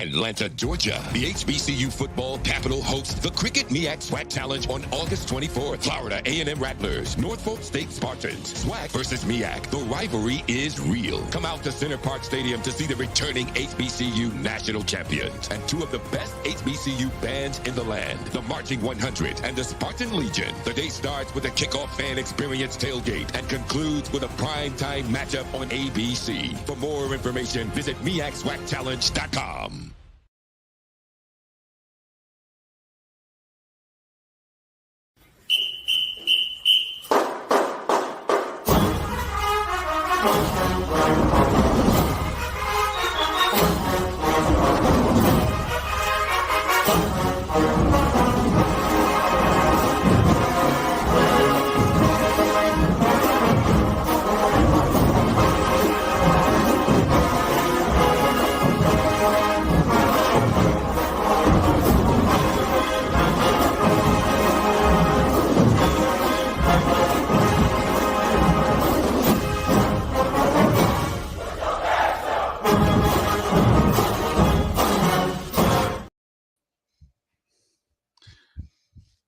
Atlanta, Georgia. The HBCU football capital hosts the Cricket MEAC SWAC Challenge on August 24th. Florida A&M Rattlers, Norfolk State Spartans. SWAC versus MEAC. The rivalry is real. Come out to Center Park Stadium to see the returning HBCU national champions and two of the best HBCU bands in the land, the Marching 100 and the Spartan Legion. The day starts with a kickoff fan experience tailgate and concludes with a primetime matchup on ABC. For more information, visit MEACSWACChallenge.com.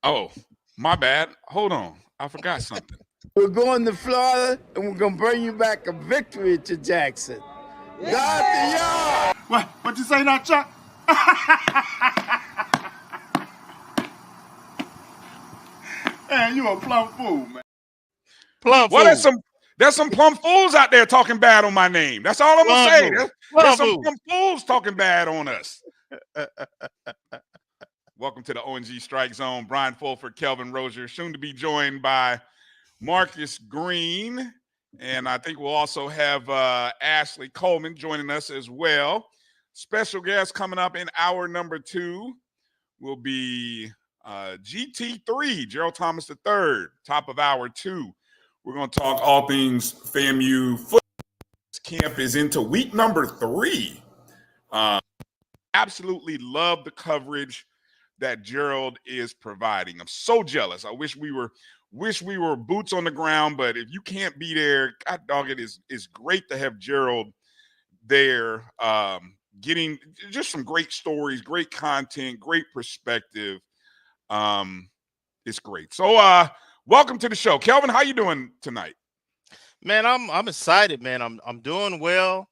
Oh, my bad. Hold on. I forgot something. We're going to Florida, and we're going to bring you back a victory to Jackson. God to y'all! What you say now, Chuck? Man, you a plum fool, man. Plum fool. Well, there's some plum fools out there talking bad on my name. That's all I'm going to say. There's some plum fools talking bad on us. Welcome to the O&G StrikeZone. Brian Fulford, Kelvin Rozier, soon to be joined by Marcus Green. And I think we'll also have Ashley Coleman joining us as well. Special guest coming up in hour number 2 will be GT3, Gerald Thomas III, top of hour 2. We're going to talk all things FAMU football. Camp is into week number 3. Absolutely love the coverage that Gerald is providing. I'm so jealous. I wish we were boots on the ground, but if you can't be there, God dog, it's great to have Gerald there, getting just some great stories, great content, great perspective. It's great. So welcome to the show. Kelvin, how you doing tonight? Man, I'm excited, man. I'm doing well.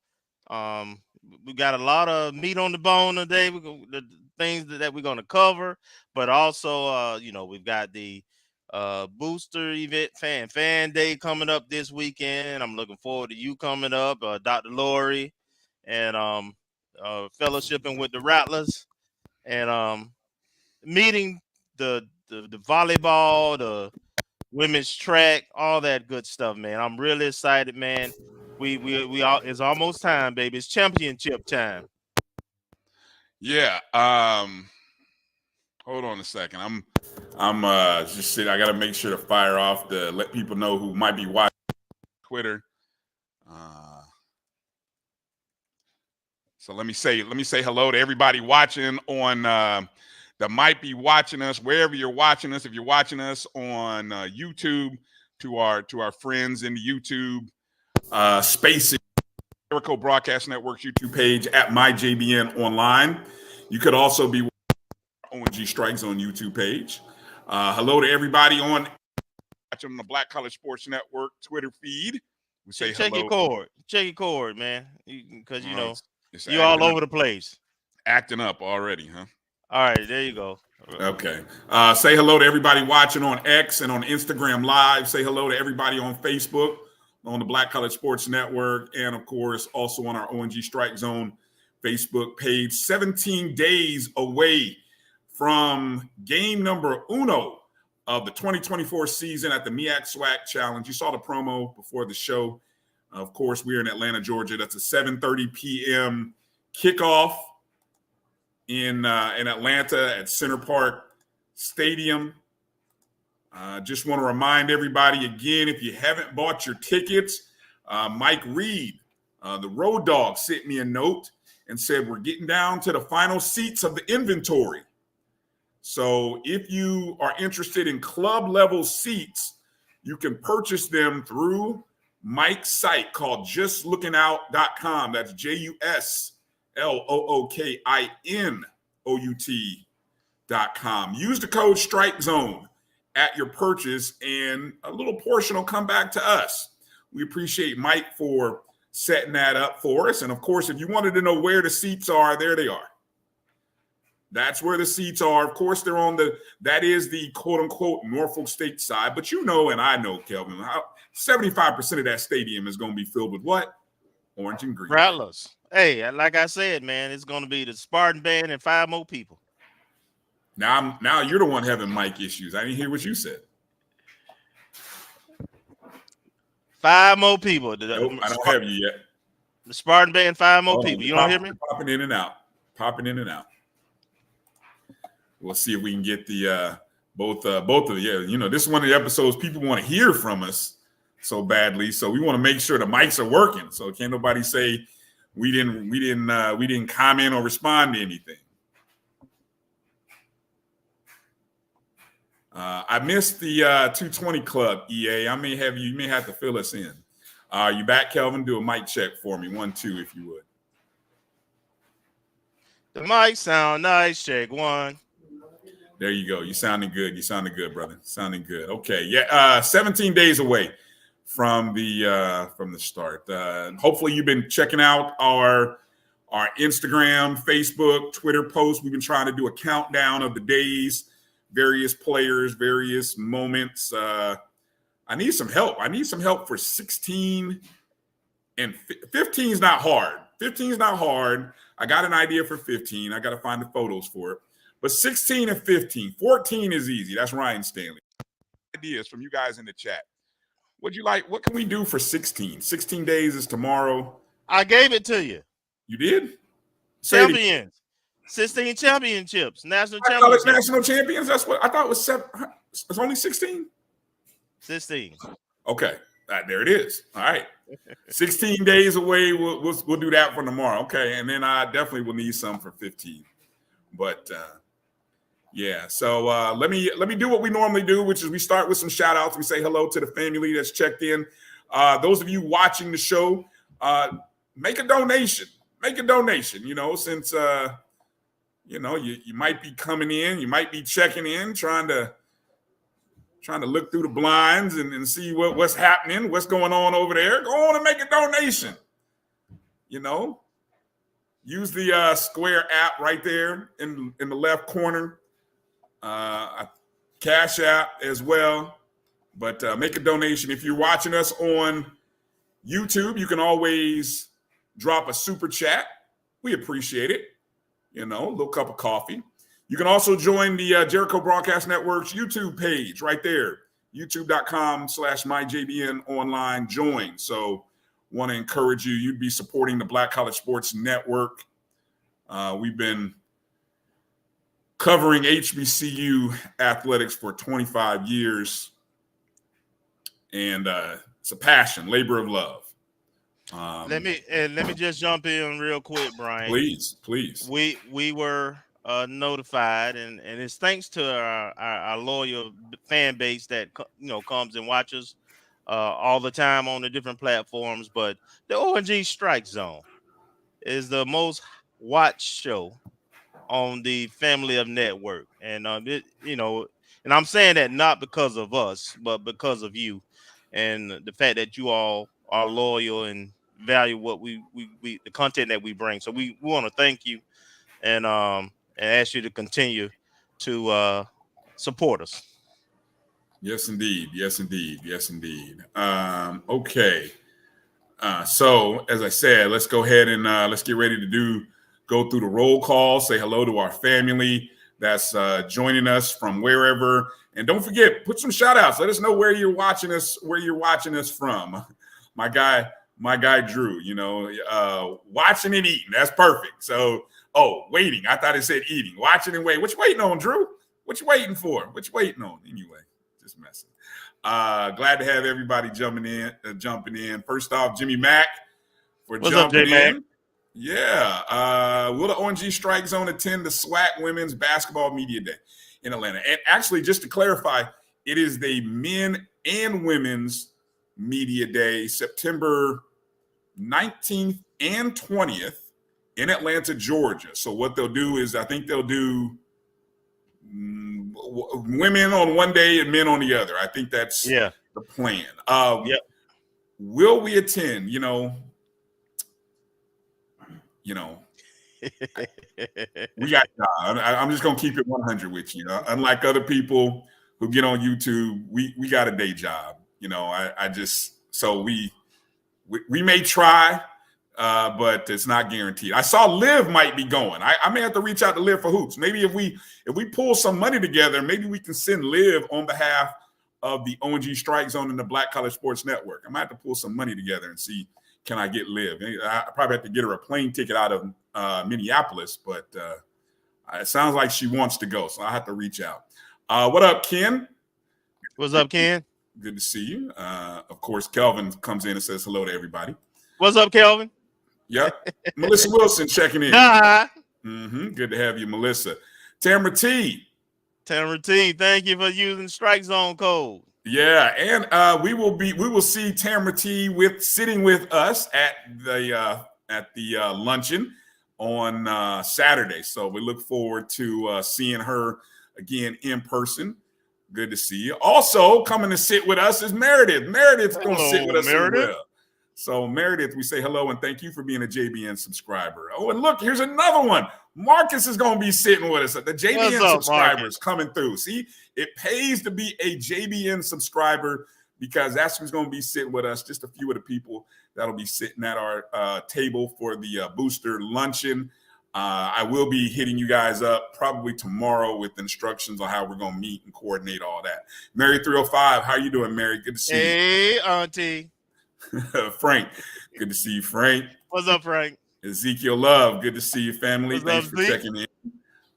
We got a lot of meat on the bone today. The things that we're going to cover, but also, we've got the booster event fan day coming up this weekend. I'm looking forward to you coming up, Dr. Lori, and fellowshipping with the Rattlers, and meeting the volleyball, the women's track, all that good stuff, man. I'm really excited, man. We all, it's almost time, baby. It's championship time. Yeah. Hold on a second. I'm just sitting. I got to make sure to fire off to let people know who might be watching Twitter. So let me say hello to everybody watching on that might be watching us wherever you're watching us. If you're watching us on YouTube, to our friends in the YouTube Spaces, Jericho Broadcast Network's YouTube page at MyJBN Online. You could also be watching O&G StrikeZone YouTube page. Hello to everybody watching on the Black College Sports Network Twitter feed. We say check hello. Check your cord, man, because it's you're all over the place. Acting up already, huh? All right, there you go. Okay. Say hello to everybody watching on X and on Instagram Live. Say hello to everybody on Facebook, on the Black College Sports Network, and of course, also on our O&G StrikeZone Facebook page. 17 days away from game number uno of the 2024 season at the MEAC SWAC Challenge. You saw the promo before the show. Of course, we're in Atlanta, Georgia. That's a 7:30 p.m. kickoff in Atlanta at Center Park Stadium. Just want to remind everybody again, if you haven't bought your tickets, Mike Reed, the Road Dog, sent me a note and said we're getting down to the final seats of the inventory. So if you are interested in club level seats, you can purchase them through Mike's site called justlookingout.com. That's LOOKINOUT.com. Use the code StrikeZone at your purchase, and a little portion will come back to us. We appreciate Mike for setting that up for us. And of course, if you wanted to know where the seats are, there they are. That's where the seats are. Of course, they're on that is the quote unquote Norfolk State side. But you know, and I know, Kelvin, 75% of that stadium is going to be filled with what? Orange and green. Rattlers. Hey, like I said, man, it's going to be the Spartan Band and 5 more people. Now you're the one having mic issues. I didn't hear what you said. 5 more people. Nope, I don't have you yet. The Spartan Band, 5 more people. You don't hear me? Popping in and out. We'll see if we can get the both of you. You know, this is one of the episodes people want to hear from us so badly. So we want to make sure the mics are working. So can't nobody say we didn't comment or respond to anything. I missed the 220 Club, EA. You may have to fill us in. You back, Kelvin? Do a mic check for me. 1, 2, if you would. The mic sound nice. Check 1. There you go. You sounding good. Brother. Sounding good. Okay. Yeah. 17 days away from the start. Hopefully you've been checking out our Instagram, Facebook, Twitter posts. We've been trying to do a countdown of the days, various players, various moments. I need some help. For 16 and 15 is not hard. 15 is not hard. I got an idea for 15. I got to find the photos for it. But 16 and 15, 14 is easy. That's Ryan Stanley. Ideas from you guys in the chat. What'd you like? What can we do for 16? 16 days is tomorrow. I gave it to you. You did? Champions. 16 championships. National championships. championships. National champions? That's what I thought it was 7. It's only 16? 16. Okay. There it is. All right. 16 days away. We'll do that for tomorrow. Okay. And then I definitely will need some for 15. But yeah, so let me do what we normally do, which is we start with some shout outs. We say hello to the family that's checked in. Those of you watching the show, make a donation. You know, since you know, you might be coming in, you might be checking in, trying to look through the blinds and see what's happening, what's going on over there. Go on and make a donation. You know, use the Square app right there in the left corner. Cash App as well. But make a donation. If you're watching us on YouTube, you can always drop a super chat. We appreciate it. You know, a little cup of coffee. You can also join the Jericho Broadcast Network's YouTube page right there, youtube.com/myjbn online join. So want to encourage you. You'd be supporting the Black College Sports Network. We've been covering HBCU athletics for 25 years. And it's a passion, labor of love. Let me just jump in real quick, Brian. Please. We were notified, and it's thanks to our loyal fan base that comes and watches all the time on the different platforms. But the O&G StrikeZone is the most watched show on the family of network, and and I'm saying that not because of us, but because of you, and the fact that you all are loyal and value what we the content that we bring. So we want to thank you and ask you to continue to support us. Yes, indeed. Okay. So as I said, let's go ahead and let's get ready to go through the roll call, say hello to our family that's joining us from wherever. And don't forget, put some shout outs. Let us know where you're watching us from. My guy Drew, watching and eating. That's perfect. So, waiting. I thought it said eating. Watching and waiting. What you waiting on, Drew? What you waiting for? What you waiting on? Anyway, just messing. Glad to have everybody jumping in. First off, Jimmy Mack for What's up, jumping J-Mac? in. Yeah. Will the O&G StrikeZone attend the SWAC Women's Basketball Media Day in Atlanta? And actually, just to clarify, it is the men and women's Media Day, September 19th and 20th. in Atlanta, Georgia. So what they'll do is I think they'll do women on one day and men on the other. I think that's the plan. Will we attend? You know, we got. I'm just gonna keep it 100 with you. Unlike other people who get on YouTube, we got a day job. You know, I just so we may try, but it's not guaranteed. I saw Liv might be going. I may have to reach out to Liv for hoops. Maybe if we pull some money together, maybe we can send Liv on behalf of the O&G StrikeZone and the Black College Sports Network. I might have to pull some money together and see, can I get Liv? I probably have to get her a plane ticket out of Minneapolis, but it sounds like she wants to go, so I have to reach out. What up, Ken? What's up, Ken? Good to see you. Of course, Kelvin comes in and says hello to everybody. What's up, Kelvin? Yep. Melissa Wilson checking in. Good to have you, Melissa. Tamara T. Tamara T, thank you for using StrikeZone code. Yeah, and we will see Tamara T sitting with us at the luncheon on Saturday. So we look forward to seeing her again in person. Good to see you. Also coming to sit with us is Meredith. Meredith's going to sit with us as well. So Meredith, we say hello and thank you for being a JBN subscriber. Oh, and look, here's another one. Marcus is going to be sitting with us. The JBN subscribers coming through. See, it pays to be a JBN subscriber because that's who's going to be sitting with us. Just a few of the people that'll be sitting at our table for the booster luncheon. I will be hitting you guys up probably tomorrow with instructions on how we're going to meet and coordinate all that. Mary 305, how you doing, Mary? Good to see you. Hey, Auntie. Frank, good to see you, Frank. What's up, Frank? Ezekiel Love, good to see you, family. Thanks for Zeke? checking in.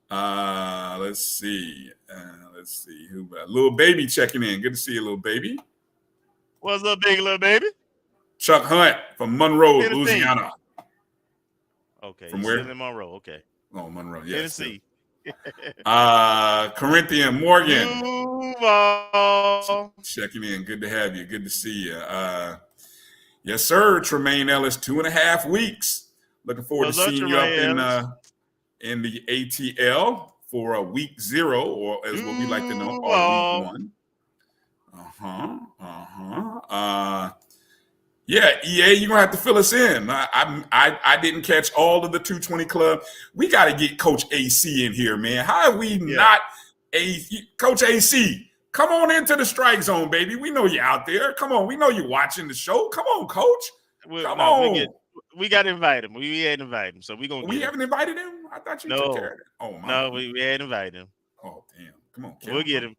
Let's see. Who? Little baby checking in. Good to see you, little baby. What's up, big little baby? Chuck Hunt from Monroe, Louisiana. Okay. From where? In Monroe. Okay. Oh, Monroe. Yes. Tennessee. Corinthian Morgan. Duval. Checking in. Good to have you. Good to see you. Yes, sir. Tremaine Ellis, 2.5 weeks. Looking forward to seeing you up in the ATL for week 0, or as what we like to know, or week 1. Yeah, EA, you're gonna have to fill us in. I didn't catch all of the 220 Club. We got to get Coach AC in here, man. How are we not Coach AC? Come on into the Strike Zone, baby. We know you're out there. Come on, we know you're watching the show. Come on, Coach. Come on. We got to invite him. We had invited him, so we haven't invited him. I thought you took care of it. Oh my. No, we had invited him. Oh damn! Come on, we'll get him.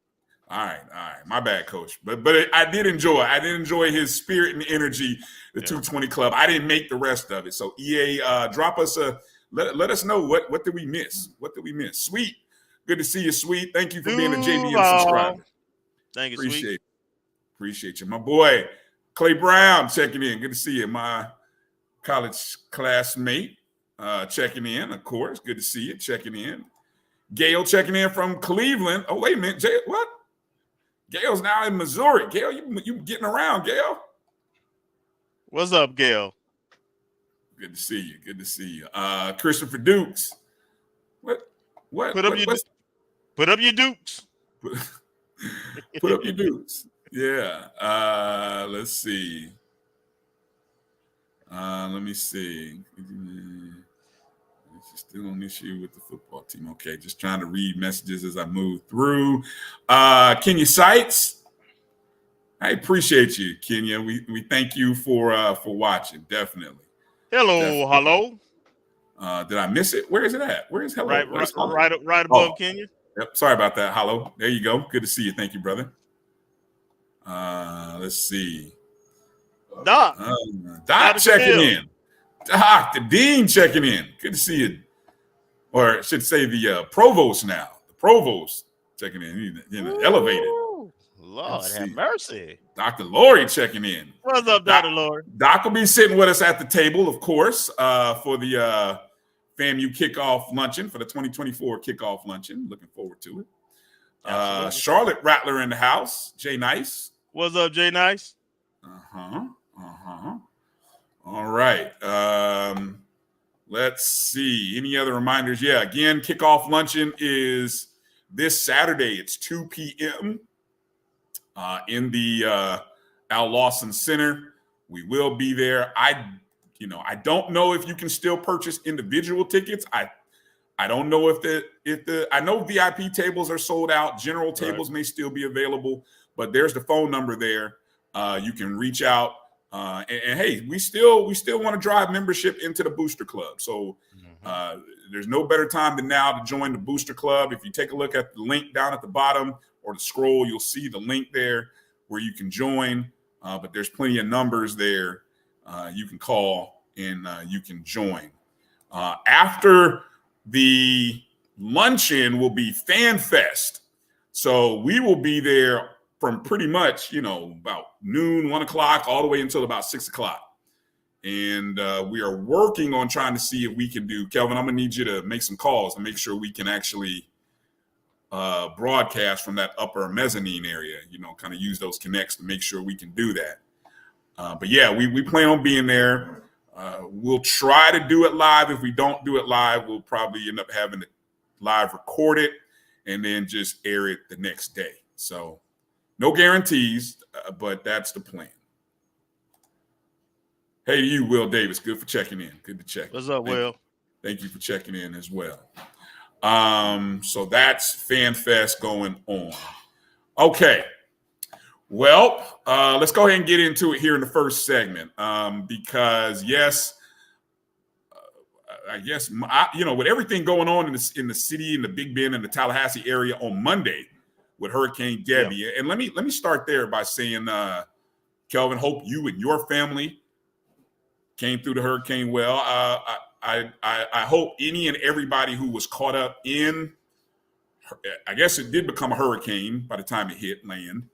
All right. My bad, Coach. But I did enjoy his spirit and energy, the 220 Club. I didn't make the rest of it. So EA, drop us let us know what did we miss? What did we miss? Sweet. Good to see you, Sweet. Thank you for being a JBN subscriber. Thank you, Sweet. Appreciate you. My boy, Clay Brown checking in. Good to see you. My college classmate checking in, of course. Good to see you checking in. Gail checking in from Cleveland. Oh, wait a minute. What? Gail's now in Missouri. Gail, you getting around, Gail? What's up, Gail? Good to see you. Good to see you. Christopher Dukes. What? Put up your Dukes. Put up your Dukes. Yeah. Let's see. Let me see. Still on issue with the football team. Okay, just trying to read messages as I move through. Kenya Sites, I appreciate you, Kenya. We thank you for watching. Definitely. Hello. Did I miss it? Where is it at? Where is hello? Right above Kenya. Yep. Sorry about that. Hello. There you go. Good to see you. Thank you, brother. Let's see. Doc checking in. The Dean checking in. Good to see you. Or I should say the provost now. The provost checking in. Elevated. Lord have mercy. Dr. Lori checking in. What's up, Dr. Lori? Doc will be sitting with us at the table, of course, for the FAMU kickoff luncheon, for the 2024 kickoff luncheon. Looking forward to it. Charlotte Rattler in the house. Jay Nice. What's up, Jay Nice? All right. Let's see. Any other reminders? Yeah, again, kickoff luncheon is this Saturday. It's 2 p.m. In the Al Lawson Center. We will be there. I don't know if you can still purchase individual tickets. I don't know if I know VIP tables are sold out. General tables may still be available, but there's the phone number there. You can reach out. And hey, we still want to drive membership into the Booster Club. So there's no better time than now to join the Booster Club. If you take a look at the link down at the bottom or the scroll, you'll see the link there where you can join. But there's plenty of numbers there you can call and you can join. After the luncheon will be Fan Fest. So we will be there from pretty much, about noon, 1 o'clock, all the way until about 6 o'clock. And we are working on trying to see if we can do, Kelvin, I'm going to need you to make some calls and make sure we can actually broadcast from that upper mezzanine area, kind of use those connects to make sure we can do that. But yeah, we plan on being there. We'll try to do it live. If we don't do it live, we'll probably end up having it live recorded and then just air it the next day. So no guarantees, but that's the plan. Hey to you, Will Davis. Good for checking in. Good to check. What's up, Will? Thank you for checking in as well. So that's Fan Fest going on. Okay. Well, let's go ahead and get into it here in the first segment because, yes, I guess, with everything going on in the city, in the Big Bend, and the Tallahassee area on Monday with Hurricane Debbie. Yeah. And let me start there by saying, Kelvin, hope you and your family came through the hurricane well. I hope any and everybody who was caught up in, I guess it did become a hurricane by the time it hit land.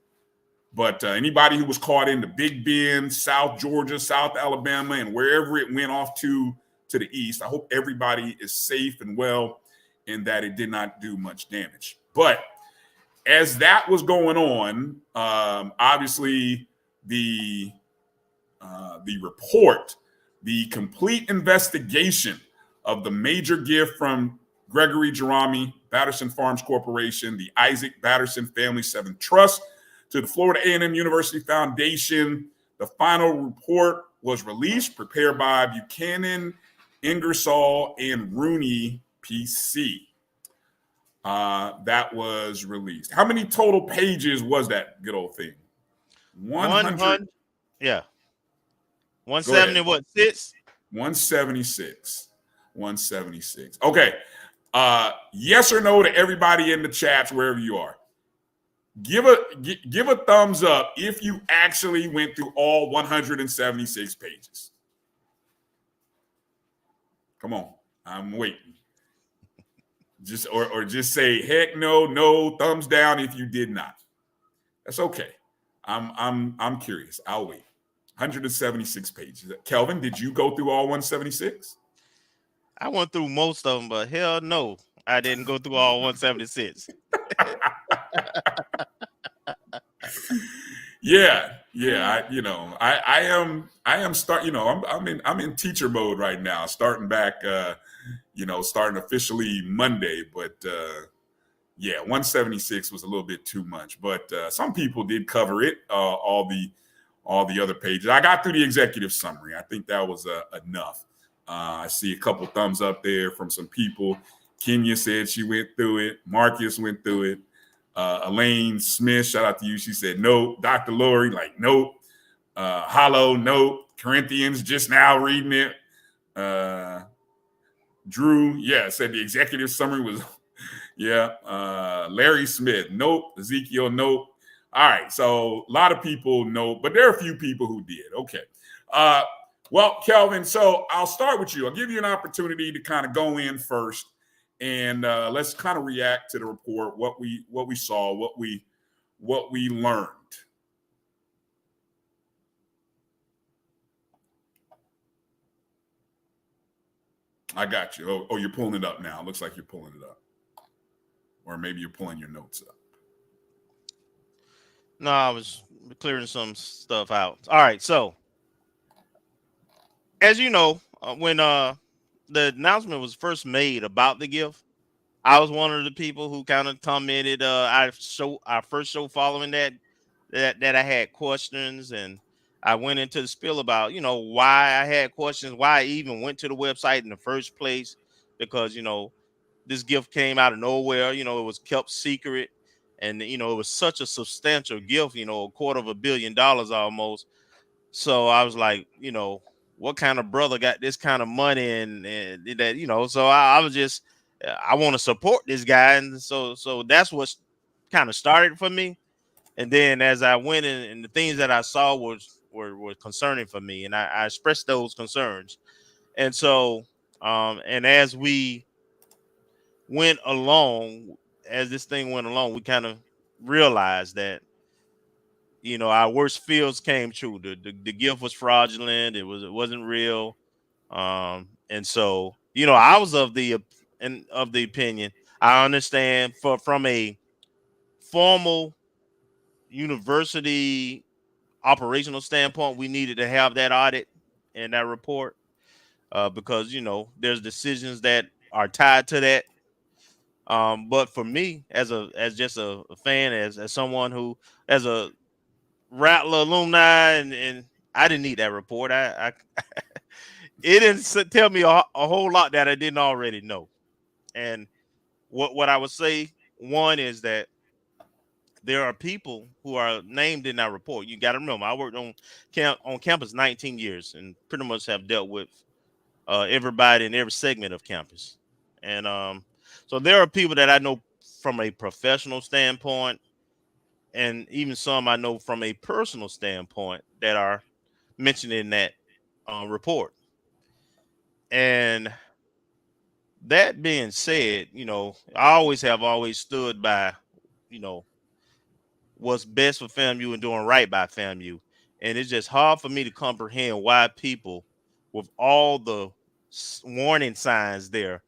But anybody who was caught in the Big Bend, South Georgia, South Alabama, and wherever it went off to the east, I hope everybody is safe and well and that it did not do much damage. But as that was going on, obviously the report, the complete investigation of the major gift from Gregory Jerami, Batterson Farms Corporation, the Isaac Batterson Family 7 Trust, to the Florida A&M University Foundation. The final report was released, prepared by Buchanan, Ingersoll, and Rooney PC. That was released. How many total pages was that good old thing? 100. Yeah. 170 what? 6? 176. 176. Okay. Yes or no to everybody in the chats, wherever you are. Give a thumbs up if you actually went through all 176 pages. Come on, I'm waiting. Just or just say heck no, thumbs down if you did not. That's okay. I'm curious. I'll wait. 176 pages. Kelvin, did you go through all 176? I went through most of them, but hell no, I didn't go through all 176. Yeah. I am I'm in teacher mode right now, starting back, starting officially Monday. But 176 was a little bit too much. But some people did cover it, all the other pages. I got through the executive summary. I think that was enough. I see a couple thumbs up there from some people. Kenya said she went through it. Marcus went through it. Elaine Smith, shout out to you. She said, nope. Dr. Lori, like, nope. Hollow, nope. Corinthians, just now reading it. Drew, said the executive summary was, Larry Smith, nope. Ezekiel, nope. All right, so a lot of people know, but there are a few people who did. Okay. Well, Kelvin, so I'll start with you. I'll give you an opportunity to kind of go in first. And let's kind of react to the report, what we saw, what we learned. I got you. Oh, you're pulling it up now. Looks like you're pulling it up. Or maybe you're pulling your notes up. No, I was clearing some stuff out. All right, so as you know, when the announcement was first made about the gift, I was one of the people who kind of commented our first show following that I had questions, and I went into the spiel about, why I had questions, why I even went to the website in the first place, because this gift came out of nowhere. It was kept secret, and it was such a substantial gift, $250 million almost. So I was like, what kind of brother got this kind of money, and that, so I was just, I want to support this guy, and so that's what kind of started for me. And then as I went in, and the things that I saw were concerning for me, and I expressed those concerns. And so, and as we went along, as this thing went along, we kind of realized that our worst fears came true. The gift was fraudulent. It wasn't real. And so I was of the opinion. I understand from a formal university operational standpoint, we needed to have that audit and that report, because there's decisions that are tied to that. But for me, as just a fan, as someone who, as a Rattler alumni, and I didn't need that report. It didn't tell me a whole lot that I didn't already know. And what I would say, one, is that there are people who are named in that report. You got to remember, I worked on campus 19 years and pretty much have dealt with everybody in every segment of campus. And so there are people that I know from a professional standpoint, and even some I know from a personal standpoint, that are mentioned in that report. And that being said, I always stood by, you know, what's best for FAMU and doing right by FAMU. And it's just hard for me to comprehend why people, with all the warning signs there,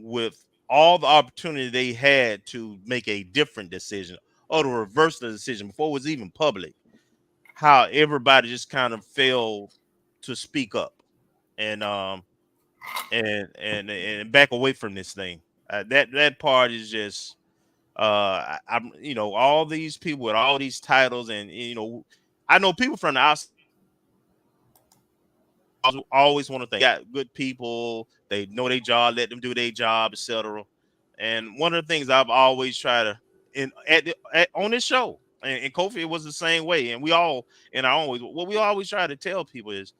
with all the opportunity they had to make a different decision or to reverse the decision before it was even public, how everybody just kind of failed to speak up and and back away from this thing. That part is just I'm all these people with all these titles, and I know people from the outside always want to think got good people, they know their job, let them do their job, etc. And one of the things I've always tried to, on this show, and Kofi, it was the same way, and we all in our own ways, what we always try to tell people is,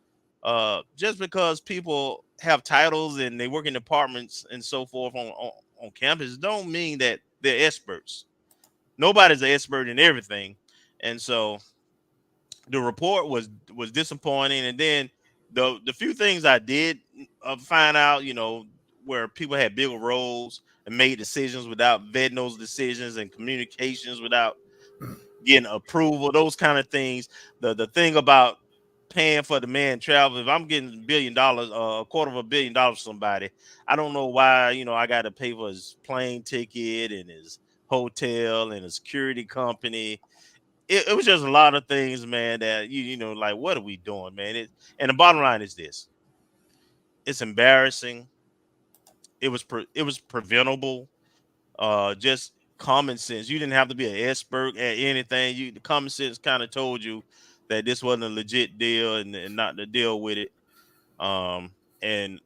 just because people have titles and they work in departments and so forth on campus, don't mean that they're experts. Nobody's an expert in everything. And so the report was disappointing. And then the few things I did find out, where people had bigger roles and made decisions without vetting those decisions, and communications without getting approval, those kind of things. The thing about paying for the man travel, if I'm getting $1 billion, $250 from somebody, I don't know why I got to pay for his plane ticket and his hotel and his security company. It was just a lot of things, man, that like, what are we doing, man? And the bottom line is this: it's embarrassing. It was preventable. Just common sense. You didn't have to be an expert at anything. The common sense kind of told you that this wasn't a legit deal, and not to deal with it. And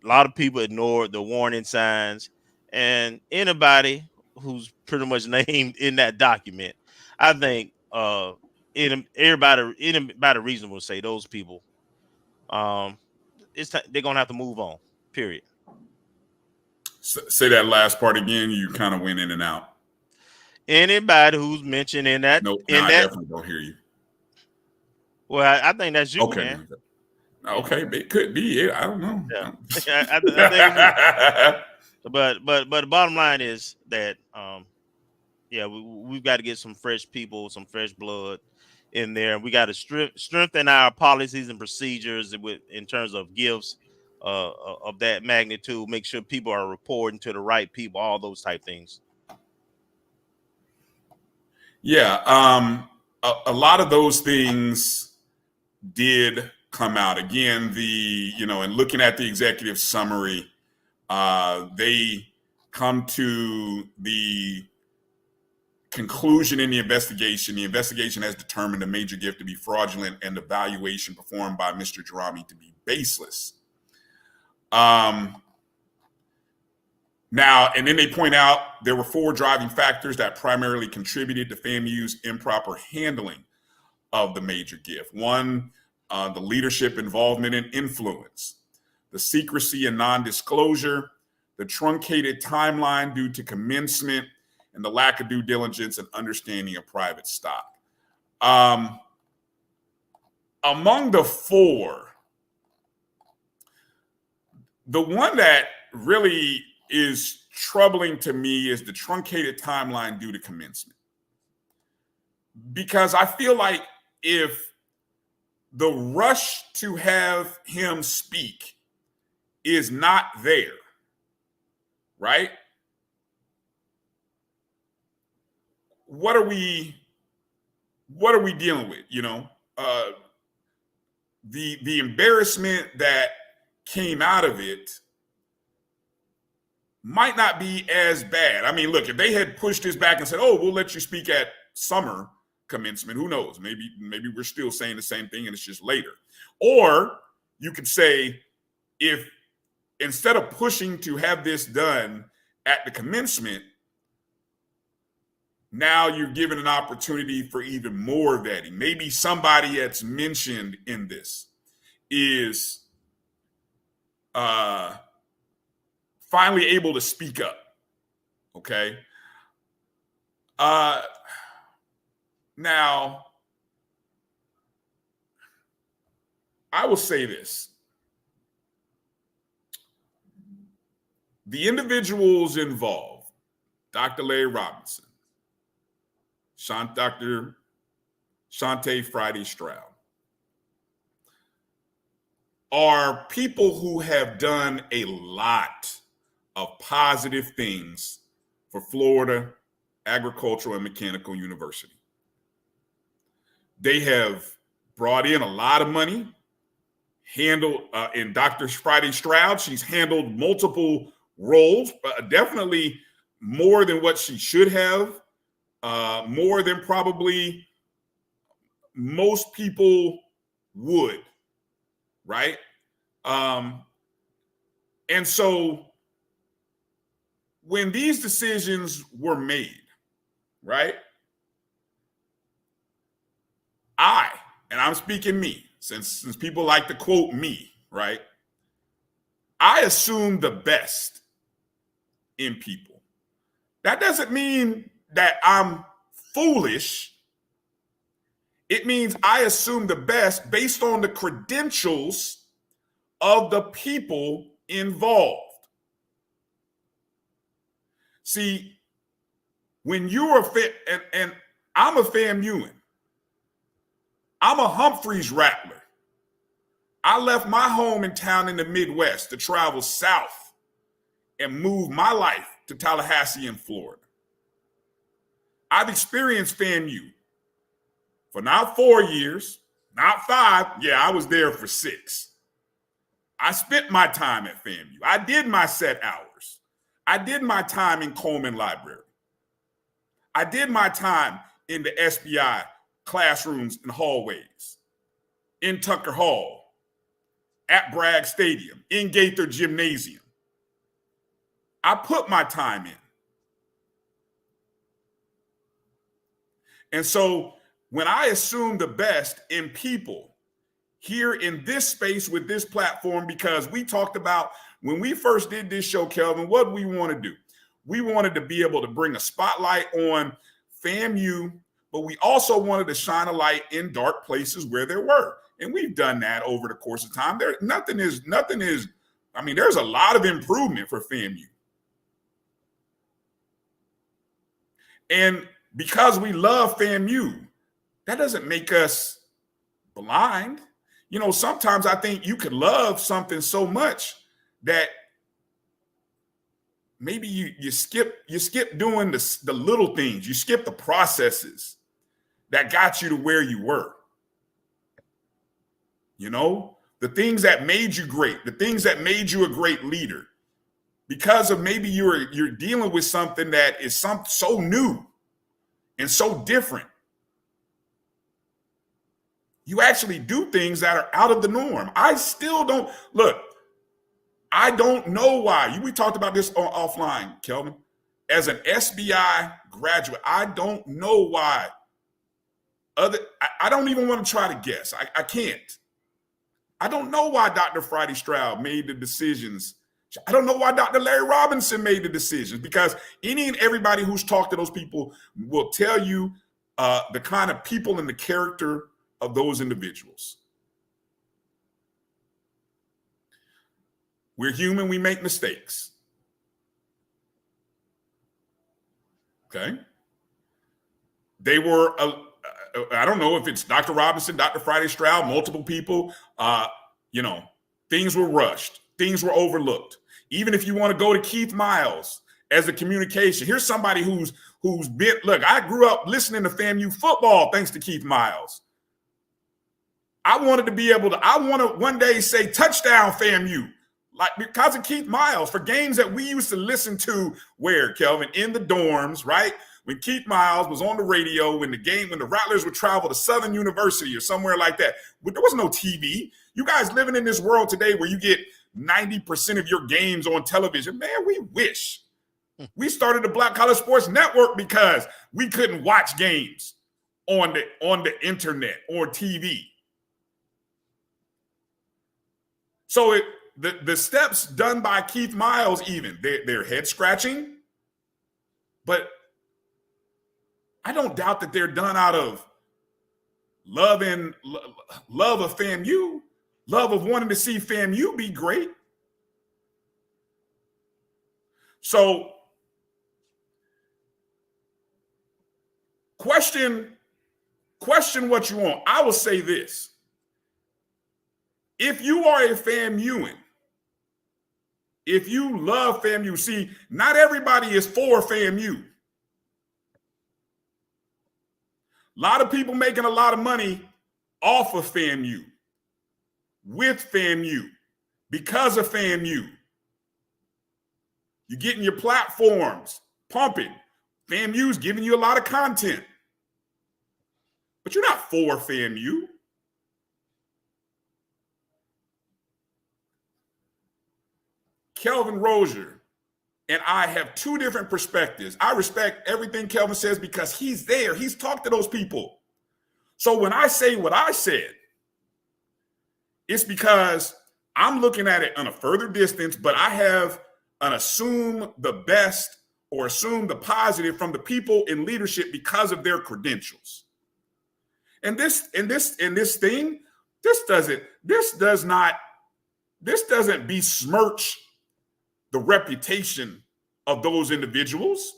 a lot of people ignored the warning signs. And anybody who's pretty much named in that document, I think anybody reasonable will say those people, they're gonna have to move on. Period. Say that last part again. You kind of went in and out. Anybody who's mentioned in that, Nope. I definitely don't hear you. Well, I think that's you, okay, man. Okay, it could be. Yeah, I don't know. Yeah. I think but the bottom line is that yeah, we've got to get some fresh people, some fresh blood in there. We got to strengthen our policies and procedures in terms of gifts of that magnitude. Make sure people are reporting to the right people, all those type things. Yeah, a lot of those things did come out. Again, and looking at the executive summary, They come to the conclusion in the investigation. The investigation has determined the major gift to be fraudulent and the valuation performed by Mr. Jarami to be baseless. Now, and then they point out there were 4 driving factors that primarily contributed to FAMU's improper handling of the major gift. 1, the leadership involvement and influence, the secrecy and non-disclosure, the truncated timeline due to commencement, and the lack of due diligence and understanding of private stock. Among the 4, the one that really is troubling to me is the truncated timeline due to commencement. Because I feel like if the rush to have him speak is not there, right? What are we dealing with? You know, the embarrassment that came out of it might not be as bad. I mean, look, if they had pushed this back and said, "Oh, we'll let you speak at summer commencement," who knows? Maybe we're still saying the same thing and it's just later. Or you could say, if instead of pushing to have this done at the commencement, now you're given an opportunity for even more vetting. Maybe somebody that's mentioned in this is finally able to speak up. Okay. Now, I will say this. The individuals involved, Dr. Larry Robinson, Dr. Shante Friday Stroud, are people who have done a lot of positive things for Florida Agricultural and Mechanical University. They have brought in a lot of money, handled, in Dr. Friday Stroud, she's handled multiple roles, definitely more than what she should have, more than probably most people would, right? And so when these decisions were made, right, and I'm speaking me, since people like to quote me, right, I assume the best in people. That doesn't mean that I'm foolish. It means I assume the best based on the credentials of the people involved. See, when you're and I'm a FAMUan, I'm a Humphreys Rattler. I left my home in town in the Midwest to travel south and move my life to Tallahassee in Florida. I've experienced FAMU for not 4 years, not 5. Yeah, I was there for 6. I spent my time at FAMU. I did my set hours. I did my time in Coleman Library. I did my time in the SBI classrooms and hallways, in Tucker Hall, at Bragg Stadium, in Gaither Gymnasium. I put my time in. And so when I assume the best in people here in this space with this platform, because we talked about when we first did this show, Kelvin, what do we want to do? We wanted to be able to bring a spotlight on FAMU, but we also wanted to shine a light in dark places where there were. And we've done that over the course of time. Nothing is, I mean, there's a lot of improvement for FAMU. And because we love FAMU, that doesn't make us blind. You know, sometimes I think you could love something so much that maybe you skip doing the little things. You skip the processes that got you to where you were. You know, the things that made you great, the things that made you a great leader, because of maybe you're dealing with something that is so new and so different, you actually do things that are out of the norm. I still don't look. I don't know why. We talked about this offline, Kelvin. As an SBI graduate, I don't know why. I don't even want to try to guess. I can't. I don't know why Dr. Friday Stroud made the decisions. I don't know why Dr. Larry Robinson made the decisions, because any and everybody who's talked to those people will tell you the kind of people and the character of those individuals. We're human. We make mistakes. Okay. They were, I don't know if it's Dr. Robinson, Dr. Friday Stroud, multiple people, things were rushed. Things were overlooked. Even if you want to go to Keith Miles as a communication, here's somebody who's been, look, I grew up listening to FAMU football thanks to Keith Miles. I want to one day say touchdown FAMU, like because of Keith Miles, for games that we used to listen to where, Kelvin, in the dorms, right? When Keith Miles was on the radio, when the Rattlers would travel to Southern University or somewhere like that, but there was no TV. You guys living in this world today where you get 90% of your games on television. Man, we wish. We started the Black College Sports Network because we couldn't watch games on the internet or TV. So the steps done by Keith Miles, even they're head scratching, but I don't doubt that they're done out of love of FAMU, love of wanting to see FAMU be great. So question what you want. I will say this. If you are a FAMUan, if you love FAMU, see, not everybody is for FAMU. A lot of people making a lot of money off of FAMU, with FAMU, because of FAMU. You're getting your platforms pumping. FAMU's giving you a lot of content. But you're not for FAMU. Kelvin Rozier and I have two different perspectives. I respect everything Kelvin says because he's there. He's talked to those people. So when I say what I said, it's because I'm looking at it on a further distance, but I have an assume the best or assume the positive from the people in leadership because of their credentials. And this doesn't besmirch the reputation of those individuals.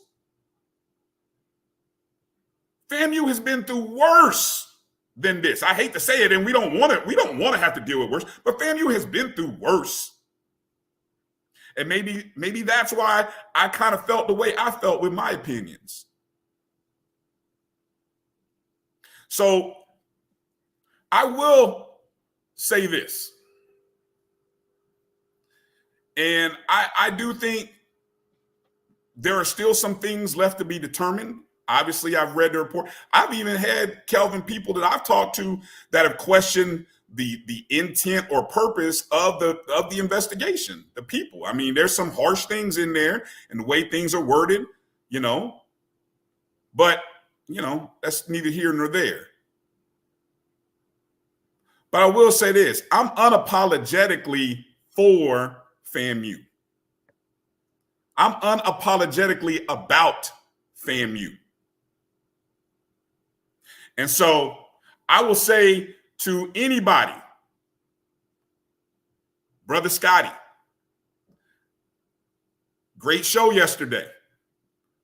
FAMU has been through worse than this. I hate to say it, and we don't want to have to deal with worse, but FAMU has been through worse. And maybe that's why I kind of felt the way I felt with my opinions. So I will say this. And I do think there are still some things left to be determined. Obviously, I've read the report. I've even had, Kelvin, people that I've talked to that have questioned the intent or purpose of the investigation, the people. I mean, there's some harsh things in there and the way things are worded, but, that's neither here nor there. But I will say this, I'm unapologetically for FAMU. I'm unapologetically about FAMU. And so I will say to anybody, Brother Scotty, great show yesterday.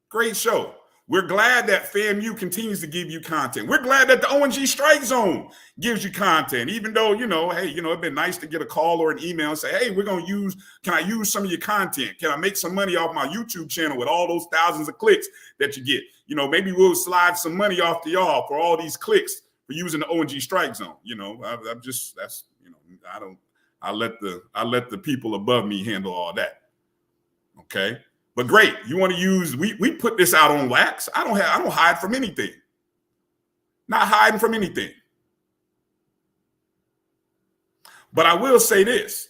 Great show. We're glad that FAMU continues to give you content. We're glad that the O&G StrikeZone gives you content, even though, hey, it'd been nice to get a call or an email and say, hey, can I use some of your content? Can I make some money off my YouTube channel with all those thousands of clicks that you get? Maybe we'll slide some money off to y'all for all these clicks for using the O&G StrikeZone. I let the people above me handle all that. Okay. But great. You want to use, we put this out on wax. I don't hide from anything. Not hiding from anything. But I will say this.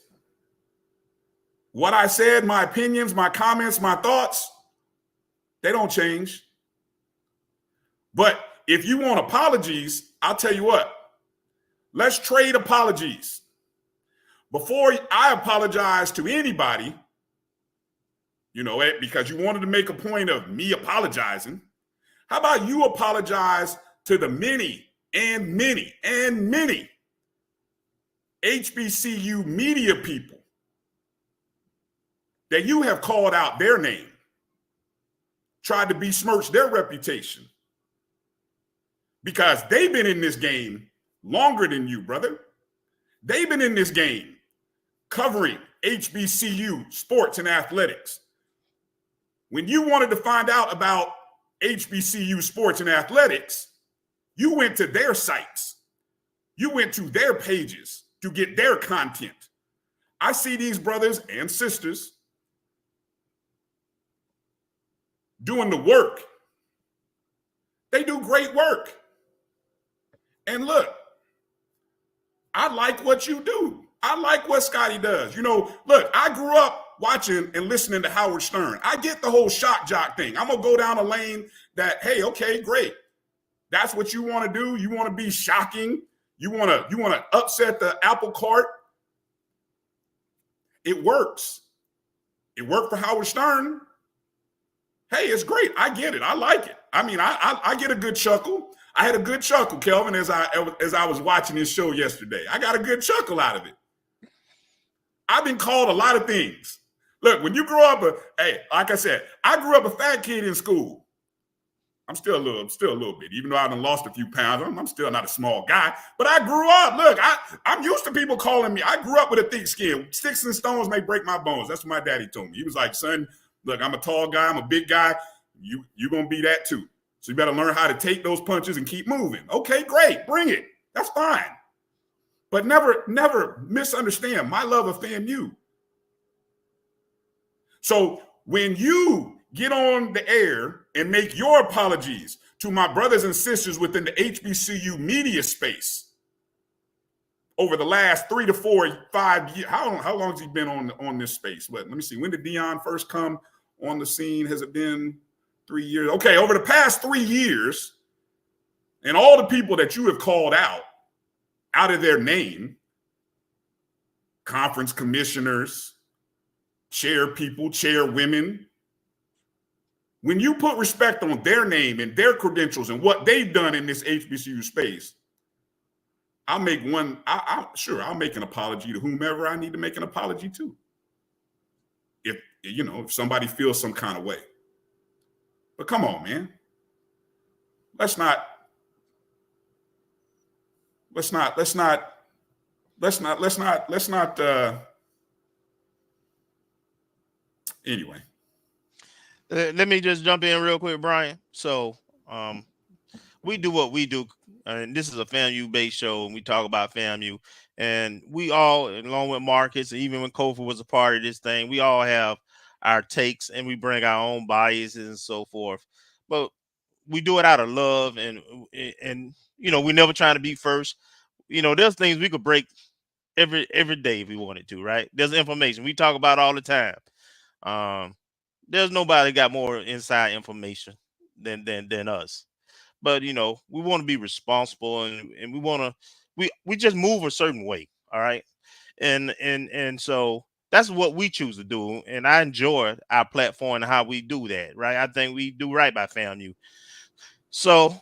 What I said, my opinions, my comments, my thoughts, they don't change. But if you want apologies, I'll tell you what, let's trade apologies. Before I apologize to anybody, you know, because you wanted to make a point of me apologizing, how about you apologize to the many and many and many HBCU media people that you have called out their name, tried to besmirch their reputation, because they've been in this game longer than you, brother. They've been in this game covering HBCU sports and athletics. When you wanted to find out about HBCU sports and athletics, you went to their sites. You went to their pages to get their content. I see these brothers and sisters doing the work. They do great work. And look, I like what you do. I like what Scotty does. You know, look, I grew up watching and listening to Howard Stern. I get the whole shock jock thing. I'm going to go down a lane that, hey, okay, great. That's what you want to do. You want to be shocking. You want to upset the apple cart. It works. It worked for Howard Stern. Hey, it's great. I get it. I like it. I mean, I get a good chuckle. I had a good chuckle, Kelvin, as I was watching this show yesterday. I got a good chuckle out of it. I've been called a lot of things. Look, when you grow up, like I said, I grew up a fat kid in school. I'm still a little bit, even though I done lost a few pounds. I'm still not a small guy, but I grew up. Look, I'm used to people calling me. I grew up with a thick skin. Sticks and stones may break my bones. That's what my daddy told me. He was like, son, look, I'm a tall guy. I'm a big guy. You're going to be that too. So you better learn how to take those punches and keep moving. Okay, great. Bring it. That's fine. But never misunderstand my love of FAMU. So when you get on the air and make your apologies to my brothers and sisters within the HBCU media space over the last 3 to 4, 5 years, how long has he been on this space? Let me see. When did Dion first come on the scene? Has it been 3 years? Okay, over the past 3 years, and all the people that you have called out of their name, conference commissioners, chair people, chairwomen, when you put respect on their name and their credentials and what they've done in this HBCU space, I'll make one. I'll make an apology to whomever I need to make an apology to. If somebody feels some kind of way. But come on, man. Let's not. Anyway. Let me just jump in real quick, Brian. So we do what we do, and this is a FAMU-based show, and we talk about FAMU. And we all, along with Marcus, even when Kofi was a part of this thing, we all have our takes, and we bring our own biases and so forth. But we do it out of love, and we're never trying to be first. There's things we could break every day if we wanted to, right? There's information we talk about all the time. There's nobody got more inside information than us. But we want to be responsible, and we just move a certain way, all right? And so that's what we choose to do. And I enjoy our platform and how we do that, right? I think we do right by FAMU. So,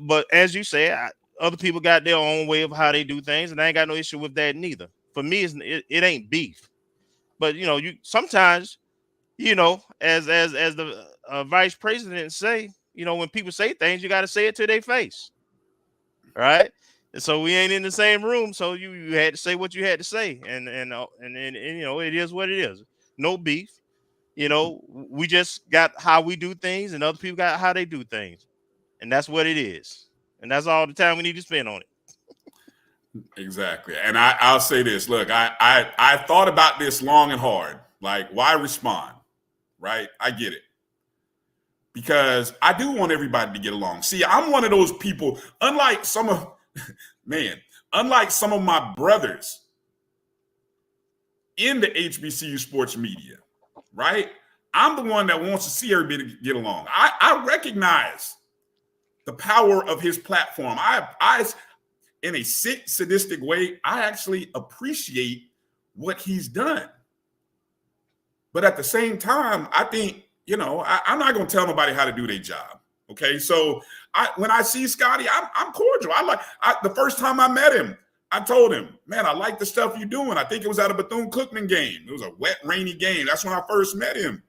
but as you say, other people got their own way of how they do things, and I ain't got no issue with that neither. For me, it ain't beef. But you sometimes, as the vice president say, when people say things, you got to say it to their face, right? And so we ain't in the same room, so you had to say what you had to say, and it is what it is. No beef. We just got how we do things, and other people got how they do things, and that's what it is, and that's all the time we need to spend on it. Exactly. And I'll say this. Look, I thought about this long and hard. Like, why respond? right? I get it. Because I do want everybody to get along. See, I'm one of those people, unlike some of my brothers in the HBCU sports media, right? I'm the one that wants to see everybody get along. I recognize the power of his platform. I in a sick, sadistic way, I actually appreciate what he's done. But at the same time, I think, I'm not going to tell nobody how to do their job. Okay. So when I see Scotty, I'm cordial. The first time I met him, I told him, man, I like the stuff you're doing. I think it was at a Bethune-Cookman game. It was a wet, rainy game. That's when I first met him.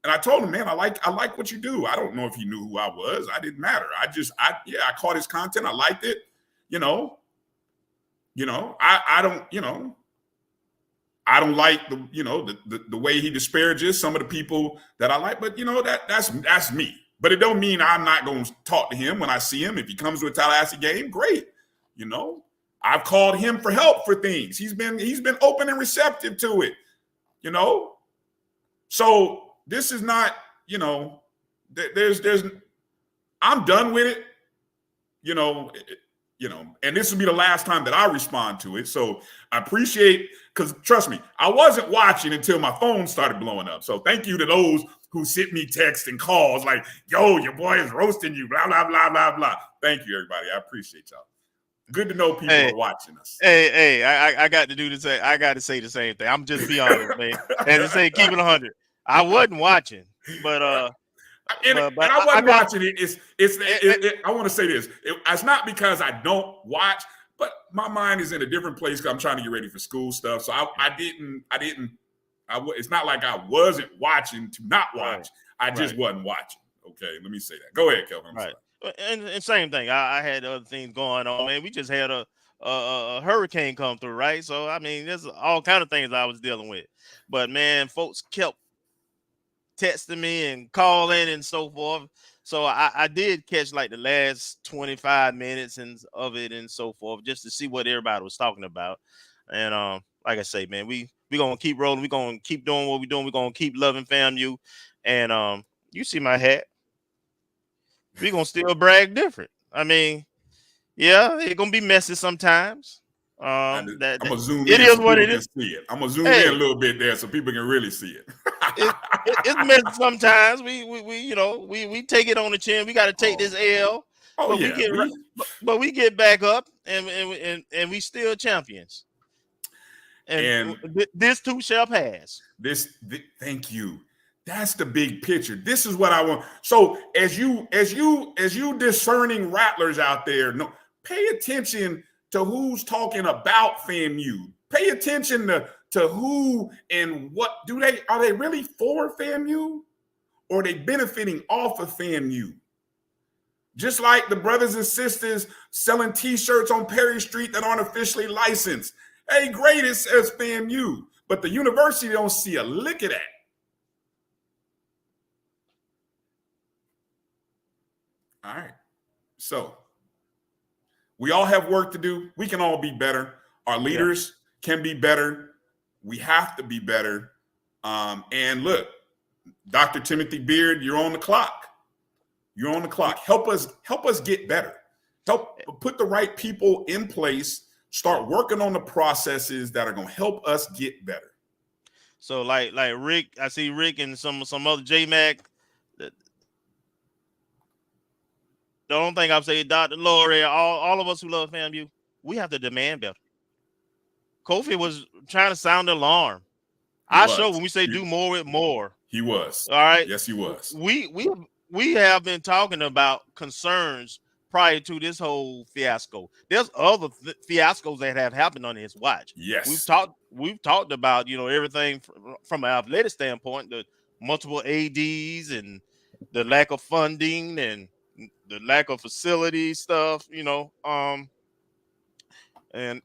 And I told him, man, I like what you do. I don't know if he knew who I was. I didn't matter. I caught his content. I liked it. I don't like the way he disparages some of the people that I like, but that's me. But it don't mean I'm not going to talk to him when I see him. If he comes to a Tallahassee game, great. I've called him for help for things. He's been open and receptive to it. So this is not, I'm done with it. And this will be the last time that I respond to it. So I appreciate, because trust me, I wasn't watching until my phone started blowing up. So thank you to those who sent me texts and calls like, yo, your boy is roasting you, blah, blah, blah, blah, blah. Thank you, everybody. I appreciate y'all. Good to know people are watching us. I got to do the same. I got to say the same thing. I'm just be honest, man. And to say, keep it 100. I wasn't watching, but I wasn't watching it. I want to say this. It's not because I don't watch, but my mind is in a different place because I'm trying to get ready for school stuff. So it's not like I wasn't watching to not watch. I just wasn't watching. Okay, let me say that. Go ahead, Kelvin. Right. And same thing. I had other things going on, man. We just had a hurricane come through, right? So I mean, there's all kind of things I was dealing with. But man, folks kept texting me and calling and so forth. So I did catch like the last 25 minutes of it and so forth, just to see what everybody was talking about. And like I say, man, we gonna keep rolling. We gonna keep doing what we're doing. We're gonna keep loving FAMU. And you see my hat. We gonna still brag different. I mean, yeah, it's gonna be messy sometimes. I'm gonna zoom in. It is what it is. See it. I'm gonna zoom in a little bit there so people can really see it. It's messy sometimes. We take it on the chin. We got to take this L. But we get back up and we still champions. And this too shall pass. Thank you. That's the big picture. This is what I want. So as you discerning rattlers out there, pay attention to who's talking about FAMU. Pay attention to who and what are they really for FAMU, or are they benefiting off of FAMU? Just like the brothers and sisters selling T-shirts on Perry Street that aren't officially licensed. Hey, great, it says FAMU, but the university don't see a lick of that. All right. So we all have work to do. We can all be better. Our leaders can be better. We have to be better. And look, Dr. Timothy Beard, you're on the clock. You're on the clock. Help us get better. Help put the right people in place. Start working on the processes that are going to help us get better. So like Rick, I see Rick and some other J-Mac. The only thing I'm saying, Dr. Lori, all of us who love FAMU, we have to demand better. Kofi was trying to sound the alarm. When we say do more with more. He was. All right. Yes, he was. We have been talking about concerns prior to this whole fiasco. There's other fiascos that have happened on his watch. Yes. We've talked about, everything from an athletic standpoint, the multiple ADs and the lack of funding and the lack of facility stuff, and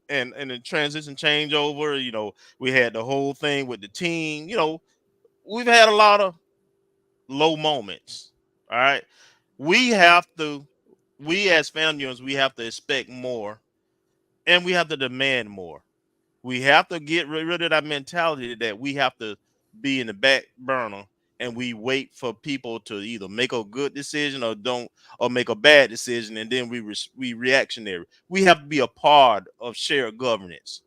the transition changeover, we had the whole thing with the team, we've had a lot of low moments. All right. We as FAMUians, we have to expect more and we have to demand more. We have to get rid of that mentality that we have to be in the back burner and we wait for people to either make a good decision or make a bad decision, and then we reactionary. We have to be a part of shared governance.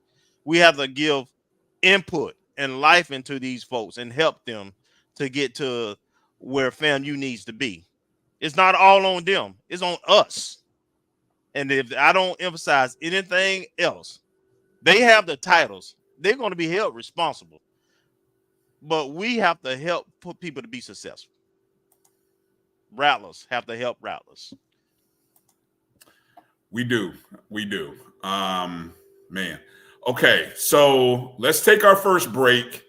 We have to give input and life into these folks and help them to get to where FAMU needs to be. It's not all on them, it's on us. And if I don't emphasize anything else, they have the titles, they're going to be held responsible, but we have to help put people to be successful. Rattlers have to help Rattlers. We do. Man. Okay, so let's take our first break.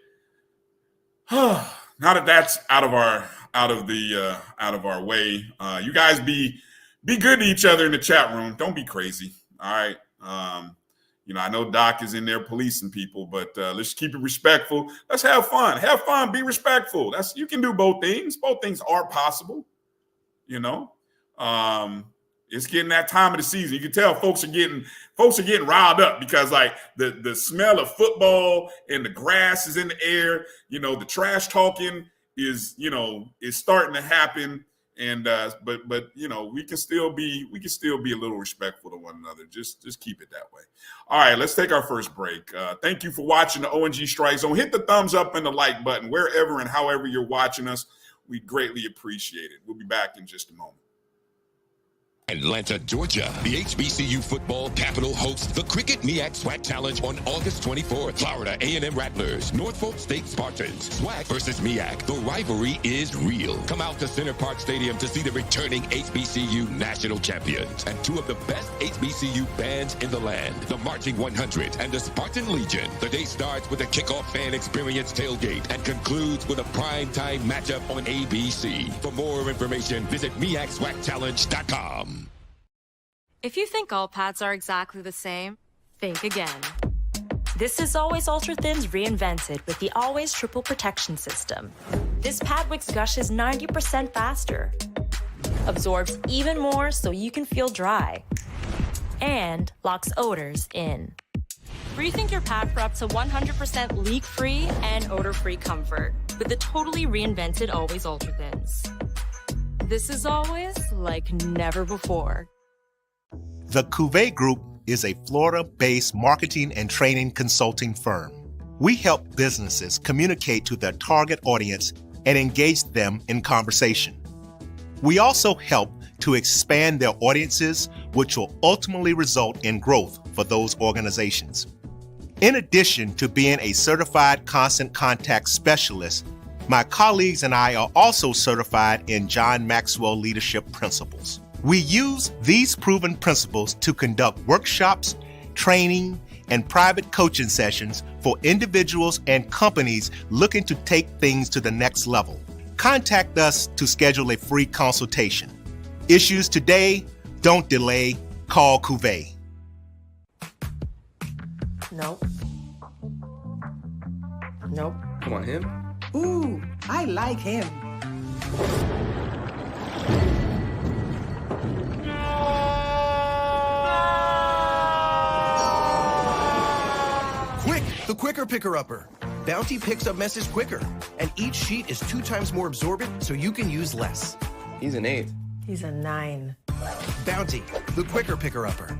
Now that that's out of our way, you guys be good to each other in the chat room. Don't be crazy. All right. I know Doc is in there policing people, but let's keep it respectful. Let's have fun. Have fun. Be respectful. You can do both things. Both things are possible. It's getting that time of the season. You can tell folks are getting riled up because like the smell of football and the grass is in the air. The trash talking is starting to happen. And but we can still be a little respectful to one another. Just keep it that way. All right, let's take our first break. Thank you for watching the O&G Strike Zone. Hit the thumbs up and the like button wherever and however you're watching us. We greatly appreciate it. We'll be back in just a moment. Atlanta, Georgia. The HBCU football capital hosts the Cricket MEAC SWAC Challenge on August 24th. Florida A&M Rattlers, Norfolk State Spartans. SWAC versus MEAC. The rivalry is real. Come out to Center Park Stadium to see the returning HBCU national champions and two of the best HBCU bands in the land, the Marching 100 and the Spartan Legion. The day starts with a kickoff fan experience tailgate and concludes with a primetime matchup on ABC. For more information, visit MEACSWACChallenge.com. If you think all pads are exactly the same, think again. This is Always Ultra Thins reinvented with the Always Triple Protection System. This pad wicks gushes 90% faster, absorbs even more so you can feel dry, and locks odors in. Rethink your pad for up to 100% leak-free and odor-free comfort with the totally reinvented Always Ultra Thins. This is always like never before. The Cuvée Group is a Florida-based marketing and training consulting firm. We help businesses communicate to their target audience and engage them in conversation. We also help to expand their audiences, which will ultimately result in growth for those organizations. In addition to being a certified constant contact specialist, my colleagues and I are also certified in John Maxwell Leadership Principles. We use these proven principles to conduct workshops, training, and private coaching sessions for individuals and companies looking to take things to the next level. Contact us to schedule a free consultation. Issues today, don't delay, call Cuvée. Nope. Come on, him? Ooh, I like him. Quick, the quicker picker-upper. Bounty picks up messes quicker, and each sheet is 2 times more absorbent, so you can use less. He's an 8. He's a 9. Bounty, the quicker picker-upper.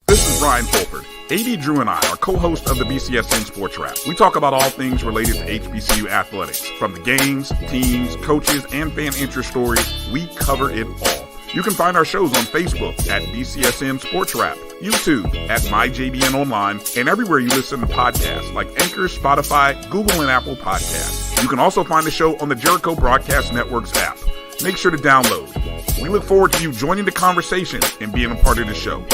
This is Brian Fulford. AD Drew and I are co-hosts of the BCSN Sports Wrap. We talk about all things related to HBCU athletics. From the games, teams, coaches, and fan interest stories, we cover it all. You can find our shows on Facebook at BCSN Sports Wrap, YouTube at MyJBN Online, and everywhere you listen to podcasts like Anchor, Spotify, Google, and Apple Podcasts. You can also find the show on the Jericho Broadcast Network's app. Make sure to download. We look forward to you joining the conversation and being a part of the show.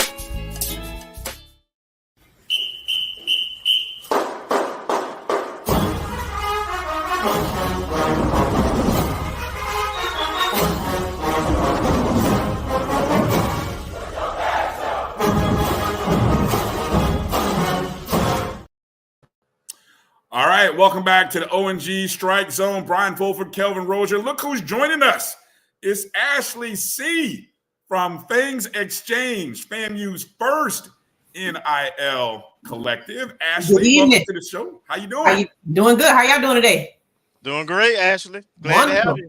All right, welcome back to the O&G Strike Zone. Brian Fulford, Kelvin Rozier. Look who's joining us. It's Ashley C. from Things Exchange, FAMU's first NIL collective. Ashley, welcome to the show. How you doing? Doing good. How y'all doing today? Doing great, Ashley. Glad to have Wonderful. you.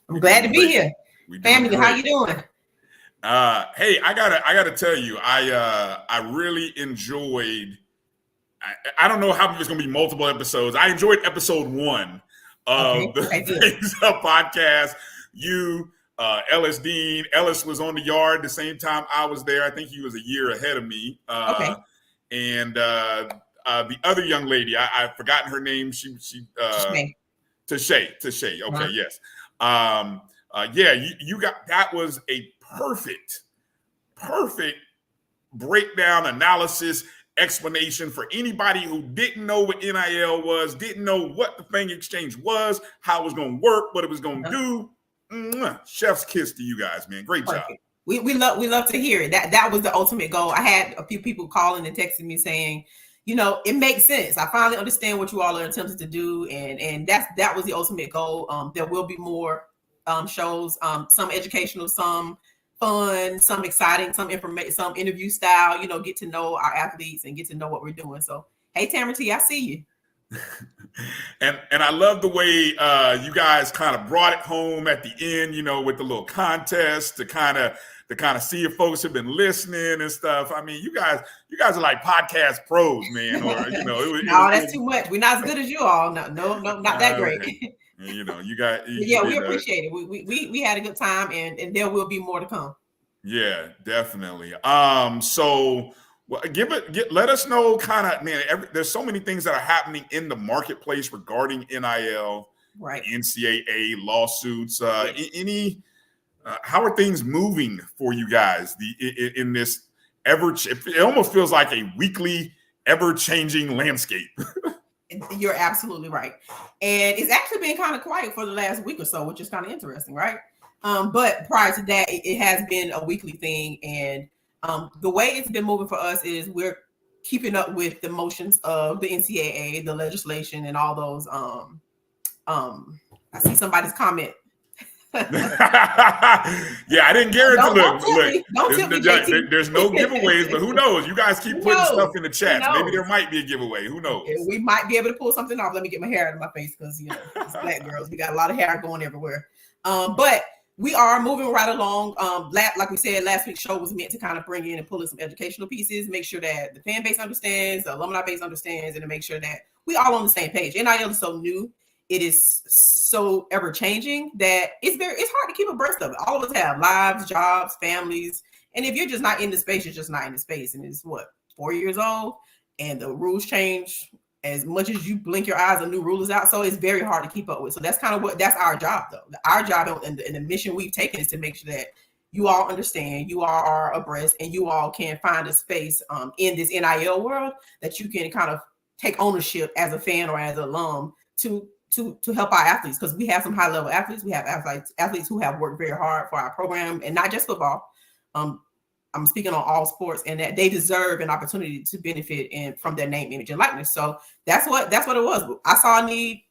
I'm glad to be here. We doing Family, how great. you doing? Hey, I gotta tell you, I really enjoyed. I don't know how there's gonna be multiple episodes. I enjoyed episode 1 of the Things Up podcast. You, Ellis Dean. Ellis was on the yard the same time I was there. I think he was a year ahead of me. And the other young lady, I've forgotten her name. Tashay. Okay, yes. You got, that was a perfect breakdown, analysis, explanation for anybody who didn't know what NIL was, didn't know what the Fang Exchange was, how it was going to work, what it was going to do. Chef's kiss to you guys, man. Great job. We love to hear it. That was the ultimate goal. I had a few people calling and texting me saying, you know, it makes sense. I finally understand what you all are attempting to do, and that was the ultimate goal. There will be more shows, some educational, some fun, some exciting, some information, some interview style. You know, get to know our athletes and get to know what we're doing. So, hey, Tamara T, I see you. And I love the way you guys kind of brought it home at the end. You know, with the little contest to kind of see if folks have been listening and stuff. I mean, you guys are like podcast pros, man. Or That's too much. We're not as good as you all. No, not that great. You know, you got. We appreciate it. We had a good time, and there will be more to come. Yeah, definitely. So let us know, kind of, man. There's so many things that are happening in the marketplace regarding NIL, right? NCAA lawsuits. How are things moving for you guys? In this it almost feels like a weekly, ever-changing landscape. You're absolutely right, and it's actually been kind of quiet for the last week or so, which is kind of interesting, right? But prior to that, it has been a weekly thing, and the way it's been moving for us is we're keeping up with the motions of the NCAA, the legislation, and all those. I see somebody's comment. Yeah, I didn't guarantee. Look, there's no giveaways, but who knows? You guys keep putting stuff in the chat. Maybe there might be a giveaway. Who knows? We might be able to pull something off. Let me get my hair out of my face because it's black girls. We got a lot of hair going everywhere. But we are moving right along. Like we said, last week's show was meant to kind of bring in and pull in some educational pieces, make sure that the fan base understands, the alumni base understands, and to make sure that we all on the same page. NIL is so new. It is so ever changing that it's hard to keep abreast of it. All of us have lives, jobs, families. And if you're just not in the space, you're just not in the space. And it's 4 years old, and the rules change as much as you blink your eyes, a new rule is out. So it's very hard to keep up with. So that's kind of that's our job, though. Our job and the mission we've taken is to make sure that you all understand, you all are abreast, and you all can find a space in this NIL world that you can kind of take ownership as a fan or as an alum to help our athletes, because we have some high level athletes. We have athletes who have worked very hard for our program, and not just football. I'm speaking on all sports, and that they deserve an opportunity to benefit from their name, image, and likeness. So that's what it was. I saw a need,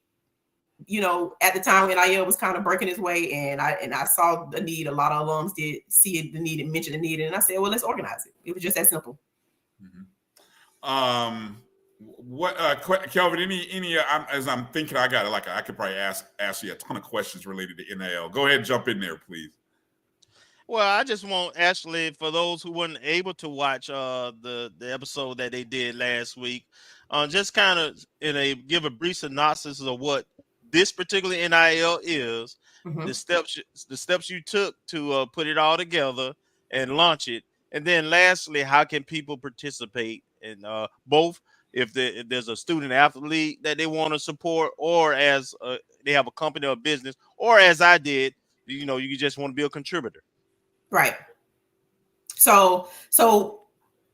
at the time when NIL was kind of breaking its way, and I saw the need. A lot of alums did see the need and mention the need, and I said, well, let's organize it. It was just that simple. Mm-hmm. What Kelvin, any as I'm thinking, I could probably ask you a ton of questions related to NIL. Go ahead, jump in there, please. Well, I just want Ashley, for those who weren't able to watch the episode that they did last week, just kind of give a brief synopsis of what this particular NIL is, mm-hmm. the steps you took to put it all together and launch it, and then lastly, how can people participate in both? If there's a student athlete that they want to support, or as they have a company or business, or as I did, you just want to be a contributor. Right. So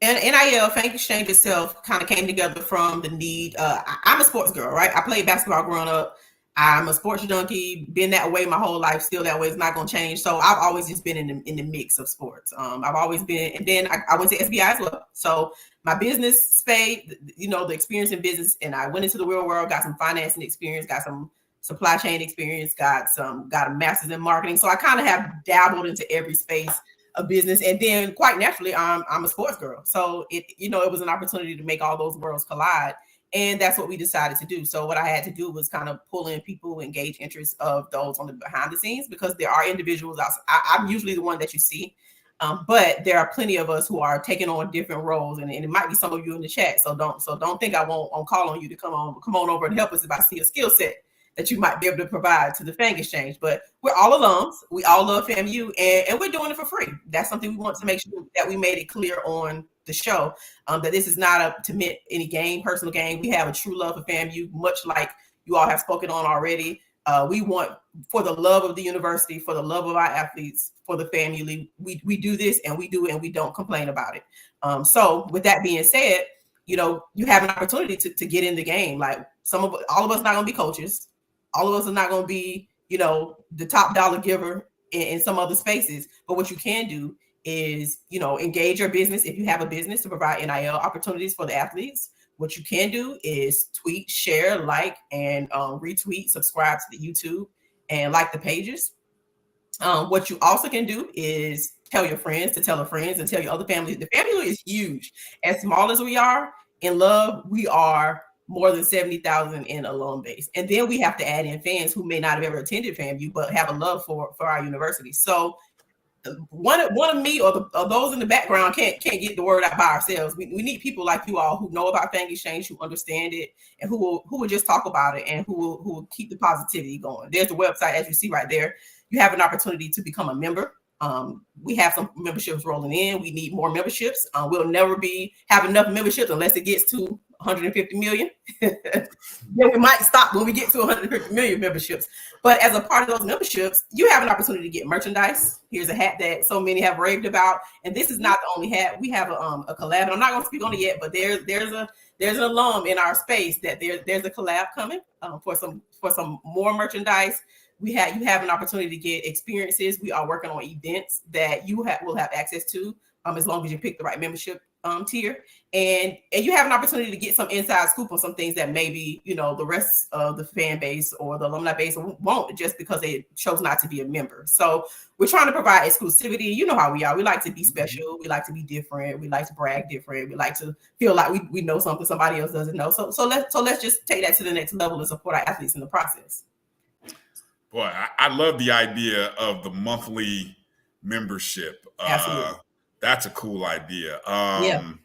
NIL, Fang Exchange itself, kind of came together from the need. I'm a sports girl, right? I played basketball growing up. I'm a sports junkie, been that way my whole life, still that way. It's not going to change. So I've always just been in the mix of sports. I've always been, and then I went to SBI as well. So my business space, the experience in business, and I went into the real world, got some financing experience, got some supply chain experience, got a master's in marketing. So I kind of have dabbled into every space of business. And then quite naturally, I'm a sports girl. So it was an opportunity to make all those worlds collide And that's what we decided to do. So what I had to do was kind of pull in people, engage interest of those on the behind the scenes, because there are individuals. I'm usually the one that you see, but there are plenty of us who are taking on different roles, and it might be some of you in the chat. So don't think I won't call on you to come on over and help us if I see a skill set that you might be able to provide to the Fang Exchange. But we're all alums. We all love FAMU, and we're doing it for free. That's something we want to make sure that we made it clear on the show, that this is not to mint any gain, personal gain. We have a true love for FAMU, much like you all have spoken on already. We want, for the love of the university, for the love of our athletes, for the family, we do this, and we do it, and we don't complain about it. So with that being said, you have an opportunity to get in the game. Like all of us not going to be coaches. All of us are not going to be, the top dollar giver in some other spaces. But what you can do is, engage your business. If you have a business, to provide NIL opportunities for the athletes. What you can do is tweet, share, like, and retweet, subscribe to the YouTube, and like the pages. What you also can do is tell your friends to tell their friends and tell your other families. The family is huge. As small as we are in love, we are more than 70,000 in alum base. And then we have to add in fans who may not have ever attended FAMU, but have a love for our university. So one of me or those in the background can't get the word out by ourselves. We need people like you all who know about Fang Exchange, who understand it, and who will just talk about it, and who will keep the positivity going. There's the website, as you see right there. You have an opportunity to become a member. We have some memberships rolling in. We need more memberships. We'll never have enough memberships unless it gets to 150 million. Then we might stop when we get to 150 million memberships. But as a part of those memberships, you have an opportunity to get merchandise. Here's a hat that so many have raved about, and this is not the only hat. We have a collab, and I'm not going to speak on it yet, but there's an alum in our space that there's a collab coming for some more merchandise. You have an opportunity to get experiences. We are working on events that you will have access to, as long as you pick the right membership tier, and you have an opportunity to get some inside scoop on some things that maybe the rest of the fan base or the alumni base won't, just because they chose not to be a member. So we're trying to provide exclusivity. You know how we are. We like to be special. We like to be different. We like to brag different. We like to feel like we know something somebody else doesn't know. So let's just take that to the next level and support our athletes in the process. Boy, I love the idea of the monthly membership. Absolutely. That's a cool idea. And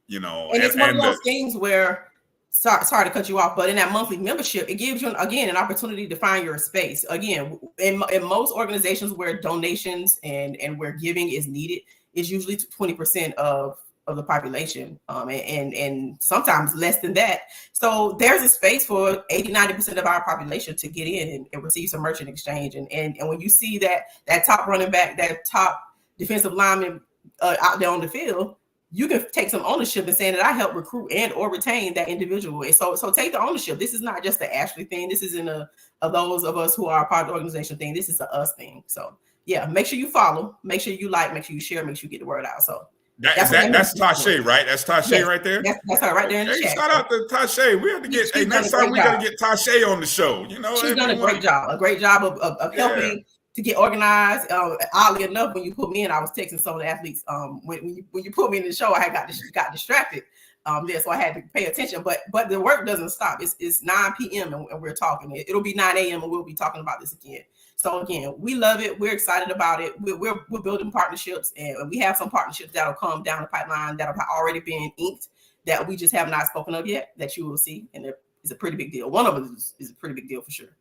it's one of those things where, sorry to cut you off, but in that monthly membership, it gives you, again, an opportunity to find your space. Again, in most organizations where donations and where giving is needed, is usually 20% of the population, and sometimes less than that. So there's a space for 80-90% of our population to get in and receive some merchant exchange. And when you see that top running back, that top defensive lineman out there on the field, you can take some ownership in saying that I helped recruit and or retain that individual. And so take the ownership. This is not just the Ashley thing. This isn't those of us who are a part of the organization thing. This is a us thing. So yeah, make sure you follow, make sure you like, make sure you share, make sure you get the word out. So that's Tasha, right? That's Tasha right there. That's her right there in the chat. Shout out to Tasha. We have to get next time we got to get Tasha on the show. She's done a great job of helping to get organized. Oddly enough, when you put me in, I was texting some of the athletes. When you put me in the show, I got distracted. So I had to pay attention. But the work doesn't stop. It's 9 p.m. and we're talking. It'll be 9 a.m. and we'll be talking about this again. So again, we love it. We're excited about it. We're building partnerships, and we have some partnerships that'll come down the pipeline that have already been inked that we just have not spoken of yet, that you will see. And it's a pretty big deal. One of them is a pretty big deal for sure.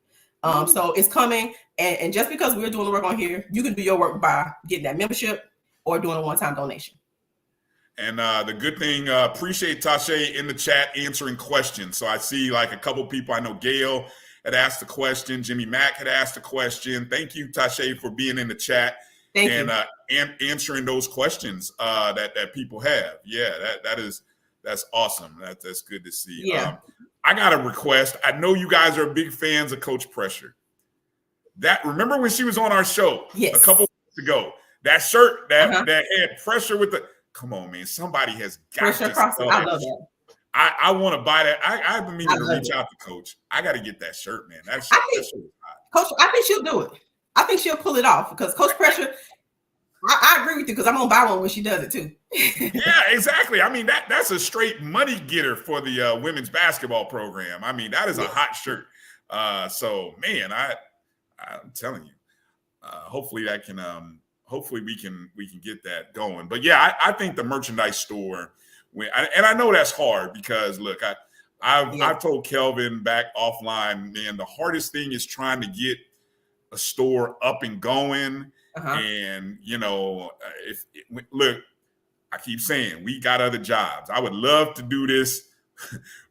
So it's coming. And just because we're doing the work on here, you can do your work by getting that membership or doing a one-time donation. And the good thing, appreciate Tasha in the chat answering questions. So I see like a couple people. I know Gail had asked a question. Jimmy Mack had asked a question. Thank you, Tasha, for being in the chat and answering those questions that people have. Yeah, that's awesome. That's good to see. Yeah. I got a request. I know you guys are big fans of Coach Pressure. Remember when she was on our show a couple weeks ago? That shirt that had Pressure with the. Come on, man. Somebody has got to. I love that. I want to buy that. I've been meaning to reach out to Coach. I got to get that shirt, man. Coach, I think she'll do it. I think she'll pull it off because Coach Pressure, I agree with you because I'm gonna buy one when she does it too. Yeah, exactly. I mean, that's a straight money getter for the women's basketball program. I mean, that is a hot shirt. So man, I'm telling you, hopefully that can hopefully we can get that going. But yeah, I think the merchandise store, and I know that's hard because look, I've told Kelvin back offline, man, the hardest thing is trying to get a store up and going. And you know, look, I keep saying we got other jobs. I would love to do this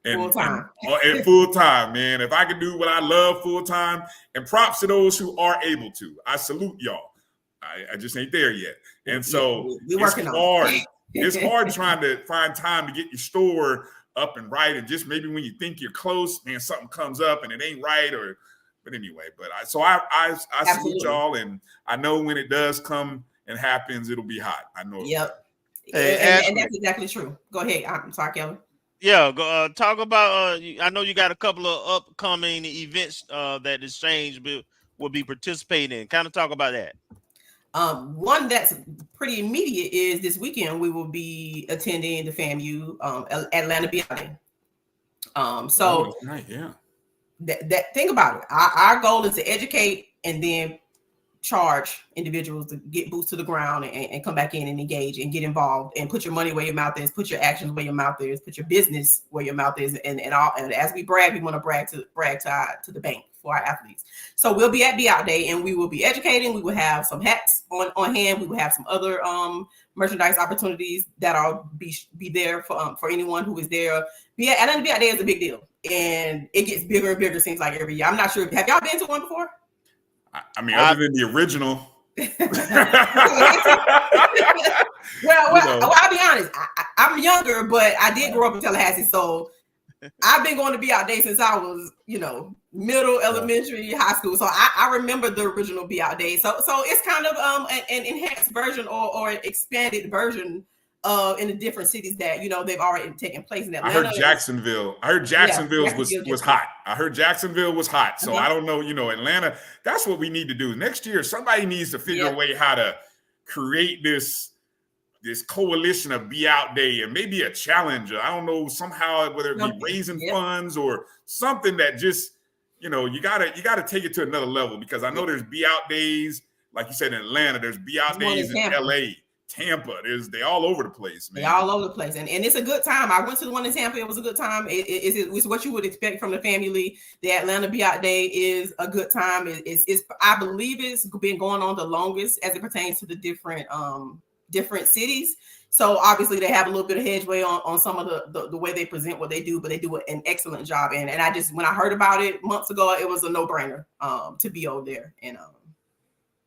full time. And full time, man. If I could do what I love full time, and props to those who are able to. I salute y'all. I just ain't there yet. And so it's hard. It's hard trying to find time to get your store up and right. And just maybe when you think you're close, man, something comes up and it ain't right. But anyway, I salute y'all, and I know when it does come and happens, it'll be hot. I know. Yep. Hey, and that's exactly true. Go ahead. I'm sorry, Kelvin. Yeah, talk about. I know you got a couple of upcoming events that Exchange will be participating in. Kind of talk about that. One that's pretty immediate is this weekend we will be attending the FAMU Atlanta Beyond. So yeah. That think about it. Our goal is to educate and then charge individuals to get boots to the ground and come back in and engage and get involved and put your money where your mouth is, put your actions where your mouth is, put your business where your mouth is, and as we brag, we want to brag to the bank for our athletes. So we'll be at Be Out Day and we will be educating. We will have some hats on hand. We will have some other merchandise opportunities that'll be there for anyone who is there. Atlanta Be Out Day is a big deal, and it gets bigger and bigger. Seems like every year. I'm not sure. Have y'all been to one before? I mean, other than the original. Well, I'll be honest. I'm younger, but I did grow up in Tallahassee, so I've been going to Be Out Day since I was, middle, elementary, high school. So I remember the original Be Out Day. So it's kind of an enhanced version or an expanded version in the different cities that they've already taken place in Atlanta. I heard Jacksonville was hot. I heard Jacksonville was hot. So I don't know, Atlanta. That's what we need to do next year. Somebody needs to figure a way how to create this coalition of Be Out Day and maybe a challenger. I don't know, somehow, whether it be raising funds or something that just, you gotta take it to another level, because I know there's Be Out Days, like you said, in Atlanta. There's Be Out Days in LA. Tampa, they all over the place, man. They're all over the place, and it's a good time. I went to the one in Tampa; it was a good time. It's what you would expect from the family. The Atlanta Be Out Day is a good time. It's I believe it's been going on the longest as it pertains to the different cities. So obviously they have a little bit of hedgeway on some of the way they present what they do, but they do an excellent job. And I just, when I heard about it months ago, it was a no brainer to be over there. And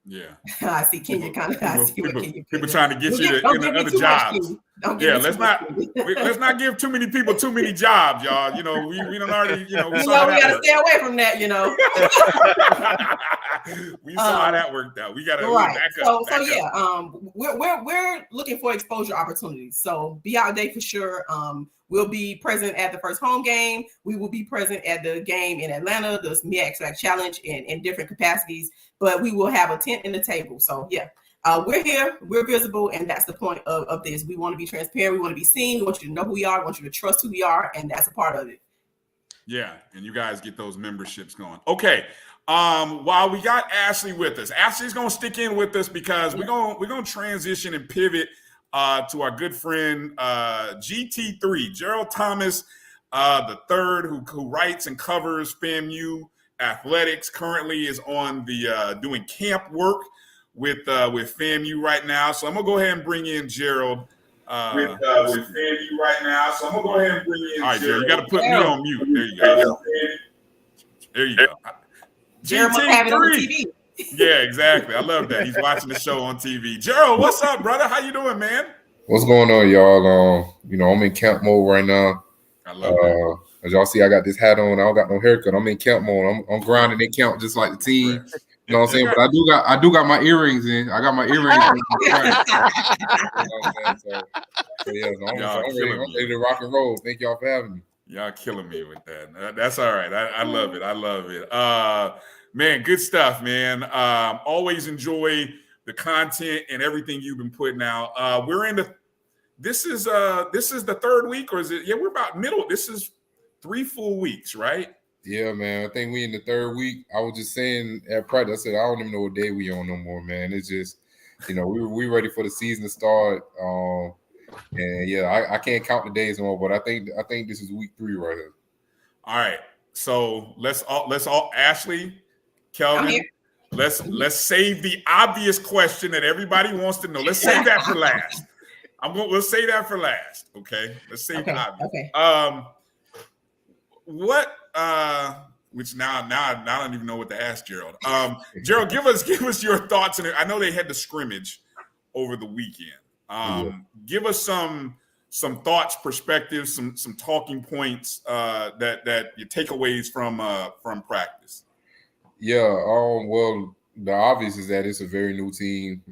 yeah, I see Kenya kind of. People trying to get you into other jobs. Yeah, let's not give too many people too many jobs, y'all. We don't already, we gotta stay away from that. We saw how that worked out. We gotta back up. We're looking for exposure opportunities. So Be Out Day for sure. We'll be present at the first home game. We will be present at the game in Atlanta, the MEAC Challenge in different capacities, but we will have a tent and a table. So we're here, we're visible, and that's the point of this. We want to be transparent, we want to be seen, we want you to know who we are, we want you to trust who we are, and that's a part of it. Yeah, and you guys get those memberships going. Okay. While we got Ashley with us, Ashley's gonna stick in with us because we're gonna transition and pivot to our good friend GT3, Gerald Thomas the third, who writes and covers FAMU athletics. Currently is on the doing camp work with FAMU right now. So I'm gonna go ahead and bring in Gerald with FAMU right now. So I'm gonna go ahead and bring in. All right, Gerald, you got to put me on mute. There you go. There you go. Gerald must have it on TV. Yeah, exactly. I love that. He's watching the show on TV. Gerald, what's up, brother? How you doing, man? What's going on, y'all? I'm in camp mode right now. I love that. As y'all see, I got this hat on. I don't got no haircut. I'm in camp mode. I'm grinding in camp just like the team. You know what I'm saying? But I do got my earrings in. I got my earrings in. I'm ready to rock and roll. Thank y'all for having me. Y'all killing me with that. That's all right. I love it. I love it. Man, good stuff, man. Always enjoy the content and everything you've been putting out. This is the third week, or is it? Yeah, we're about middle. This is 3 full weeks, right? Yeah, man. I think we in the third week. I was just saying at practice, I said I don't even know what day we on no more, man. It's just, we ready for the season to start. And yeah, I can't count the days more, but I think this is week 3 right here. All right. So let's all Ashley, Kelvin, let's save the obvious question that everybody wants to know. Let's save that for last. We'll say that for last. Okay. Let's save the obvious. Okay. Which now I don't even know what to ask Gerald. Gerald, give us your thoughts. And I know they had the scrimmage over the weekend. Give us some thoughts, perspectives, some talking points that your takeaways from practice. Yeah. Well, the obvious is that it's a very new team.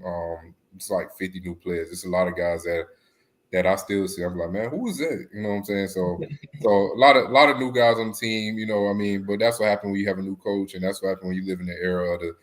It's like 50 new players. It's a lot of guys that I still see. I'm like, man, who is that? You know what I'm saying? So a lot of new guys on the team. But that's what happens when you have a new coach, and that's what happens when you live in the era of the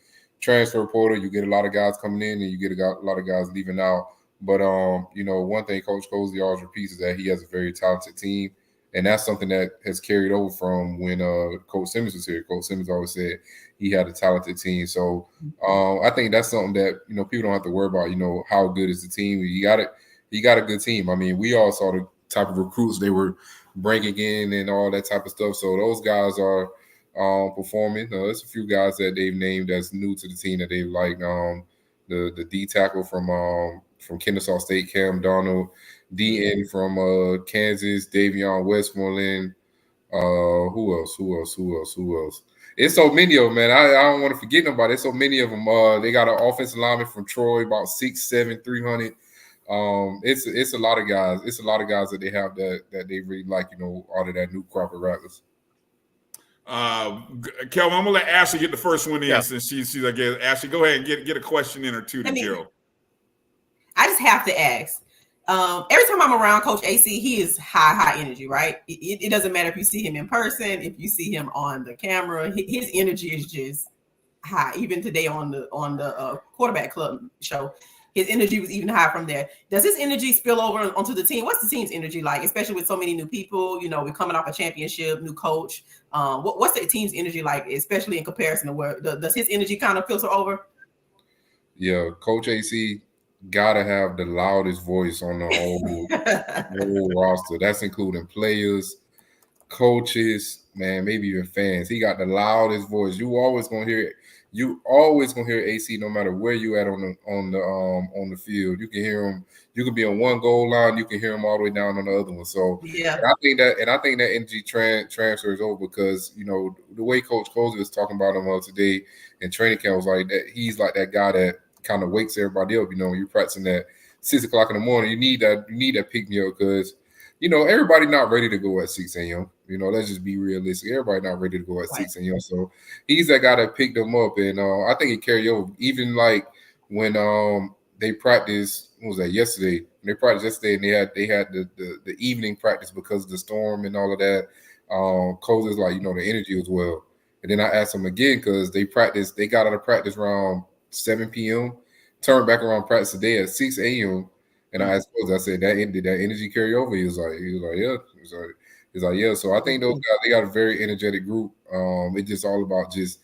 transfer portal. You get a lot of guys coming in, and you get a lot of guys leaving out. But one thing Coach Cosley always repeats is that he has a very talented team, and that's something that has carried over from when Coach Simmons was here. Coach Simmons always said he had a talented team. So I think that's something that people don't have to worry about. How good is the team? You got a good team. I mean, we all saw the type of recruits they were bringing in and all that type of stuff. So those guys are performing. There's a few guys that they've named that's new to the team that they like. The D tackle from Kennesaw State, Cam Donald, DN from Kansas, Davion Westmoreland. Who else? It's so many of them, man. I don't want to forget nobody. There's so many of them. They got an offensive lineman from Troy, about 6'7", 300. It's a lot of guys. It's a lot of guys that they have that they really like, out of that new crop of Rattlers. Kelvin, I'm gonna let Ashley get the first one in since she's I guess. Ashley, go ahead and get a question in or two to Gerald. I just have to ask. Every time I'm around Coach AC, he is high energy, right? It doesn't matter if you see him in person, if you see him on the camera, his energy is just high. Even today on the quarterback club show, his energy was even high from there. Does his energy spill over onto the team? What's the team's energy like, especially with so many new people? We're coming off a championship, new coach. What's the team's energy like, especially in comparison to where does his energy kind of filter over? Yeah, Coach AC gotta have the loudest voice on the whole roster. That's including players, coaches, man, maybe even fans. He got the loudest voice. You always gonna hear AC no matter where you at on the field. You can hear him. You can be on one goal line. You can hear him all the way down on the other one. So yeah, I think that energy transfers over because the way Coach Cosley was talking about him today in training camp was like that. He's like that guy that kind of wakes everybody up. When you're practicing at 6 o'clock in the morning, you need that pick me up because everybody not ready to go at 6 a.m. Let's just be realistic. Everybody not ready to go at 6 a.m. So he's that guy that picked them up, and I think it carried over. Even like when they practiced, what was that yesterday? They practiced yesterday, and they had the evening practice because of the storm and all of that. Coach is like the energy as well. And then I asked him again because they got out of practice around 7 p.m. Turned back around practice today at 6 a.m. And I asked Coach, I said, did that energy carry over? He was like, yeah. He's like, yeah. So I think those guys, they got a very energetic group. It's just all about just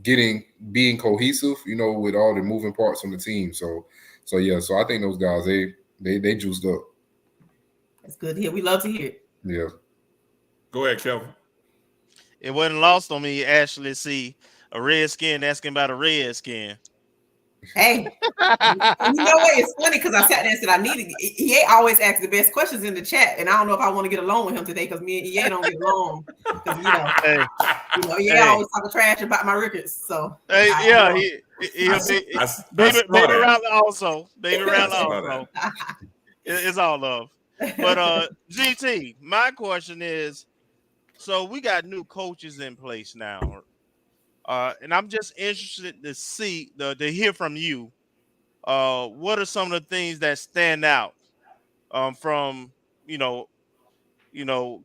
being cohesive, with all the moving parts on the team. So yeah. So I think those guys, they juiced up. That's good to hear. We love to hear it. Yeah. Go ahead, Kelvin. It wasn't lost on me, Ashley, see a red skin asking about a red skin. Hey, you know what? It's funny because I sat there and said I needed. EA always asks the best questions in the chat, and I don't know if I want to get along with him today because me and EA don't get along. Because EA always talking trash about my records. So baby Rally also. It's all love. But GT, my question is, so we got new coaches in place now. And I'm just interested to hear from you. What are some of the things that stand out from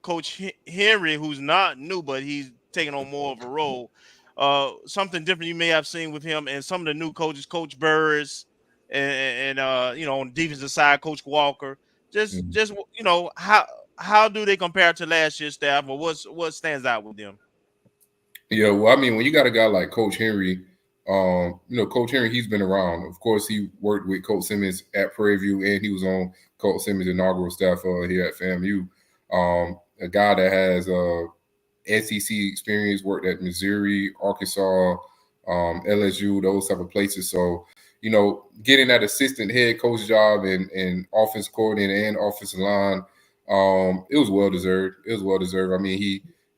Coach Henry, who's not new, but he's taking on more of a role. something different you may have seen with him and some of the new coaches, Coach Burris, and on the defensive side, Coach Walker. Just how do they compare to last year's staff, or what stands out with them? Yeah, well, I mean, when you got a guy like Coach Henry, Coach Henry, he's been around. Of course, he worked with Coach Simmons at Prairie View, and he was on Coach Simmons' inaugural staff here at FAMU. A guy that has SEC experience, worked at Missouri, Arkansas, LSU, those type of places. So, getting that assistant head coach job and offense coordinator and offensive line, it was well deserved. I mean,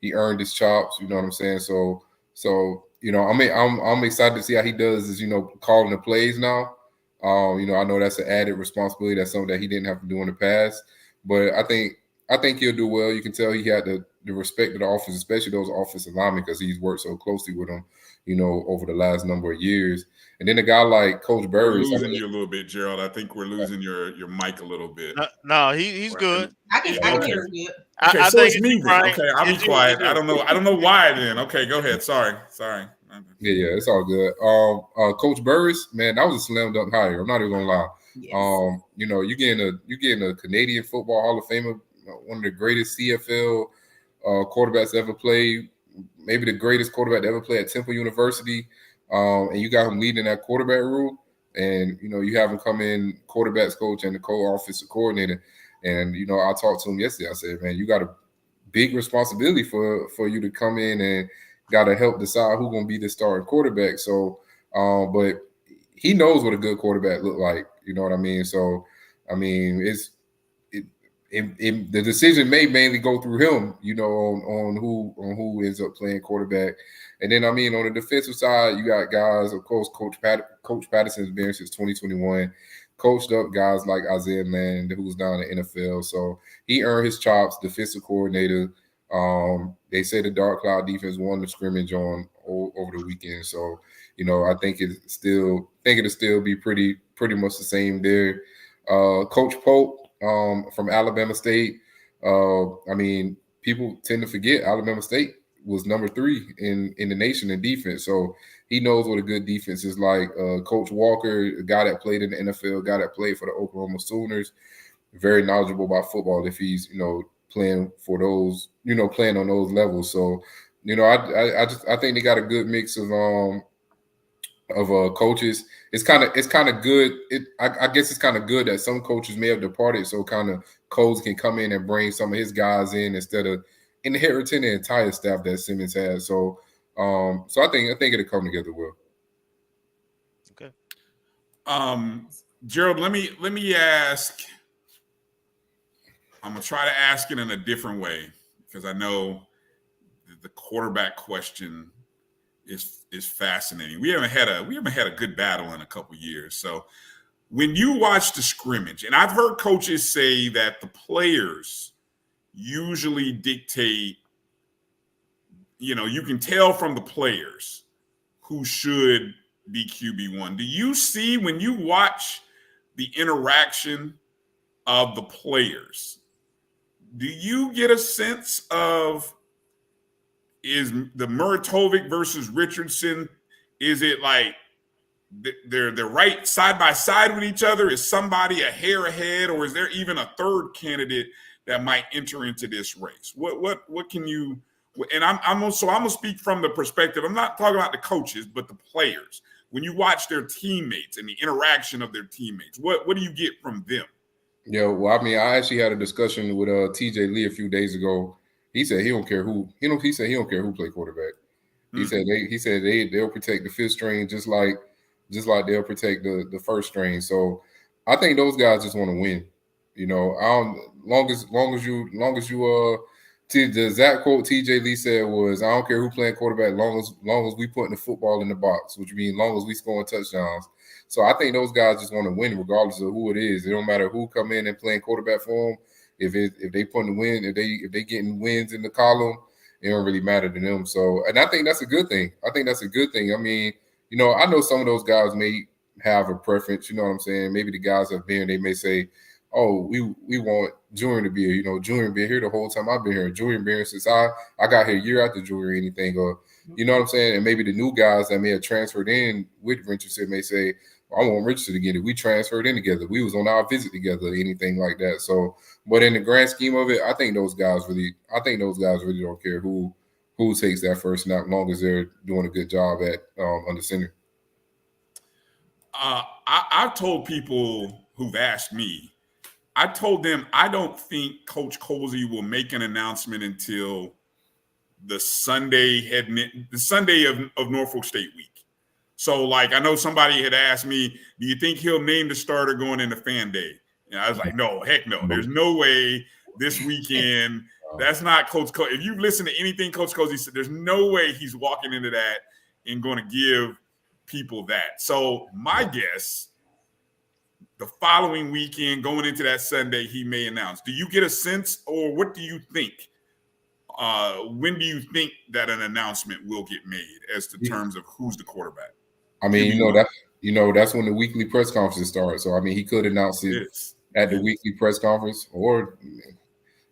he earned his chops. You know what I'm saying? So I'm excited to see how he does. Is calling the plays now. I know that's an added responsibility. That's something that he didn't have to do in the past. But I think he'll do well. You can tell he had the respect of the offense, especially those offensive linemen, because he's worked so closely with them, over the last number of years. And then a guy like Coach Burris. We're losing you a little bit, Gerald. I think we're losing your mic a little bit. No, he's good. I can hear him good. Okay, I so think it's me then. Okay, I'll be quiet. I don't know why then. Okay, go ahead. Sorry. Yeah, it's all good. Coach Burris, man, that was a slam dunk hire. I'm not even gonna lie. Yes. You're getting a Canadian Football Hall of Famer, one of the greatest CFL quarterbacks ever played, maybe the greatest quarterback to ever play at Temple University. And you got him leading that quarterback room, and you have him come in quarterbacks coach and the co-offensive coordinator. And I talked to him yesterday. I said, man, you got a big responsibility for you to come in and got to help decide who's going to be the starting quarterback. So, but he knows what a good quarterback look like. You know what I mean? So, I mean, the decision may mainly go through him, on who ends up playing quarterback. And then, I mean, on the defensive side, you got guys, of course, Coach Patterson's been since 2021, coached up guys like Isaiah Land, who's down in the NFL. So he earned his chops, defensive coordinator. They say the Dark Cloud defense won the scrimmage over the weekend. So, I think it'll still be pretty much the same there. Coach Pope from Alabama State. I mean, people tend to forget Alabama State was number 3 in the nation in defense. So he knows what a good defense is like. Coach Walker, a guy that played in the NFL, a guy that played for the Oklahoma Sooners, very knowledgeable about football if he's, playing for those, playing on those levels. So, I think they got a good mix of coaches. It's kind of good. I guess it's kind of good that some coaches may have departed, so kind of Coles can come in and bring some of his guys in instead of inheriting the entire staff that Simmons has. So I think it'll come together well. Okay. Gerald, let me ask. I'm gonna try to ask it in a different way because I know the quarterback question is fascinating. We haven't had a good battle in a couple years. So when you watch the scrimmage, and I've heard coaches say that the players usually dictate, you can tell from the players who should be QB1. Do you see when you watch the interaction of the players, do you get a sense of, is the Muratovic versus Richardson, is it like they're right side by side with each other? Is somebody a hair ahead, or is there even a third candidate that might enter into this race? What can you? And I'm gonna speak from the perspective. I'm not talking about the coaches, but the players. When you watch their teammates and the interaction of their teammates, what do you get from them? Yeah, well, I mean, I actually had a discussion with TJ Lee a few days ago. He said he don't care who, he said he don't care who play quarterback. He said they'll protect the fifth string just like they'll protect the first string. So I think those guys just want to win. Long as you the exact quote TJ Lee said was, I don't care who playing quarterback, long as we putting the football in the box, which means long as we scoring touchdowns. So I think those guys just want to win regardless of who it is. It don't matter who come in and playing quarterback for them. If they putting the win, if they getting wins in the column, it don't really matter to them. So, and I think that's a good thing. I mean, I know some of those guys may have a preference. You know what I'm saying? Maybe the guys have been, they may say, oh, we want Junior to be here. You know, Junior been here the whole time I've been here. Junior been here since I got here a year after Junior or anything. Or you know what I'm saying? And maybe the new guys that may have transferred in with Richardson may say, I want Richardson to get it. We transferred in together. We was on our visit together, anything like that. So, but in the grand scheme of it, I think those guys really don't care who takes that first snap, as long as they're doing a good job at under center. I've told people who've asked me, I told them I don't think Coach Colsey will make an announcement until the Sunday of Norfolk State week. So, like, I know somebody had asked me, do you think he'll name the starter going into Fan Day? And I was like, no, heck no. There's no way this weekend. That's not Coach Colsey. If you listen to anything Coach Colsey said, there's no way he's walking into that and going to give people that. So my guess, the following weekend, going into that Sunday, he may announce. Do you get a sense, or what do you think? When do you think that an announcement will get made as to terms of who's the quarterback? I mean, that's when the weekly press conferences start. So I mean, he could announce it at the weekly press conference, or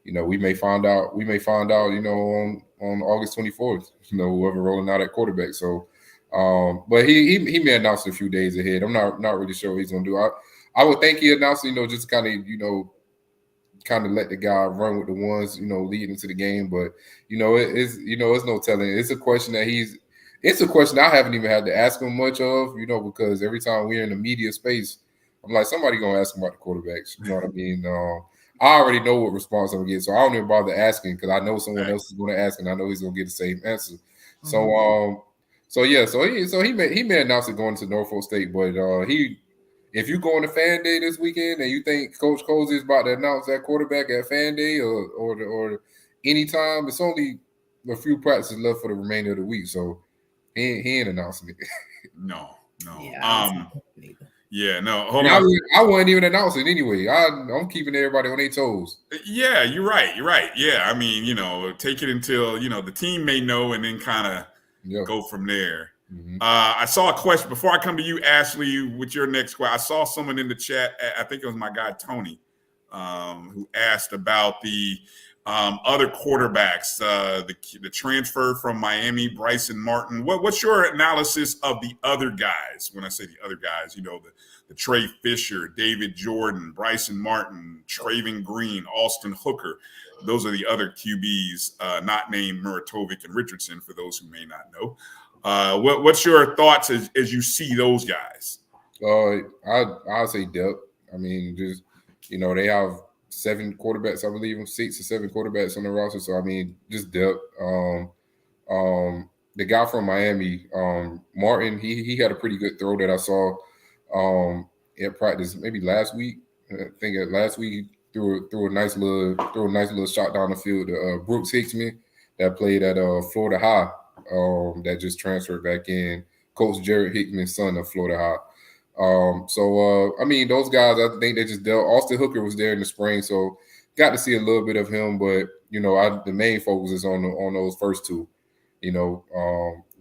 we may find out. On August 24th. Whoever rolling out at quarterback. So, but he may announce it a few days ahead. I'm not really sure what he's gonna do. I would think he announced, just kind of let the guy run with the ones, leading into the game. But it's no telling. It's a question I haven't even had to ask him much of, because every time we're in the media space, I'm like, somebody gonna ask him about the quarterbacks. You know what I mean? I already know what response I'm gonna get, so I don't even bother asking, because I know someone else is going to ask, and I know he's gonna get the same answer. So he may announce it going to Norfolk State, but if you go on to Fan Day this weekend and you think Coach Colsey is about to announce that quarterback at Fan Day or anytime, it's only a few practices left for the remainder of the week, so he ain't announcing it. No. Yeah, no. Hold on. I wouldn't even announce it anyway. I'm keeping everybody on their toes. Yeah, you're right. Yeah, I mean, take it until the team may know, and then kind of go from there. Mm-hmm. I saw a question before I come to you, Ashley, with your next question. I saw someone in the chat. I think it was my guy Tony, who asked about the other quarterbacks, the transfer from Miami, Bryson Martin. What's your analysis of the other guys? When I say the other guys, the Trey Fisher, David Jordan, Bryson Martin, Traven Green, Austin Hooker. Those are the other QBs, not named Muratovic and Richardson, for those who may not know. What's your thoughts as you see those guys? I'll say depth. I mean, just they have 7 quarterbacks, I believe, 6 or 7 quarterbacks on the roster. So I mean, just depth. The guy from Miami, Martin, he had a pretty good throw that I saw at practice maybe last week. I think last week threw a nice little shot down the field to Brooks Hicksman that played at Florida High. That just transferred back in. Coach Jared Hickman's son of Florida High. I mean, those guys, I think they just dealt. Austin Hooker was there in the spring, so got to see a little bit of him. But the main focus is on those first 2.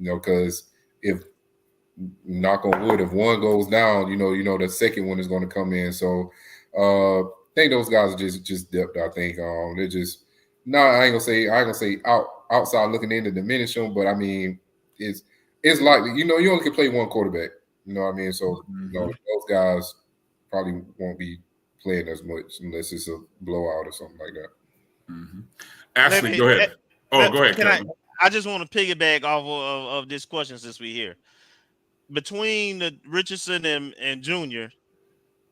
Because if, knock on wood, if one goes down, the second one is going to come in. So I think those guys are just depth. I think they're just I ain't gonna say outside looking in to diminish them, but I mean it's likely you only can play one quarterback. You know what I mean? So those guys probably won't be playing as much unless it's a blowout or something like that. Mm-hmm. Ashley, go ahead. Go ahead. I just want to piggyback off of this question since we're here. Between the Richardson and Junior,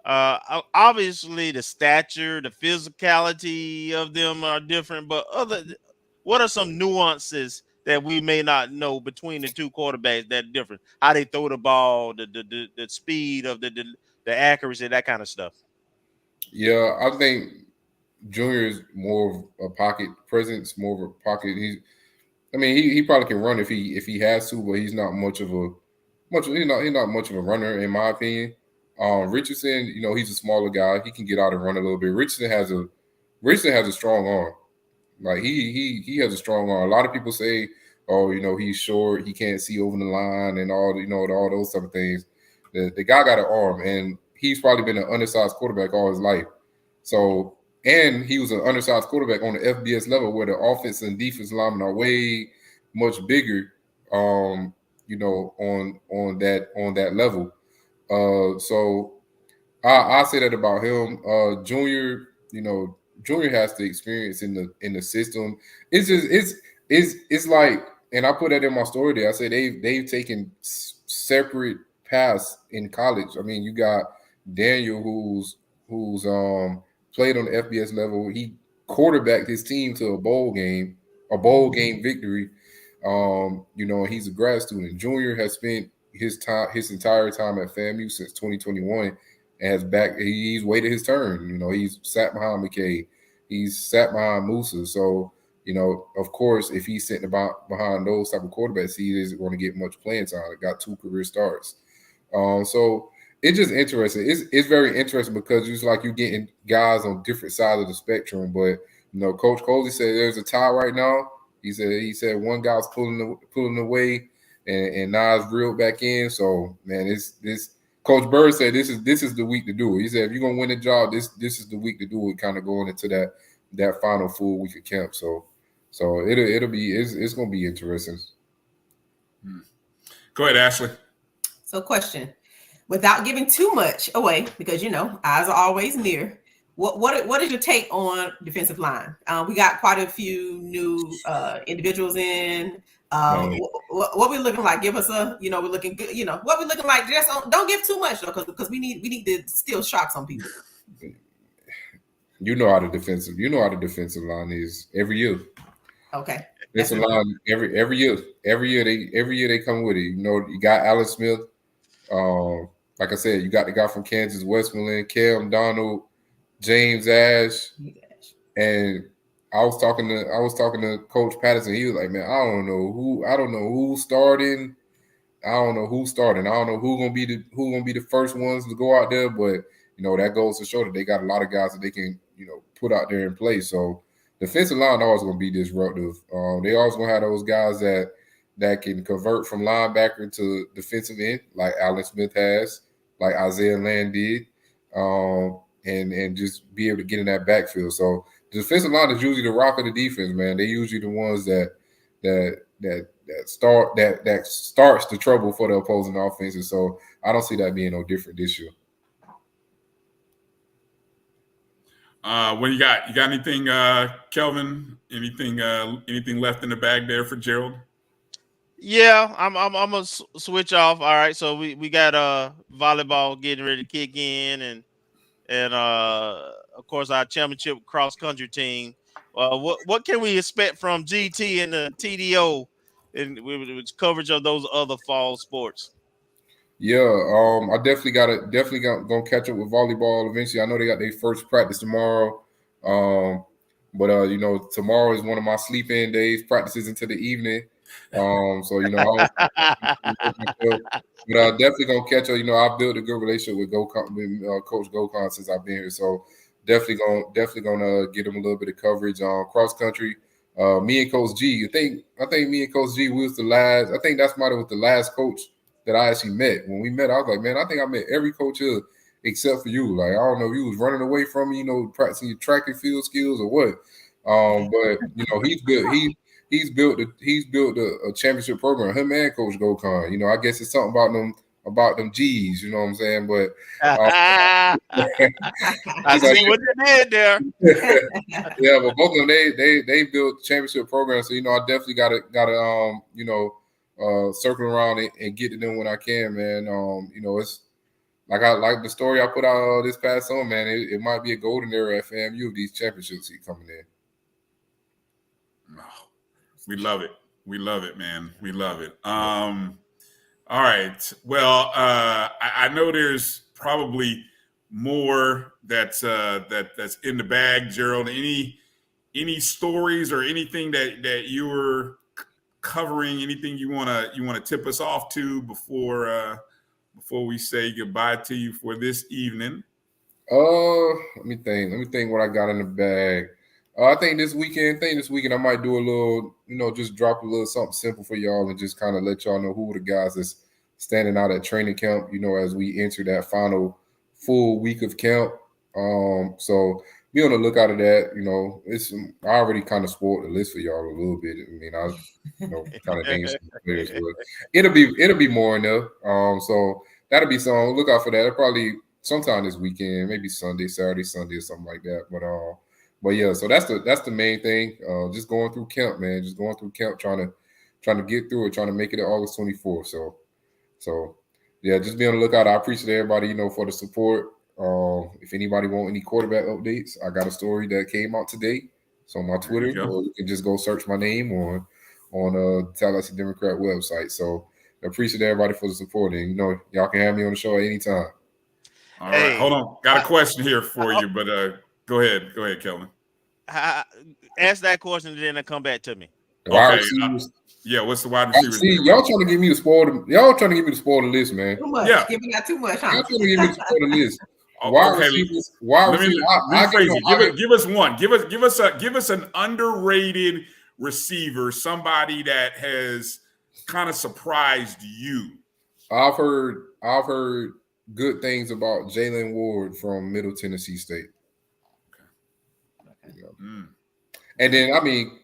obviously the stature, the physicality of them are different, but what are some nuances that we may not know between the 2 quarterbacks that are different? How they throw the ball, the speed of the accuracy, that kind of stuff. Yeah, I think Junior is more of a pocket presence, more of a pocket. He probably can run if he has to, but he's not much of a runner in my opinion. Richardson, he's a smaller guy. He can get out and run a little bit. Richardson has a strong arm. Like he has a strong arm. A lot of people say, he's short, he can't see over the line, and all those type of things. The guy got an arm, and he's probably been an undersized quarterback all his life. So and he was an undersized quarterback on the FBS level, where the offense and defense linemen are way much bigger. On that level. So I say that about him. Junior, Junior has the experience in the system. It's just it's like, and I put that in my story there. I said they've taken separate paths in college. I mean, you got Daniel who's played on the FBS level. He quarterbacked his team to a bowl game victory. He's a grad student. Junior has spent his entire time at FAMU since 2021, and he's waited his turn. He's sat behind McKay, he's sat behind Musa. So, of course, if he's sitting behind those type of quarterbacks, he isn't going to get much playing time. He got 2 career starts. So it's just interesting. It's very interesting because it's like you're getting guys on different sides of the spectrum. But Coach Coley said there's a tie right now. He said one guy's pulling away, and Nas reeled back in. So man, this Coach Bird said this is the week to do it. He said if you're gonna win the job, this is the week to do it. Kind of going into that final full week of camp. So it's gonna be interesting. Go ahead, Ashley. So, question: without giving too much away, because eyes are always near. What is your take on defensive line? We got quite a few new individuals in. What we looking like? Give us we're looking good. What we looking like? Just don't give too much though, because we need to steal shots on people. How the defensive line is every year. Okay. Defensive line every year they come with it. You got Alex Smith. Like I said, you got the guy from Kansas, Westmoreland, Cam Donald, James Ash, and I was talking to Coach Patterson. He was like, "Man, I don't know who's starting. I don't know who's starting. I don't know who's gonna be the first ones to go out there." But that goes to show that they got a lot of guys that they can put out there and play. So defensive line always gonna be disruptive. They always gonna have those guys that can convert from linebacker to defensive end, like Alex Smith has, like Isaiah Land did. And just be able to get in that backfield. So the defensive line is usually the rock of the defense, man. They're usually the ones that starts the trouble for the opposing offenses. So I don't see that being no different this year. What you got? You got anything, Kelvin? Anything left in the bag there for Gerald? Yeah, I'm gonna switch off. All right, so we got volleyball getting ready to kick in, and of course our championship cross country team. What can we expect from GT and the TDO with coverage of those other fall sports? Yeah, I definitely gonna catch up with volleyball eventually. I know they got their first practice tomorrow. But tomorrow is one of my sleep-in days, practices into the evening. So but definitely gonna catch up. I've built a good relationship with Coach Gokon since I've been here. So definitely gonna get him a little bit of coverage on cross country. Me and Coach G, I think me and Coach G, we was the last. I think that's was the last coach that I actually met. When we met, I was like, man, I think I met every coach here except for you. Like, I don't know if you was running away from me, practicing your track and field skills or what. But he's built a championship program. Him and Coach Gokon. I guess it's something about them G's. You know what I'm saying? But I see what you did there. Yeah, but both of them they built championship programs. So I definitely gotta circle around and get to them when I can, man. It's like the story I put out this past summer, man. It might be a golden era at FAMU if these championships keep coming in. We love it. We love it, man. We love it. All right. Well, I know there's probably more that's in the bag, Gerald. Any stories or anything that you were covering? Anything you wanna tip us off to before we say goodbye to you for this evening? Let me think what I got in the bag. I think this weekend I might do a little, just drop a little something simple for y'all and just kind of let y'all know who the guys that's standing out at training camp, as we enter that final full week of camp. So be on the lookout of that. I already kind of spoiled the list for y'all a little bit. I mean, I kind of named some players, but it'll be more in there. So that'll be some. Look out for that. It'll probably sometime this weekend, maybe Saturday, Sunday, or something like that. But yeah, so that's the main thing. Just going through camp, man. Just going through camp, trying to get through it, trying to make it to August 24th. So yeah, just be on the lookout. I appreciate everybody, for the support. If anybody want any quarterback updates, I got a story that came out today. It's on my Twitter, or you can just go search my name on Tallahassee Democrat website. So I appreciate everybody for the support, and y'all can have me on the show at any time. All right, hold on. Got a question here for you, but go ahead, Kelvin. Ask that question and then come back to me. Okay. What's the wide receivers? See, y'all trying to get me to spoil the list, man. Too much. Yeah. Giving out too much. Huh? Y'all trying to get me to spoil the list. Let me rephrase it. Give us one. Give us an underrated receiver, somebody that has kind of surprised you. I've heard good things about Jalen Ward from Middle Tennessee State. Okay. And then,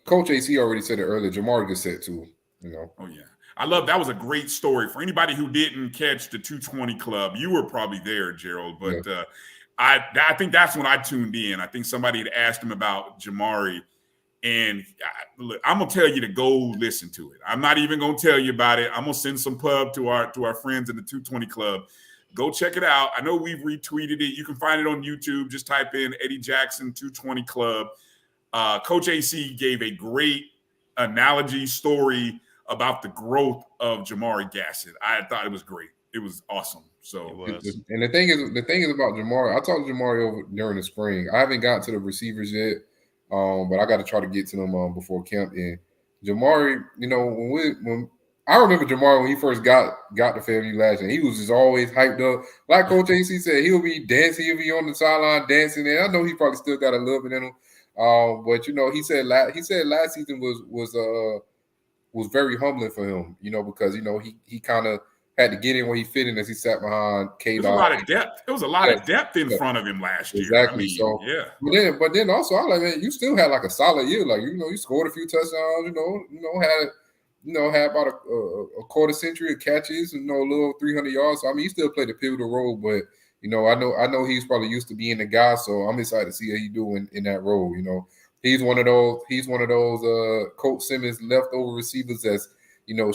Coach AC already said it earlier. Jamari Gassett too. Oh yeah, I love that. Was a great story for anybody who didn't catch the 220 Club. You were probably there, Gerald, but I think that's when I tuned in. I think somebody had asked him about Jamari, and look, I'm gonna tell you to go listen to it. I'm not even gonna tell you about it. I'm gonna send some pub to our friends in the 220 Club. Go check it out. I know we've retweeted it. You can find it on YouTube. Just type in Eddie Jackson 220 Club. Coach AC gave a great analogy story about the growth of Jamari Gassett. I thought it was great. It was awesome. So, and the thing is about Jamari. I talked to Jamari over during the spring. I haven't gotten to the receivers yet, but I got to try to get to them before camp. And Jamari, when I remember Jamari when he first got to FAMU last year, he was just always hyped up. Like Coach AC said, he'll be dancing, he'll be on the sideline dancing. And I know he probably still got a little bit in him. But he said last season was very humbling for him, because he kind of had to get in where he fit in as he sat behind K. There was a lot of depth. There was a lot of depth in front of him last year. Exactly. But then also I like, man, you still had like a solid year. Like, you scored a few touchdowns, had about a quarter century of catches, a little 300 yards. So, he still played a pivotal role, but I know he's probably used to being the guy, so I'm excited to see how he doing in that role. He's one of those Coach Simmons leftover receivers that's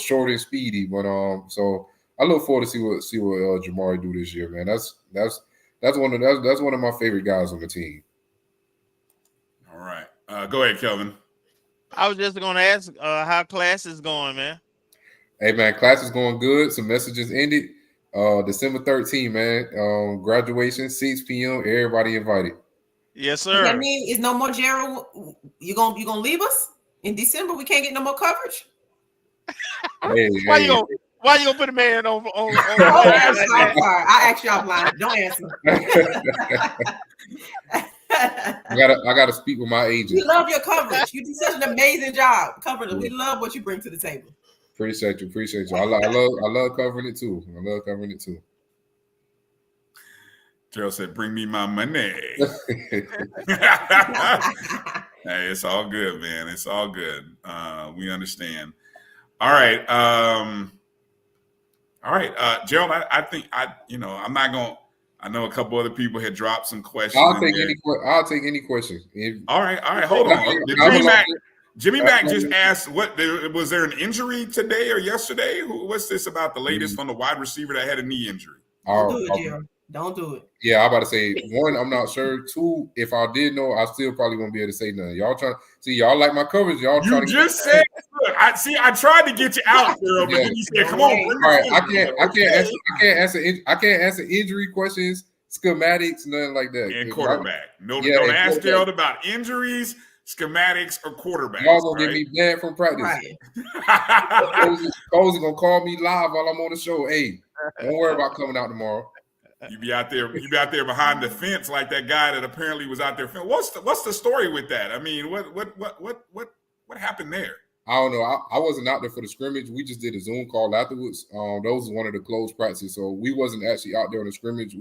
short and speedy. But so I look forward to see what Jamari do this year, man. That's one of my favorite guys on the team. All right, go ahead, Kelvin. I was just going to ask how class is going, man. Hey, man, class is going good. Some messages ended. December 13th, man. Graduation, 6 p.m. Everybody invited. Yes, sir. Does that mean it's no more Gerald? You gonna leave us in December? We can't get no more coverage. Why you gonna put a man on? I'm sorry. I asked you offline. Don't answer. I gotta speak with my agent. We love your coverage. You do such an amazing job covering it. We love what you bring to the table. Appreciate you. I love covering it too. Gerald said, "Bring me my money." Hey, it's all good, man. It's all good. We understand. All right. Gerald, I think I'm not going. I know a couple other people had dropped some questions. I'll take any questions. All right. Hold on. Jimmy Mack just asked, was there an injury today or yesterday? What's this about the latest on the wide receiver that had a knee injury? Don't do it, Gerald. Don't do it. Yeah, I'm about to say, one, I'm not sure. Two, if I did know, I still probably won't be able to say nothing. Y'all trying see, y'all like my coverage. Y'all you trying to just said, look, I tried to get you out, Gerald, but then you said, come on. All right, I can't answer injury questions, schematics, nothing like that. And quarterback. Don't ask Gerald about injuries, schematics, or quarterbacks. Y'all gonna get me banned from practice. Right. Cozy gonna call me live while I'm on the show. Hey, don't worry about coming out tomorrow. You be out there behind the fence like that guy that apparently was out there. What's the story with that? I mean, what happened there? I don't know. I wasn't out there for the scrimmage. We just did a Zoom call afterwards. Those was one of the closed practices, so we wasn't actually out there on the scrimmage.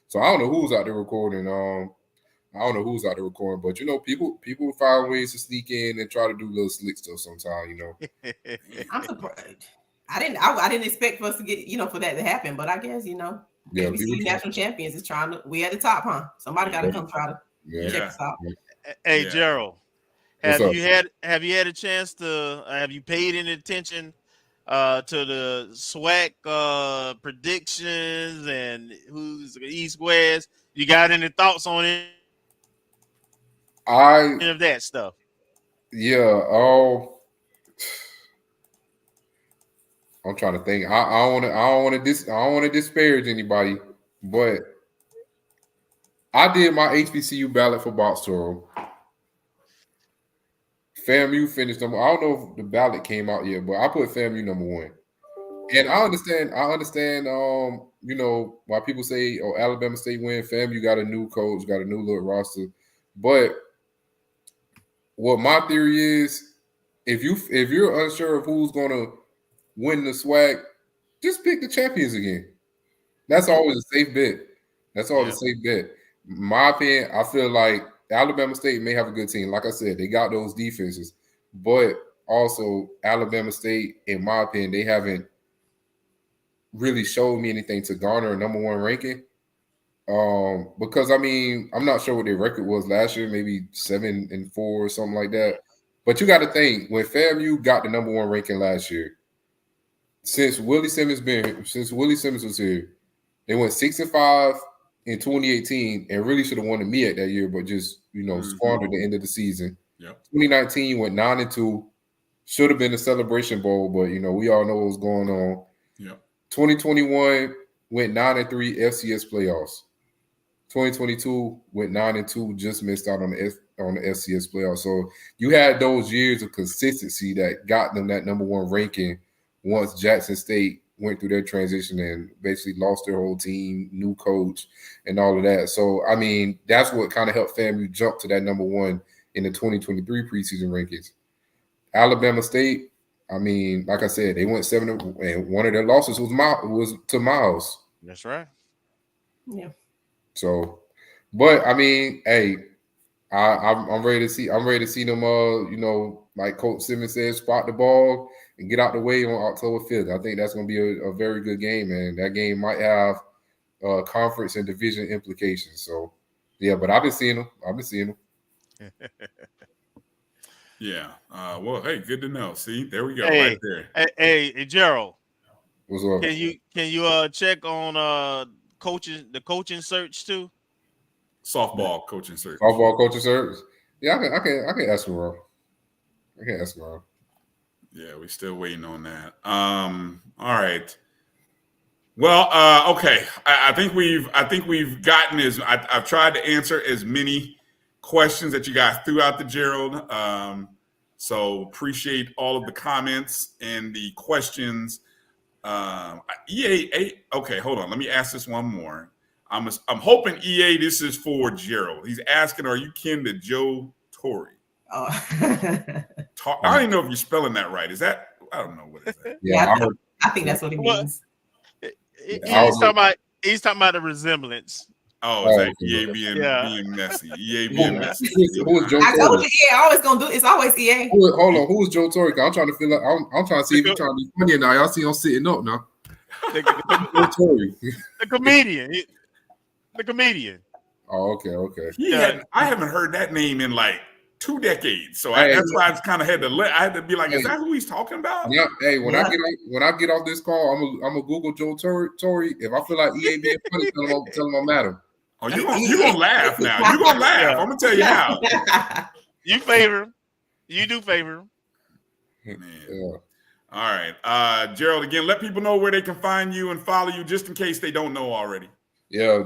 So I don't know who was out there recording. I don't know who's out there recording, but people find ways to sneak in and try to do little slick stuff sometimes. I'm surprised. I didn't expect for us to get for that to happen, but I guess Yeah, HBCU national champions is trying to. We at the top, huh? Somebody got to come try to check us out. Hey, Gerald, What's have up? you had a chance to have you paid any attention to the SWAC predictions and who's East West? You got any thoughts on any of that stuff? I'm trying to think. I don't want to disparage anybody, but I did my HBCU ballot for Boxtoro. FAMU finished number. I don't know if the ballot came out yet, but I put FAMU number 1. And I understand. Why people say, "Oh, Alabama State win." FAMU got a new coach, got a new little roster. But what my theory is, if you're unsure of who's gonna win the SWAC, just pick the champions again. That's always a safe bet. That's always a safe bet. In my opinion, I feel like Alabama State may have a good team. Like I said, they got those defenses, but also Alabama State, in my opinion, they haven't really showed me anything to garner a number 1 ranking. Because I'm not sure what their record was last year, maybe 7-4 or something like that. But you got to think, when FAMU got the number 1 ranking last year, since Willie Simmons was here, they went 6-5 in 2018 and really should have won the MEAC that year, but just squandered the end of the season. Yep. 2019 went 9-2, should have been the Celebration Bowl, but we all know what was going on. Yep. 2021 went 9-3 FCS playoffs. 2022 went 9-2, just missed out on the FCS playoffs. So you had those years of consistency that got them that number 1 ranking once Jackson State went through their transition and basically lost their whole team, new coach, and all of that. So, that's what kind of helped FAMU jump to that number 1 in the 2023 preseason rankings. Alabama State, like I said, they went 7, and one of their losses was to Miles. That's right. Yeah. So, but hey, I'm ready to see. I'm ready to see them. Like Coach Simmons said, spot the ball and get out the way on October 5th. I think that's going to be a very good game, and that game might have conference and division implications. So, yeah. But I've been seeing them. Yeah. Well, hey, good to know. See, there we go, Hey, right there. Hey, Gerald. What's up? Can you check on the coaching search too? Softball coaching search. Softball coaching search. Yeah, I can ask around. I can ask around. Yeah, we're still waiting on that. All right. Well, okay. I think we've gotten I've tried to answer as many questions that you guys threw out to Gerald. So appreciate all of the comments and the questions. EA, okay, hold on. Let me ask this one more. I'm hoping EA, this is for Gerald. He's asking, are you kin to Joe Torre? Oh. I don't even know if you're spelling that right. Is that? I don't know what is that. Yeah, I think that's what he means. He's talking about the resemblance. Oh, is that EA being messy? EA being messy. Who is Joe I Torre? told you, EA always gonna do. It's always EA. Hold on, who is Joe Torre? I'm trying to feel like I'm trying to see if he's trying to be funny now. Y'all see him sitting up now. The comedian. The comedian. Oh, okay. I haven't heard that name in like 2 decades, so that's why I kind of had to be like, is that who he's talking about? Yeah. Hey, when I get off this call, I'm gonna Google Joe Torre. If I feel like EA being funny, tell him I'm at him. Oh, you're gonna laugh now. You're gonna laugh. I'm gonna tell you how. You favor him. You do favor him. Man. Yeah. All right. Gerald, again, let people know where they can find you and follow you just in case they don't know already. Yeah,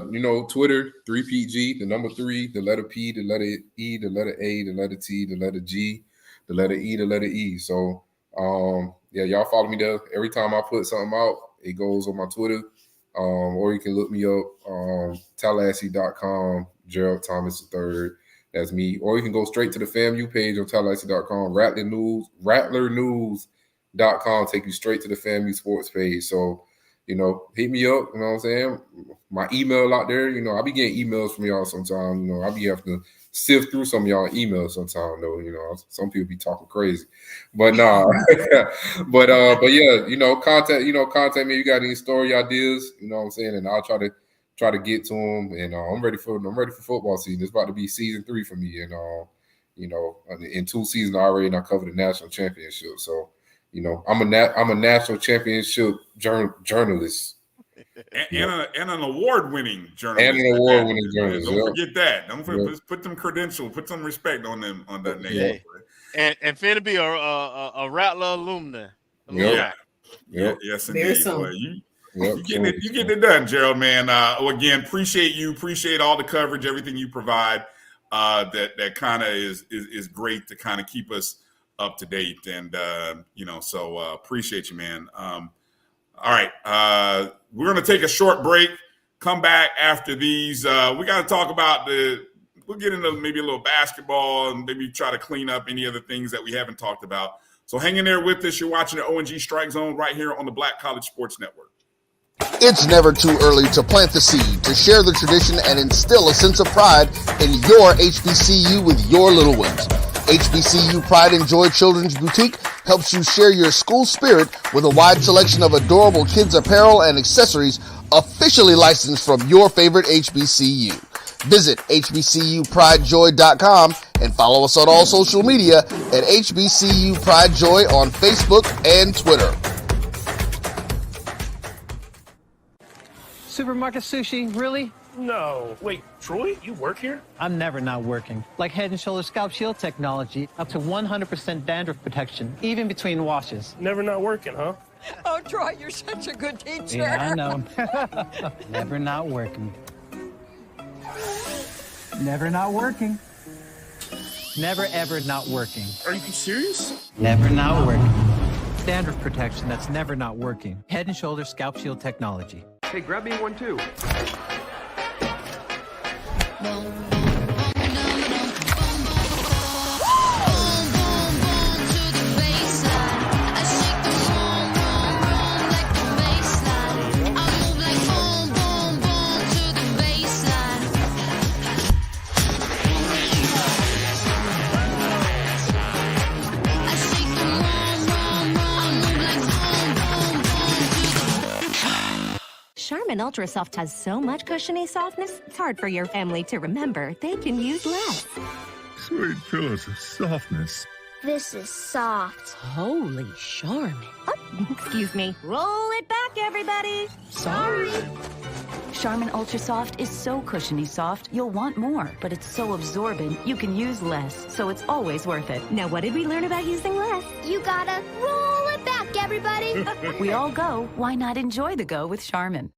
Twitter, 3PG, the number 3, the letter P, the letter E, the letter A, the letter T, the letter G, the letter E, the letter E. So, y'all follow me there. Every time I put something out, it goes on my Twitter. Or you can look me up, Tallahassee.com, Gerald Thomas III. That's me. Or you can go straight to the FAMU page on Tallahassee.com, Rattlernews.com, take you straight to the FAMU sports page. So, hit me up. You know what I'm saying? My email out there. I be getting emails from y'all sometimes. I be having to sift through some of y'all emails sometimes, though. Some people be talking crazy, but nah. but yeah, contact me. You got any story ideas? You know what I'm saying? And I'll try to get to them. And I'm ready for football season. It's about to be season 3 for me, and in 2 seasons already, and I covered the national championship. So, I'm a national championship journalist. And an award-winning journalist. And an award-winning journalist. Don't forget that. Don't forget, put them credentials, put some respect on that name. And finna be a Rattler alumni. Yeah. Yes, indeed. Boy, you getting it done, Gerald, man. Again, appreciate all the coverage, everything you provide. That kind of is great to kind of keep us up to date, and so appreciate you, man. All right, we're going to take a short break. Come back after these. We got to talk about we'll get into maybe a little basketball and maybe try to clean up any other things that we haven't talked about. So hang in there with us. You're watching the O&G Strike Zone right here on the Black College Sports Network. It's never too early to plant the seed, to share the tradition, and instill a sense of pride in your HBCU with your little ones. HBCU Pride and Joy Children's Boutique helps you share your school spirit with a wide selection of adorable kids apparel and accessories officially licensed from your favorite HBCU. Visit hbcupridejoy.com and follow us on all social media at HBCU Pride Joy on Facebook and Twitter. Supermarket sushi, really? No. Wait, Troy, you work here? I'm never not working. Like Head & Shoulders Scalp Shield technology, up to 100% dandruff protection, even between washes. Never not working, huh? Oh, Troy, you're such a good teacher. Yeah, I know. Never not working. Never not working. Never, ever not working. Are you serious? Never not working. Dandruff protection that's never not working. Head & Shoulders Scalp Shield technology. Hey, grab me one too. Charmin Ultra Soft has so much cushiony softness, it's hard for your family to remember. They can use less. Sweet pillows of softness. This is soft. Holy Charmin. Oh, excuse me. Roll it back, everybody. Sorry. Charmin Ultra Soft is so cushiony soft, you'll want more. But it's so absorbent, you can use less. So it's always worth it. Now, what did we learn about using less? You gotta roll it back, everybody. We all go. Why not enjoy the go with Charmin?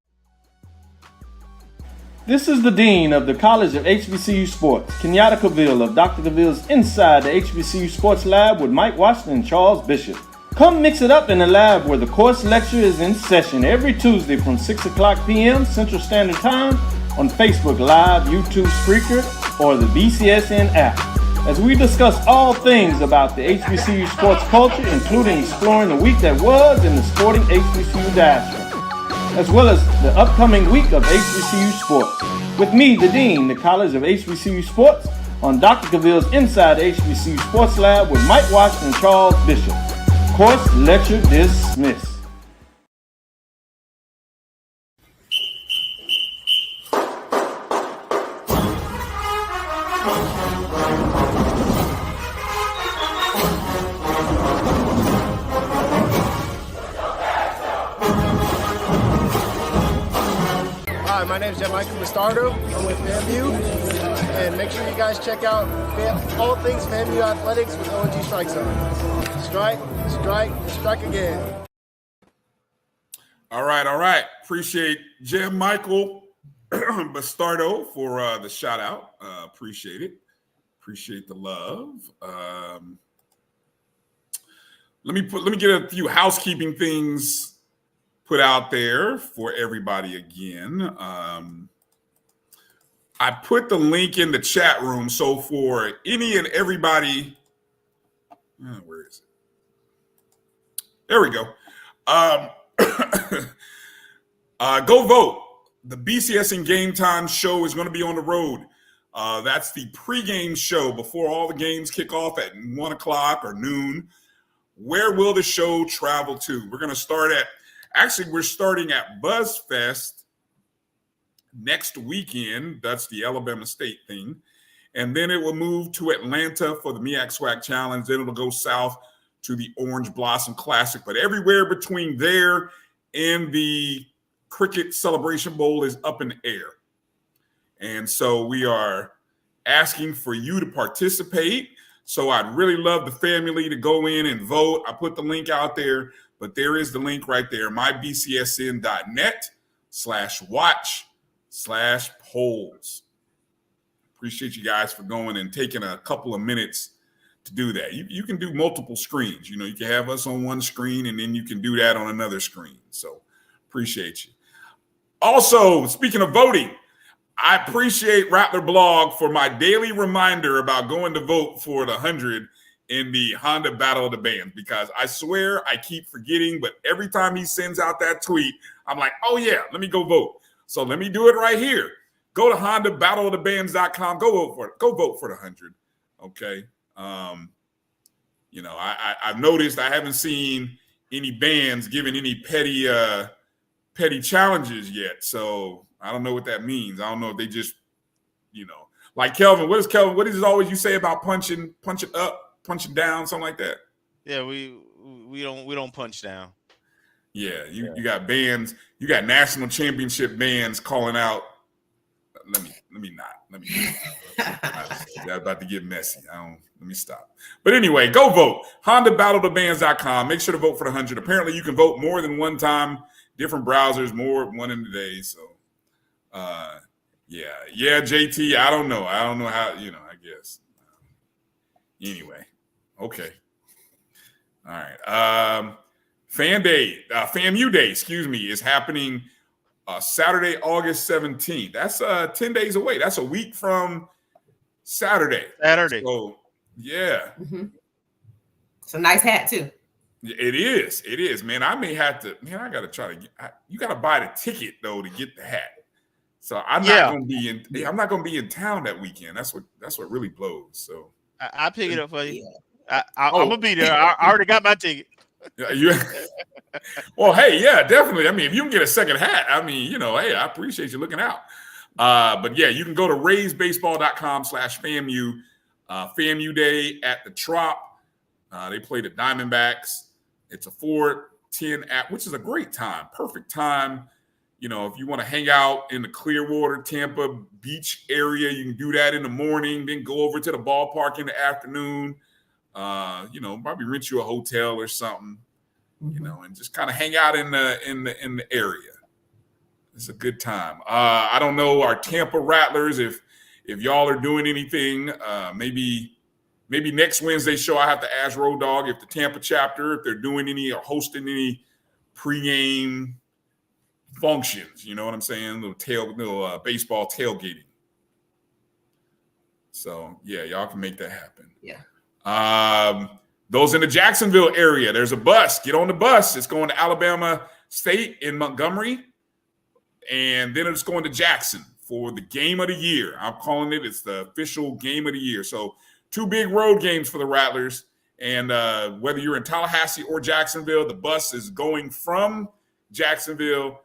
This is the Dean of the College of HBCU Sports, Kenyatta Cavill of Dr. Cavill's Inside the HBCU Sports Lab with Mike Washington and Charles Bishop. Come mix it up in the lab where the course lecture is in session every Tuesday from 6 o'clock p.m. Central Standard Time on Facebook Live, YouTube Spreaker, or the BCSN app, as we discuss all things about the HBCU sports culture, including exploring the week that was in the sporting HBCU diaspora, as well as the upcoming week of HBCU sports. With me, the Dean, the College of HBCU Sports, on Dr. Cavill's Inside the HBCU Sports Lab with Mike Washington and Charles Bishop. Course lecture dismissed. Hi, my name is Michael Bastardo. I'm with FAMU, and make sure you guys check out all things FAMU athletics with O&G StrikeZone. Strike, strike, and strike again. All right. Appreciate Jim Michael Bastardo for the shout out. Appreciate it. Appreciate the love. Let me get a few housekeeping things put out there for everybody again. I put the link in the chat room. So for any and everybody, where is it? There we go. Go vote. The BCS in Game Time show is going to be on the road. That's the pregame show before all the games kick off at 1 o'clock or noon. Where will the show travel to? We're going to start at, actually, we're starting at BuzzFest next weekend. That's the Alabama State thing. And then it will move to Atlanta for the MEAC Swag Challenge. Then it'll go south to the Orange Blossom Classic. But everywhere between there and the Cricket Celebration Bowl is up in the air. And so we are asking for you to participate. So I'd really love the family to go in and vote. I put the link out there, but there is the link right there, mybcsn.net/watch/polls. Appreciate you guys for going and taking a couple of minutes to do that. You can do multiple screens. You know, you can have us on one screen and then you can do that on another screen. So appreciate you. Also, speaking of voting, I appreciate Rattler Blog for my daily reminder about going to vote for the 100 in the Honda Battle of the Bands, because I swear I keep forgetting, but every time he sends out that tweet, I'm like, oh yeah, let me go vote. So let me do it right here. Go to HondaBattleOfTheBands.com. Go vote for it. Go vote for the 100. Okay. You know, I've noticed I haven't seen any bands giving any petty challenges yet. So I don't know what that means. I don't know if they just, you know, like Kelvin. What is it always you say about punching up, punching down, something like that? Yeah, we don't punch down. Yeah, you got bands, you got national championship bands calling out. Let me not. That's about to get messy. Let me stop. But anyway, go vote. HondaBattleTheBands.com. Make sure to vote for the 100. Apparently, you can vote more than one time. Different browsers, one in a day. So, yeah, JT. I don't know how. You know, I guess. Anyway, okay. All right. FAMU Day, excuse me, is happening Saturday, August 17th. That's 10 days away. That's a week from Saturday. So, yeah. Mm-hmm. It's a nice hat, too. It is, man. I may have to, I got to try to get, you got to buy the ticket, though, to get the hat. So I'm not going to be in town that weekend. That's what really blows. So I'll pick it up for you. I'm going to be there. I already got my ticket. Well, hey, yeah, definitely. I mean, if you can get a second hat, I mean, you know, hey, I appreciate you looking out. But yeah, you can go to raisebaseball.com/FAMU. FAMU Day at the Trop. They play the Diamondbacks. It's a 4:10 app, which is a great time, perfect time. You know, if you want to hang out in the Clearwater, Tampa Beach area, you can do that in the morning, then go over to the ballpark in the afternoon. You know, probably rent you a hotel or something, you know, and just kind of hang out in the area. It's a good time. I don't know our Tampa Rattlers if y'all are doing anything. Maybe next Wednesday show I have to ask Road Dogg if the Tampa chapter, if they're doing any or hosting any pregame functions. You know what I'm saying? Little baseball tailgating. So yeah, y'all can make that happen. Yeah. Those in the Jacksonville area, there's a bus. Get on the bus. It's going to Alabama State in Montgomery, and then it's going to Jackson for the game of the year. I'm calling it. It's the official game of the year. So 2 big road games for the Rattlers, and whether you're in Tallahassee or Jacksonville, the bus is going from Jacksonville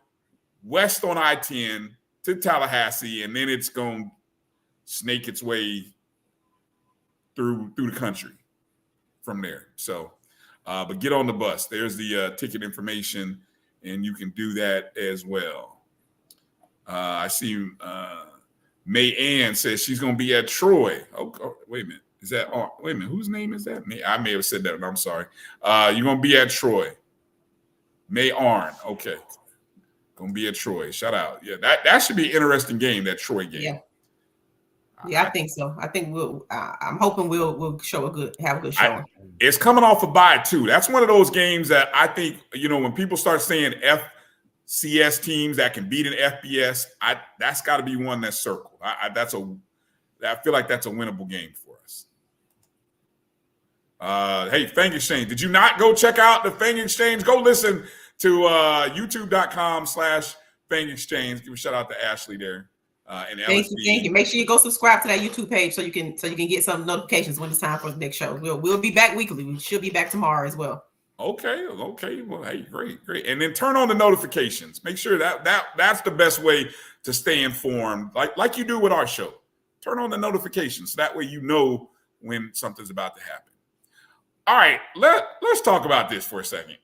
west on I-10 to Tallahassee, and then it's going to snake its way through the country from there. So, but get on the bus. There's the ticket information, and you can do that as well. I see May Ann says she's going to be at Troy. Oh, wait a minute. Is that wait a minute? Whose name is that? I may have said that, but I'm sorry. You're going to be at Troy. May Arn. Okay. Going to be at Troy. Shout out. Yeah, that should be an interesting game, that Troy game. Yeah. Yeah, I think so. I think I'm hoping we'll have a good showing. It's coming off a bye too. That's one of those games that I think, you know, when people start saying FCS teams that can beat an FBS, that's got to be one that's circled. I feel like that's a winnable game for us. Hey, Fang Exchange, did you not go check out the Fang Exchange? Go listen to YouTube.com/Fang Bank Exchange. Give a shout out to Ashley there. And Thank LSD. you. Make sure you go subscribe to that YouTube page so you can get some notifications when it's time for the next show. We'll be back weekly. We should be back tomorrow as well. Okay. Well, hey, great. And then turn on the notifications. Make sure that's the best way to stay informed, like you do with our show. Turn on the notifications. That way you know when something's about to happen. All right, let's talk about this for a second.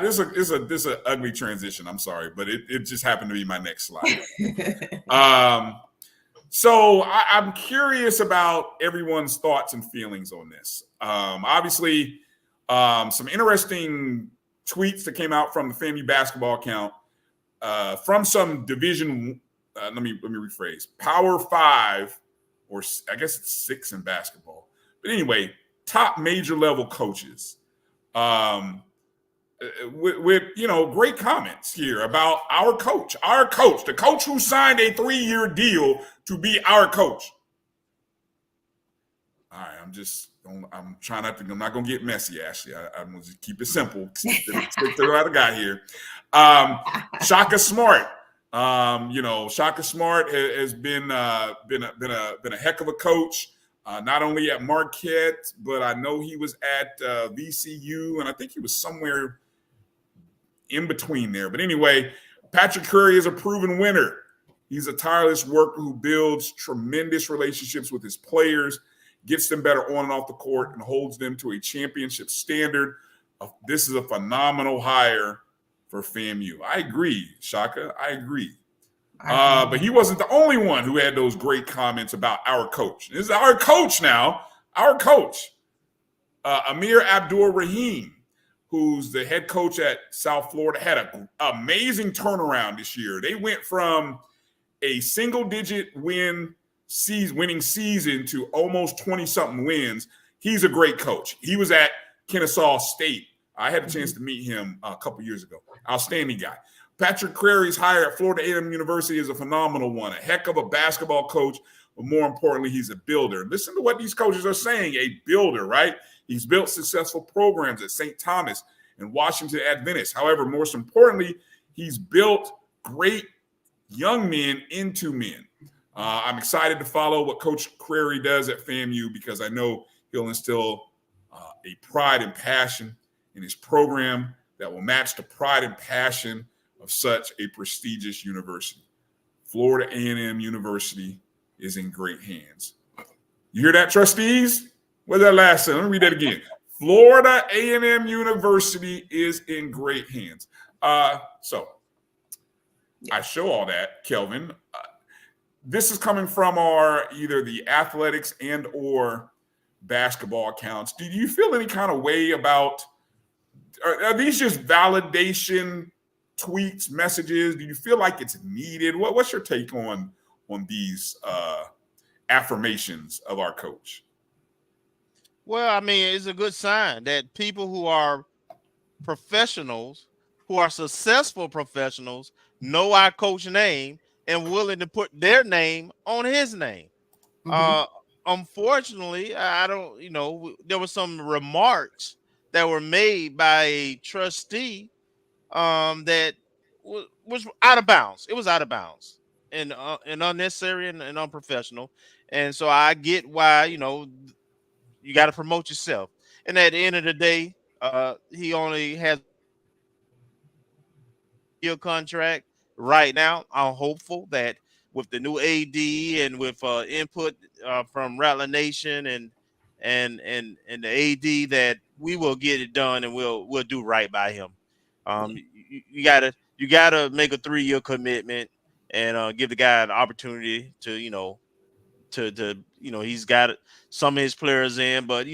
This is an ugly transition. I'm sorry, but it just happened to be my next slide. So I'm curious about everyone's thoughts and feelings on this. Obviously, some interesting tweets that came out from the FAMU basketball account from some division. Let me rephrase. Power 5, or I guess it's 6 in basketball. But anyway, top major level coaches with great comments here about our coach, the coach who signed a 3-year deal to be our coach. All right, I'm trying not to. I'm not gonna get messy, Ashley. I'm gonna just keep it simple. Stick to what I got here. Shaka Smart. Shaka Smart has been a heck of a coach. Not only at Marquette, but I know he was at VCU, and I think he was somewhere in between there. But anyway, Patrick Curry is a proven winner. He's a tireless worker who builds tremendous relationships with his players, gets them better on and off the court, and holds them to a championship standard. This is a phenomenal hire for FAMU. I agree, Shaka. I agree. But he wasn't the only one who had those great comments about our coach. This is our coach now, our coach, Amir Abdur-Rahim, who's the head coach at South Florida, had an amazing turnaround this year. They went from a single-digit winning season to almost 20-something wins. He's a great coach. He was at Kennesaw State. I had a chance to meet him a couple years ago. Outstanding guy. Patrick Curry's hire at Florida A&M University is a phenomenal one. A heck of a basketball coach, but more importantly, he's a builder. Listen to what these coaches are saying, a builder, right? He's built successful programs at St. Thomas and Washington Adventist. However, most importantly, he's built great young men into men. I'm excited to follow what Coach Curry does at FAMU because I know he'll instill a pride and passion in his program that will match the pride and passion of such a prestigious university. Florida A&M University is in great hands. You hear that, trustees? Where's that last sentence? Let me read that again. Florida A&M University is in great hands. So I show all that, Kelvin. This is coming from either the athletics and or basketball accounts. Do you feel any kind of way about, are these just validation tweets, messages? Do you feel like it's needed? What's your take on these affirmations of our coach? Well, I mean, it's a good sign that people who are professionals, who are successful professionals, know our coach name and willing to put their name on his name. Unfortunately, there were some remarks that were made by a trustee that was out of bounds. It was out of bounds and unnecessary and unprofessional. And so I get why, you got to promote yourself. And at the end of the day, he only has a contract right now. I'm hopeful that with the new AD and with input from Rattler Nation and the AD that we will get it done and we'll do right by him. You gotta make a 3-year commitment and give the guy an opportunity to he's got some of his players in, but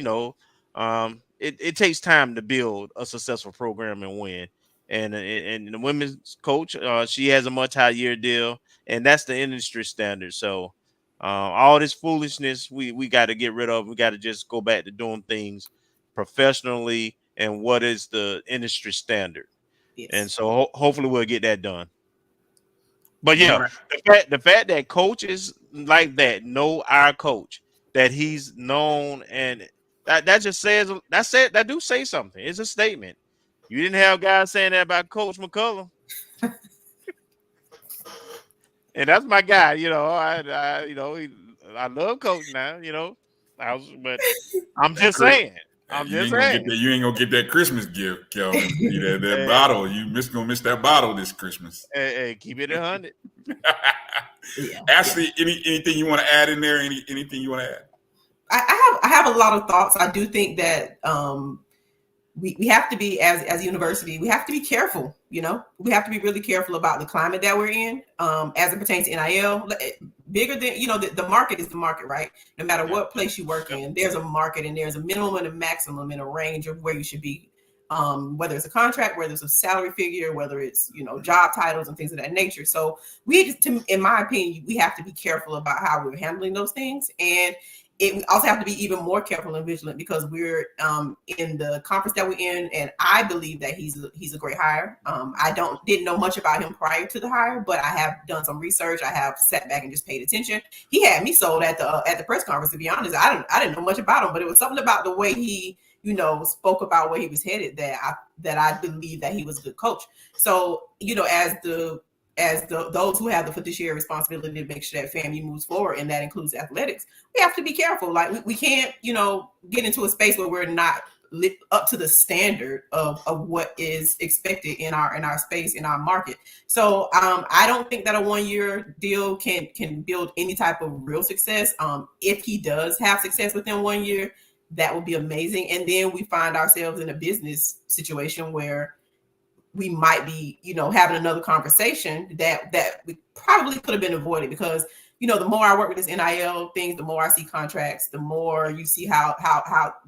it takes time to build a successful program and win. And the women's coach, she has a much higher year deal, and that's the industry standard. So all this foolishness we got to get rid of. We got to just go back to doing things professionally and what is the industry standard. Yes. And so hopefully we'll get that done. But yeah, the fact that coaches like that know our coach, that he's known, and that just says that do say something. It's a statement. You didn't have guys saying that about Coach McCullough. And that's my guy. I love Coach now. But I'm just saying. I'm You just ain't gonna get saying. that. You ain't gonna get that Christmas gift, Kelvin. See that Hey, bottle. You gonna miss that bottle this Christmas. hey, keep it 100. Ashley, anything you want to add in there? Anything you want to add? I have a lot of thoughts. I do think that we have to be, as a university, we have to be careful. We have to be really careful about the climate that we're in, as it pertains to NIL. Bigger than the market is the market, right? No matter what place you work in, there's a market, and there's a minimum and a maximum and a range of where you should be. Whether it's a contract, whether it's a salary figure, whether it's job titles and things of that nature. So in my opinion, we have to be careful about how we're handling those things, and we also have to be even more careful and vigilant because we're in the conference that we're in, and I believe that he's a great hire. I didn't know much about him prior to the hire, but I have done some research. I have sat back and just paid attention. He had me sold at the press conference. To be honest, I didn't know much about him, but it was something about the way he spoke about where he was headed that I believe that he was a good coach. So as those who have the fiduciary responsibility to make sure that FAMU moves forward, and that includes athletics, we have to be careful. Like we can't, get into a space where we're not up to the standard of what is expected in our space, in our market. So I don't think that a 1-year deal can build any type of real success. If he does have success within 1 year, that would be amazing. And then we find ourselves in a business situation where we might be, having another conversation that we probably could have been avoided, because, the more I work with this NIL things, the more I see contracts, the more you see how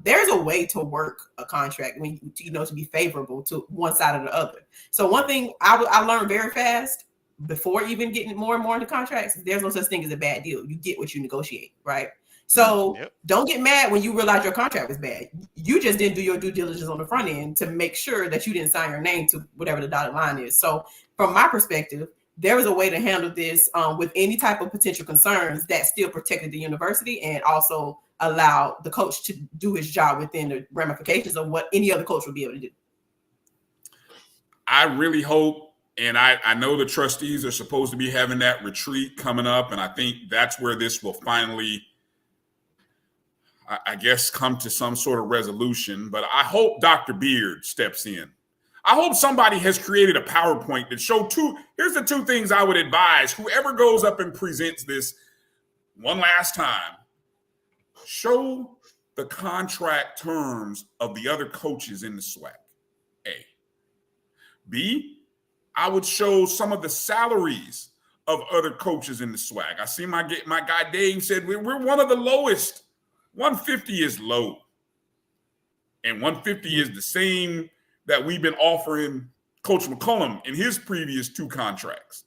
there's a way to work a contract when to be favorable to one side or the other. So one thing I learned very fast before even getting more and more into contracts, there's no such thing as a bad deal. You get what you negotiate, right? So Don't get mad when you realize your contract was bad. You just didn't do your due diligence on the front end to make sure that you didn't sign your name to whatever the dotted line is. So from my perspective, there was a way to handle this with any type of potential concerns that still protected the university and also allowed the coach to do his job within the ramifications of what any other coach would be able to do. I really hope, and I know the trustees are supposed to be having that retreat coming up, and I think that's where this will finally, I guess, come to some sort of resolution. But I hope Dr. Beard steps in. I hope somebody has created a PowerPoint that show here's the two things I would advise whoever goes up and presents this one last time. Show the contract terms of the other coaches in the SWAC. A. B, I would show some of the salaries of other coaches in the SWAC. I see my guy Dave said we're one of the lowest. 150 is low. And 150 is the same that we've been offering Coach McCollum in his previous 2 contracts.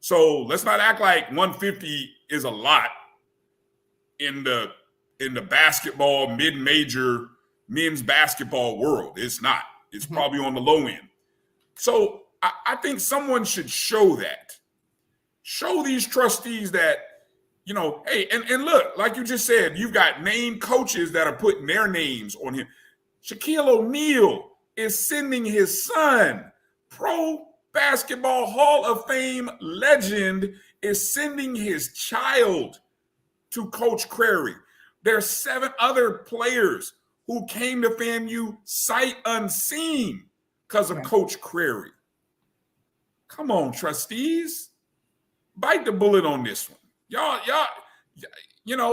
So let's not act like 150 is a lot in the basketball, mid-major men's basketball world. It's not. It's probably on the low end. So I think someone should show that. Show these trustees that, hey, and look, like you just said, you've got named coaches that are putting their names on him. Shaquille O'Neal is sending his son, Pro Basketball Hall of Fame legend, is sending his child to Coach Crary. There's 7 other players who came to FAMU sight unseen because of Coach Crary. Come on, trustees. Bite the bullet on this one. Y'all,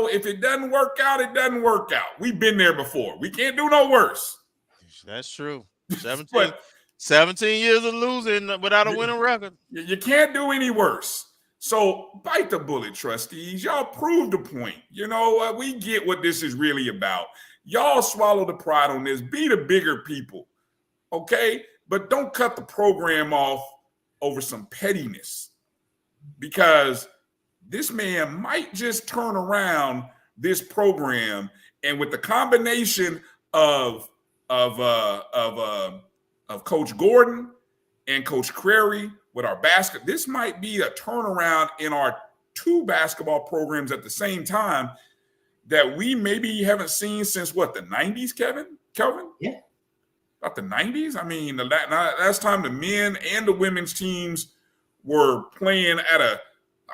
if it doesn't work out, it doesn't work out. We've been there before. We can't do no worse. That's true. 17 years of losing without a winning record. You can't do any worse. So bite the bullet, trustees. Y'all prove the point. We get what this is really about. Y'all swallow the pride on this. Be the bigger people, okay? But don't cut the program off over some pettiness, because this man might just turn around this program, and with the combination of Coach Gordon and Coach Crary with our basket, this might be a turnaround in our 2 basketball programs at the same time that we maybe haven't seen since what, the 90s, Kelvin? Yeah. About the 90s? I mean, the last time the men and the women's teams were playing at a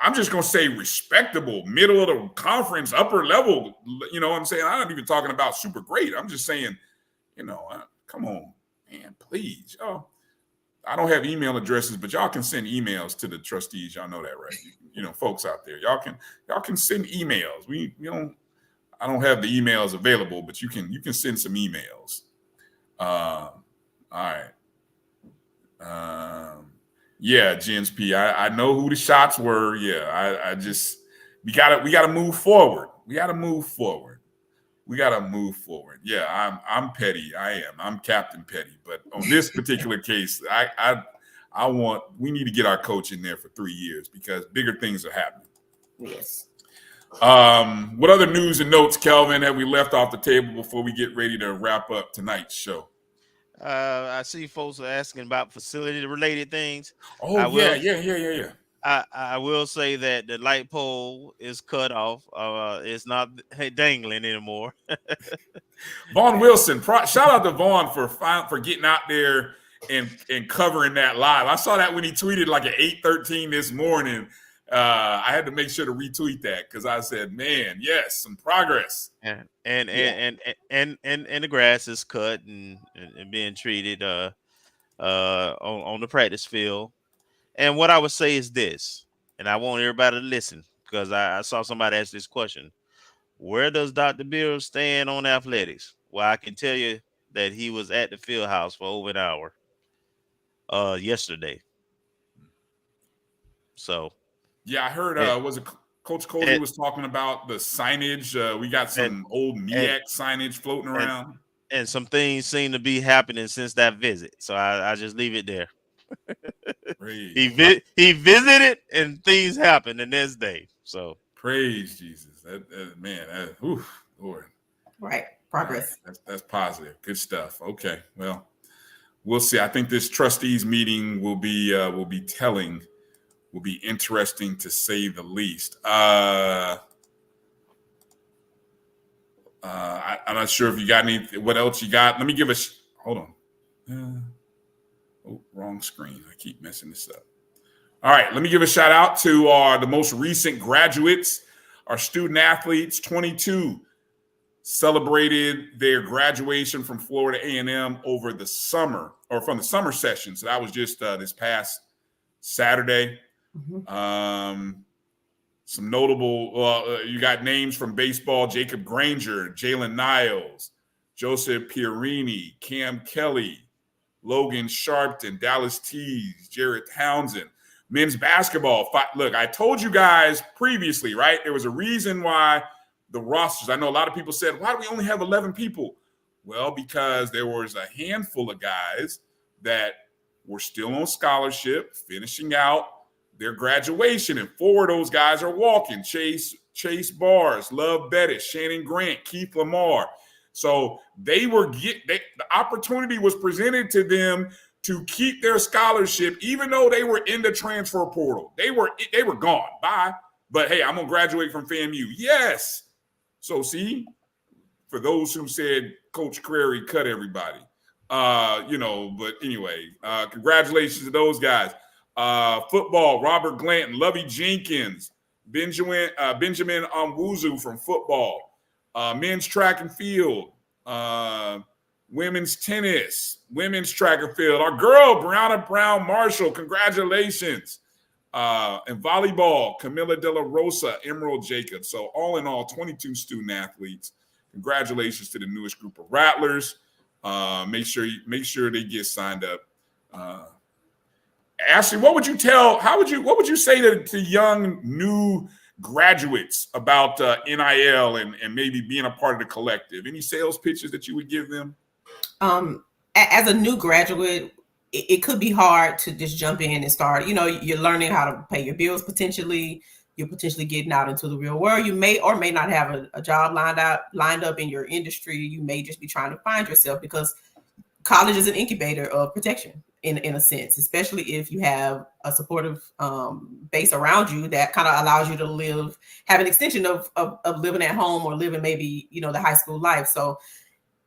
I'm just going to say respectable, middle of the conference, upper level. You know what I'm saying? I'm not even talking about super great. I'm just saying, come on, man, please. Oh, I don't have email addresses, but y'all can send emails to the trustees. Y'all know that, right? Folks out there, y'all can send emails. I don't have the emails available, but you can send some emails. All right. Yeah, Jens P. I know who the shots were. Yeah, I just we gotta move forward. We gotta move forward. Yeah, I'm petty. I'm Captain Petty. But on this particular case, we need to get our coach in there for 3 years because bigger things are happening. Yes. What other news and notes, Kelvin, have we left off the table before we get ready to wrap up tonight's show? I see folks are asking about facility-related things. Oh, yeah. I will say that the light pole is cut off. It's not dangling anymore. Vaughn Wilson, shout out to Vaughn for getting out there and covering that live. I saw that when he tweeted like at 8:13 this morning. I had to make sure to retweet that because I said, "Man, yes, some progress." And the grass is cut and being treated on the practice field. And what I would say is this, and I want everybody to listen because I saw somebody ask this question: where does Dr. Bill stand on athletics? Well, I can tell you that he was at the field house for over an hour yesterday. So. Yeah, I heard. Was it Coach Coley was talking about the signage? We got some old MEAC signage floating around, and some things seem to be happening since that visit. So I just leave it there. He visited and things happened the next day. So praise Jesus, Lord. Right, progress. That's positive. Good stuff. Okay, well, we'll see. I think this trustees meeting will be telling. Will be interesting to say the least. I'm not sure if you got what else you got. Let me give hold on. Wrong screen. I keep messing this up. All right, let me give a shout out to the most recent graduates, our student athletes. 22 celebrated their graduation from Florida A&M over the summer, or from the summer session. So that was just this past Saturday. Some notable, you got names from baseball: Jacob Granger, Jalen Niles, Joseph Pierini, Cam Kelly, Logan Sharpton, Dallas Tees, Jarrett Townsend. Men's basketball. Look, I told you guys previously, right? There was a reason why the rosters, I know a lot of people said, why do we only have 11 people? Well, because there was a handful of guys that were still on scholarship, finishing out their graduation, and 4 of those guys are walking. Chase Bars, Love Bettis, Shannon Grant, Keith Lamar. So the opportunity was presented to them to keep their scholarship, even though they were in the transfer portal. They were gone. Bye. But hey, I'm gonna graduate from FAMU. Yes. So see, for those who said Coach Crary cut everybody, but anyway, congratulations to those guys. Football, Robert Glanton, Lovey Jenkins, Benjamin Onwuzu from football, men's track and field, women's tennis, women's track and field. Our girl, Brianna Brown Marshall, congratulations. And volleyball, Camila De La Rosa, Emerald Jacobs. So all in all, 22 student athletes. Congratulations to the newest group of Rattlers. Make sure they get signed up. Ashley, what would you say to young new graduates about NIL and maybe being a part of the collective? Any sales pitches that you would give them? As a new graduate, it could be hard to just jump in and start. You're learning how to pay your bills potentially. You're potentially getting out into the real world. You may or may not have a job lined up in your industry. You may just be trying to find yourself, because college is an incubator of protection in a sense, especially if you have a supportive base around you that kind of allows you to have an extension of living at home or living maybe, the high school life. So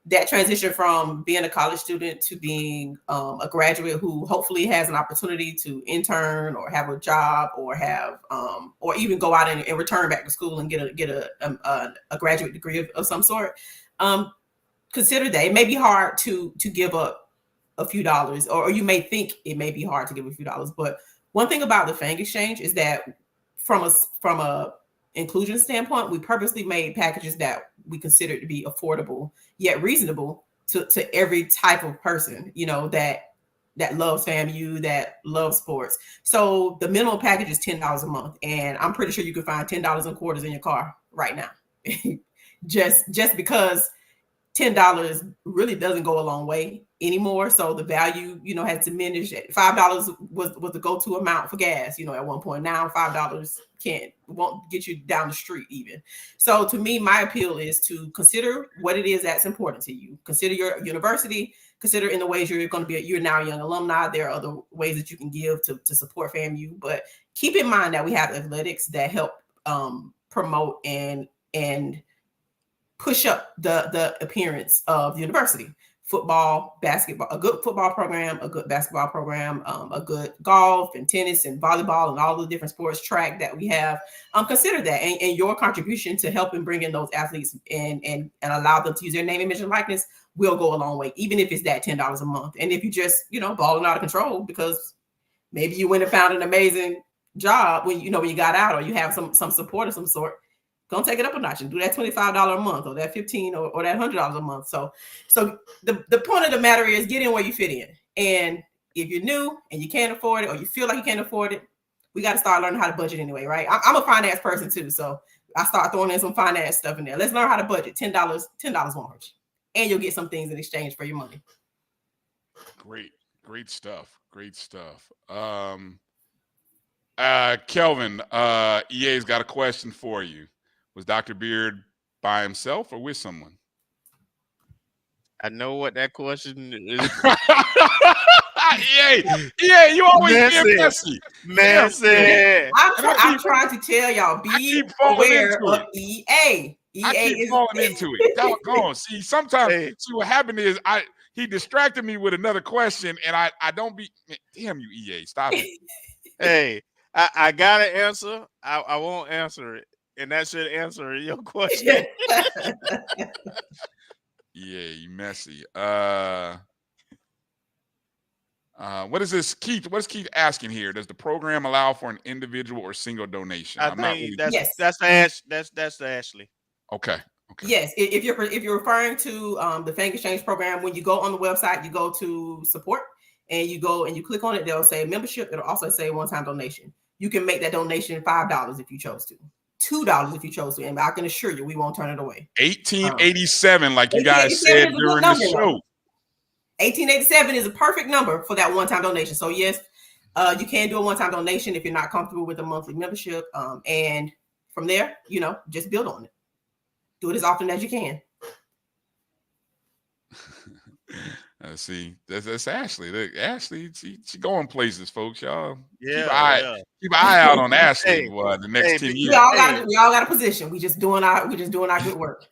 that transition from being a college student to being a graduate who hopefully has an opportunity to intern or have a job or have or even go out and return back to school and get a graduate degree of some sort. Consider that it may be hard to give up a few dollars, or you may think it may be hard to give a few dollars. But one thing about the Fang Exchange is that from a inclusion standpoint, we purposely made packages that we consider to be affordable yet reasonable to every type of person, you know, that loves FAMU, that loves sports. So the minimum package is $10 a month, and I'm pretty sure you can find $10 in quarters in your car right now. just because $10 really doesn't go a long way anymore. So the value, you know, has diminished. $5 was the go-to amount for gas, you know, at one point. Now $5 won't get you down the street even. So to me, my appeal is to consider what it is that's important to you. Consider your university, consider in the ways you're going to be, you're now a young alumni. There are other ways that you can give to support FAMU, but keep in mind that we have athletics that help promote and push up the appearance of the university. Football, basketball, a good football program, a good basketball program, a good golf and tennis and volleyball and all the different sports, track that we have. Consider that and your contribution to helping bring in those athletes and allow them to use their name, image, and likeness will go a long way, even if it's that $10 a month. And if you just, you know, balling out of control because maybe you went and found an amazing job when you got out, or you have some support of some sort, gonna take it up a notch and do that $25 a month or that $15 or that $100 a month. So the point of the matter is get in where you fit in. And if you're new and you can't afford it, or you feel like you can't afford it, we got to start learning how to budget anyway, right? I'm a finance person too, so I start throwing in some finance stuff in there. Let's learn how to budget. $10 won't hurt you, and you'll get some things in exchange for your money. Great stuff. Kelvin, EA's got a question for you. Was Dr. Beard by himself or with someone? I know what that question is. EA, you always being messy. Messy. I'm trying to tell y'all, be aware of EA. I keep falling into it. Doggone. See, sometimes, see what happened is he distracted me with another question, and I don't be. Damn you, EA, stop it. Hey, I got an answer. I won't answer it. And that should answer your question. Yeah, you messy. What is this, Keith? What is Keith asking here? Does the program allow for an individual or single donation? That's Ashley. Okay. Yes, if you're referring to the Fang Exchange program, when you go on the website, you go to support and you go and you click on it. They'll say membership. It'll also say one-time donation. You can make that donation $5 if you chose to. $2 if you chose to, and I can assure you we won't turn it away. 1887, like you guys said during the show. 1887 is a perfect number for that one-time donation. So yes, you can do a one-time donation if you're not comfortable with a monthly membership. And from there, you know, just build on it. Do it as often as you can. See, that's Ashley. Look, Ashley, she going places, folks. Y'all keep an eye out on Ashley. The next 10 years. We all got a position. We just doing our good work.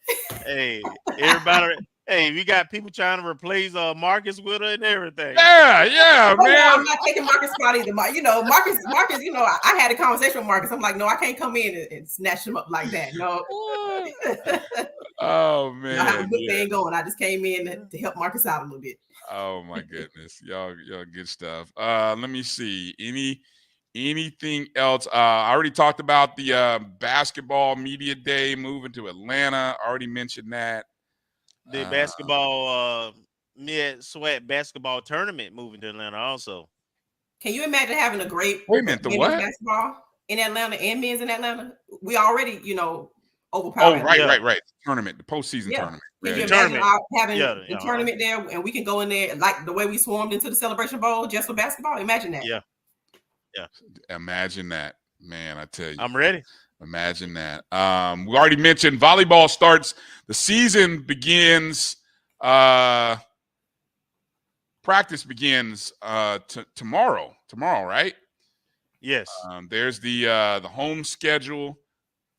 Hey, everybody. Hey, we got people trying to replace Marcus with her and everything. Yeah, man. No, I'm not taking Marcus spot either. You know, Marcus. You know, I had a conversation with Marcus. I'm like, no, I can't come in and snatch him up like that. No. Oh man, I have a good thing going. I just came in to help Marcus out a little bit. Oh my goodness, y'all good stuff. Let me see. Anything else? I already talked about the basketball media day moving to Atlanta. I already mentioned that. The basketball mid-sweat basketball tournament moving to Atlanta also. Can you imagine having a great women's basketball in Atlanta and men's in Atlanta? We already, you know, overpowered. Oh, right. Tournament, the postseason tournament. Can you imagine having a tournament there, and we can go in there like the way we swarmed into the Celebration Bowl just for basketball? Imagine that. Yeah. Imagine that, man. I tell you, I'm ready. Imagine that. We already mentioned volleyball starts. The season begins. Practice begins tomorrow. Tomorrow, right? Yes. There's the home schedule.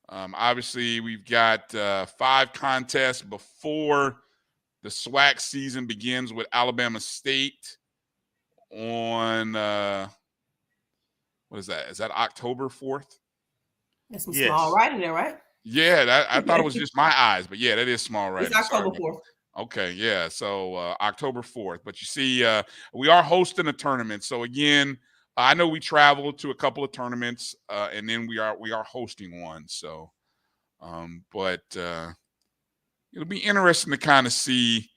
Obviously, we've got 5 contests before The SWAC season begins with Alabama State on what is that? Is that October 4th? There's some small writing there, right? Yeah, I thought it was just my eyes, but yeah, that is small writing. It's October 4th. Okay, yeah. So October 4th. But you see, we are hosting a tournament. So again, I know we traveled to a couple of tournaments, and then we are hosting one. So, but it'll be interesting to kind of see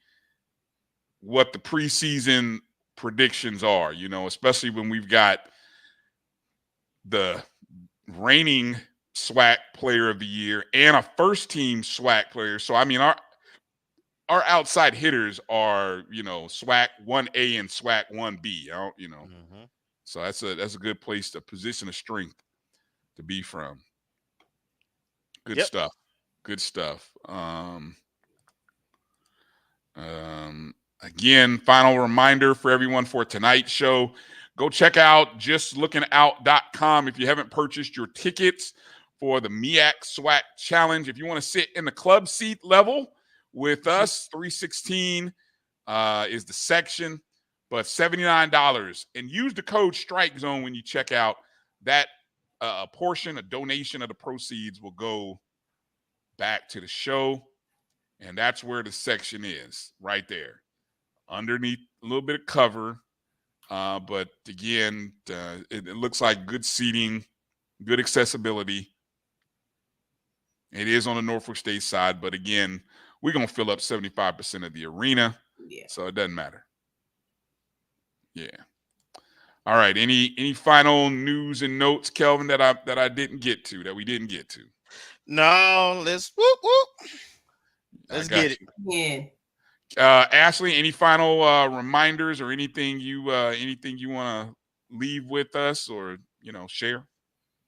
what the preseason predictions are. Especially when we've got the reigning SWAC Player of the Year and a first-team SWAC player. So I mean, our outside hitters are, SWAC 1A and SWAC 1B. So that's a good place to position of strength to be from. Good stuff. Good stuff. Again, final reminder for everyone for tonight's show. Go check out justlookingout.com if you haven't purchased your tickets for the MEAC SWAC Challenge. If you want to sit in the club seat level with us, 316 is the section, but $79. And use the code StrikeZone when you check out. That a donation of the proceeds will go back to the show. And that's where the section is, right there. Underneath a little bit of cover. But again, it looks like good seating, good accessibility. It is on the Norfolk State side, but again, we're going to fill up 75% of the arena. Yeah. So it doesn't matter. Yeah. All right. Any final news and notes, Kelvin, that I didn't get to, that we didn't get to? No, let's whoop whoop. Let's get it. Yeah. Ashley, any final reminders or anything you want to leave with us or share?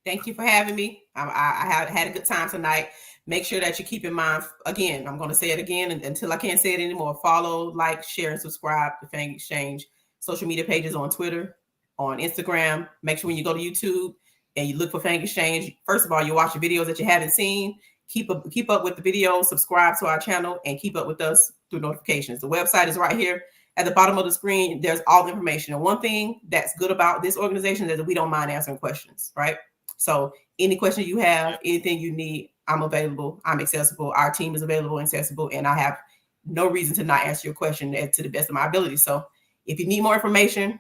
Thank you for having me. I had a good time tonight. Make sure that you keep in mind, again, I'm going to say it again until I can't say it anymore. Follow, like, share, and subscribe to Fang Exchange social media pages on Twitter, on Instagram. Make sure when you go to YouTube and you look for Fang Exchange, first of all, you watch the videos that you haven't seen. Keep up with the videos, subscribe to our channel, and keep up with us through notifications. The website is right here at the bottom of the screen. There's all the information. And one thing that's good about this organization is that we don't mind answering questions, right? So any question you have, anything you need, I'm available. I'm accessible. Our team is available and accessible, and I have no reason to not answer your question to the best of my ability. So if you need more information,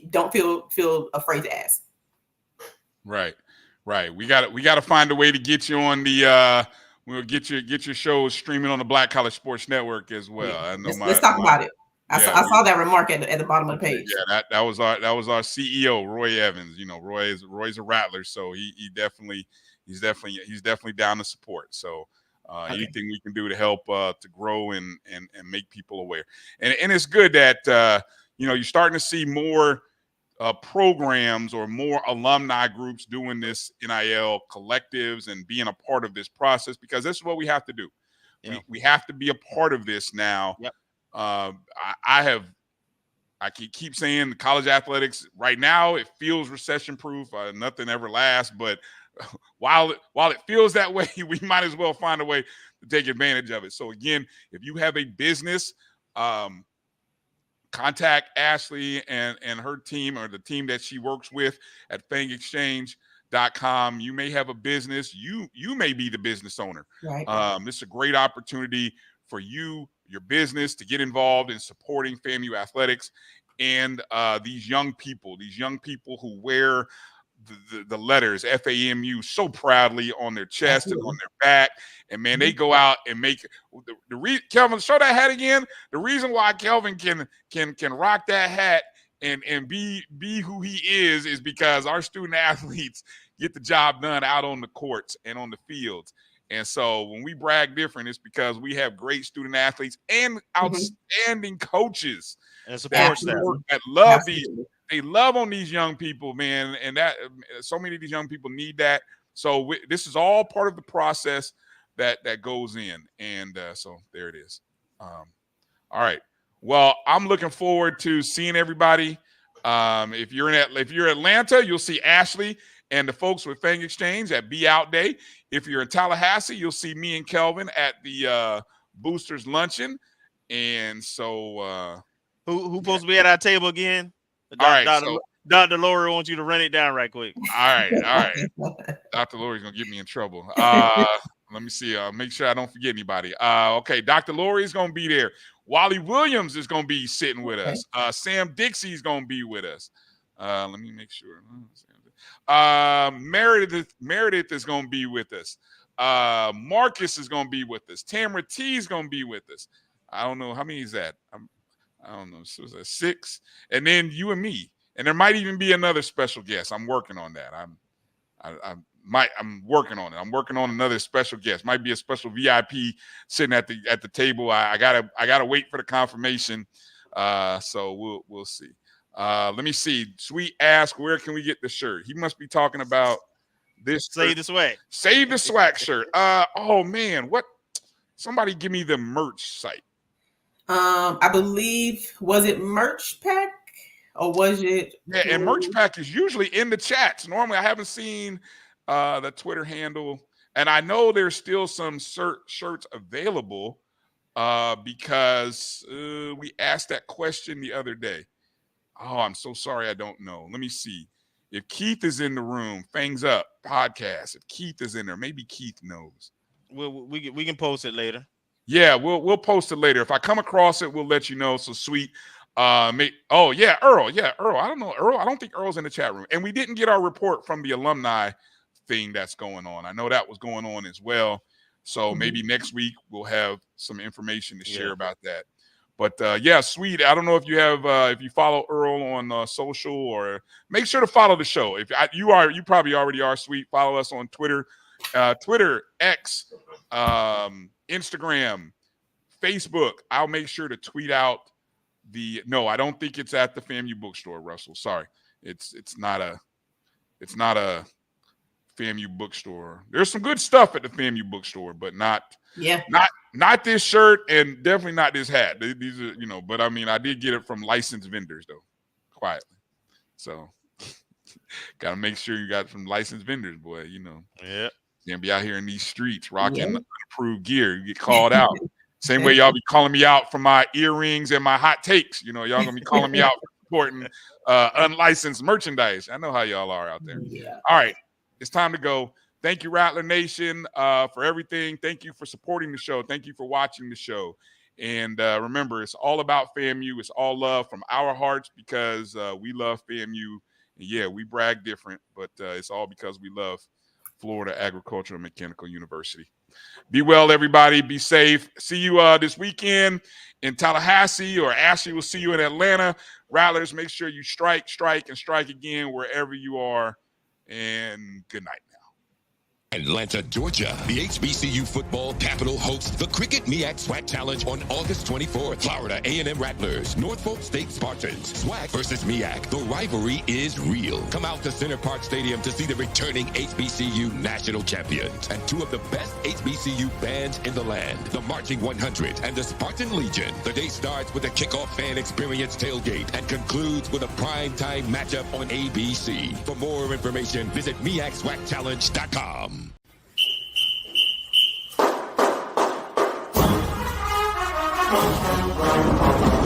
don't feel afraid to ask. Right. We got to find a way to get you on the. We'll get your shows streaming on the Black College Sports Network as well. Yeah. I know let's talk about it. I saw that remark at the bottom of the page. Yeah, that was our CEO, Roy Evans. Roy's a rattler, so he's definitely down to support. So anything we can do to help to grow and make people aware. And it's good that you're starting to see more programs or more alumni groups doing this NIL collectives and being a part of this process, because this is what we have to do. Yeah. We have to be a part of this now. Yep. I keep saying the college athletics right now, it feels recession proof. Nothing ever lasts, but while it feels that way, we might as well find a way to take advantage of it. So again, if you have a business, contact Ashley and her team, or the team that she works with at fangexchange.com. You may have a business. You may be the business owner. Right. This is a great opportunity for your business to get involved in supporting FAMU athletics and these young people who wear the letters FAMU so proudly on their chest and on their back. And man, they go out and make Kelvin, show that hat again. The reason why Kelvin can rock that hat and be who he is because our student athletes get the job done out on the courts and on the fields. And so when we brag different, it's because we have great student athletes and outstanding coaches and support staff that love these. They love on these young people, man, and that so many of these young people need that. So this is all part of the process that goes in, and so there it is. All right. Well, I'm looking forward to seeing everybody. If you're Atlanta, you'll see Ashley and the folks with Fang Exchange at Be Out Day. If you're in Tallahassee, you'll see me and Kelvin at the Boosters Luncheon. And so who supposed to be at our table again? All right, so Dr. Lori wants you to run it down right quick. All right. Dr. Lori's gonna get me in trouble. Let me see. Make sure I don't forget anybody. Okay, Dr. Lori is gonna be there. Wally Williams is gonna be sitting with us. Sam Dixie is gonna be with us. Let me make sure. Meredith is gonna be with us. Marcus is gonna be with us. Tamara T is gonna be with us. I don't know how many is that. I don't know. So it's 6, and then you and me, and there might even be another special guest. I'm working on that. I'm working on it. I'm working on another special guest. Might be a special VIP sitting at the table. I gotta wait for the confirmation. So we'll see. Let me see. Sweet ask, where can we get the shirt? He must be talking about this. Save the swag. Save the swag shirt. Oh man, what? Somebody give me the merch site. I believe, was it Merch Pack or was it? Yeah, and Merch Pack is usually in the chats. Normally, I haven't seen the Twitter handle, and I know there's still some shirts available because we asked that question the other day. Oh, I'm so sorry, I don't know. Let me see. If Keith is in the room, Fangs Up podcast. If Keith is in there, maybe Keith knows. We can post it later. Yeah, we'll post it later. If I come across it, we'll let you know. So Sweet. Oh yeah, Earl. Yeah, Earl. I don't know Earl. I don't think Earl's in the chat room. And we didn't get our report from the alumni thing that's going on. I know that was going on as well. So maybe next week we'll have some information to share about that. But yeah, Sweet. I don't know if you have if you follow Earl on social, or make sure to follow the show. If you probably already are, Sweet. Follow us on Twitter, X, Instagram, Facebook. I'll make sure to tweet out no, I don't think it's at the FAMU bookstore, Russell. Sorry. It's not a FAMU bookstore. There's some good stuff at the FAMU bookstore, but not this shirt, and definitely not this hat. These are, but I mean, I did get it from licensed vendors though, quietly. So gotta make sure you got some licensed vendors, boy. Yeah. You're gonna be out here in these streets rocking unapproved gear. You get called out. Same way y'all be calling me out for my earrings and my hot takes. Y'all gonna be calling me out for supporting unlicensed merchandise. I know how y'all are out there. Yeah. All right, it's time to go. Thank you, Rattler Nation, for everything. Thank you for supporting the show. Thank you for watching the show. And remember, it's all about FAMU. It's all love from our hearts because we love FAMU. And yeah, we brag different, but it's all because we love Florida Agricultural and Mechanical University. Be well, everybody. Be safe. See you this weekend in Tallahassee, or Ashley will see you in Atlanta. Rattlers, make sure you strike, and strike again wherever you are. And good night. Atlanta, Georgia. The HBCU football capital hosts the Cricket MEAC SWAC Challenge on August 24th. Florida A&M Rattlers, Norfolk State Spartans. SWAC versus MEAC. The rivalry is real. Come out to Center Park Stadium to see the returning HBCU national champions and two of the best HBCU bands in the land, the Marching 100 and the Spartan Legion. The day starts with a kickoff fan experience tailgate and concludes with a primetime matchup on ABC. For more information, visit MEACSWACChallenge.com. Thank you.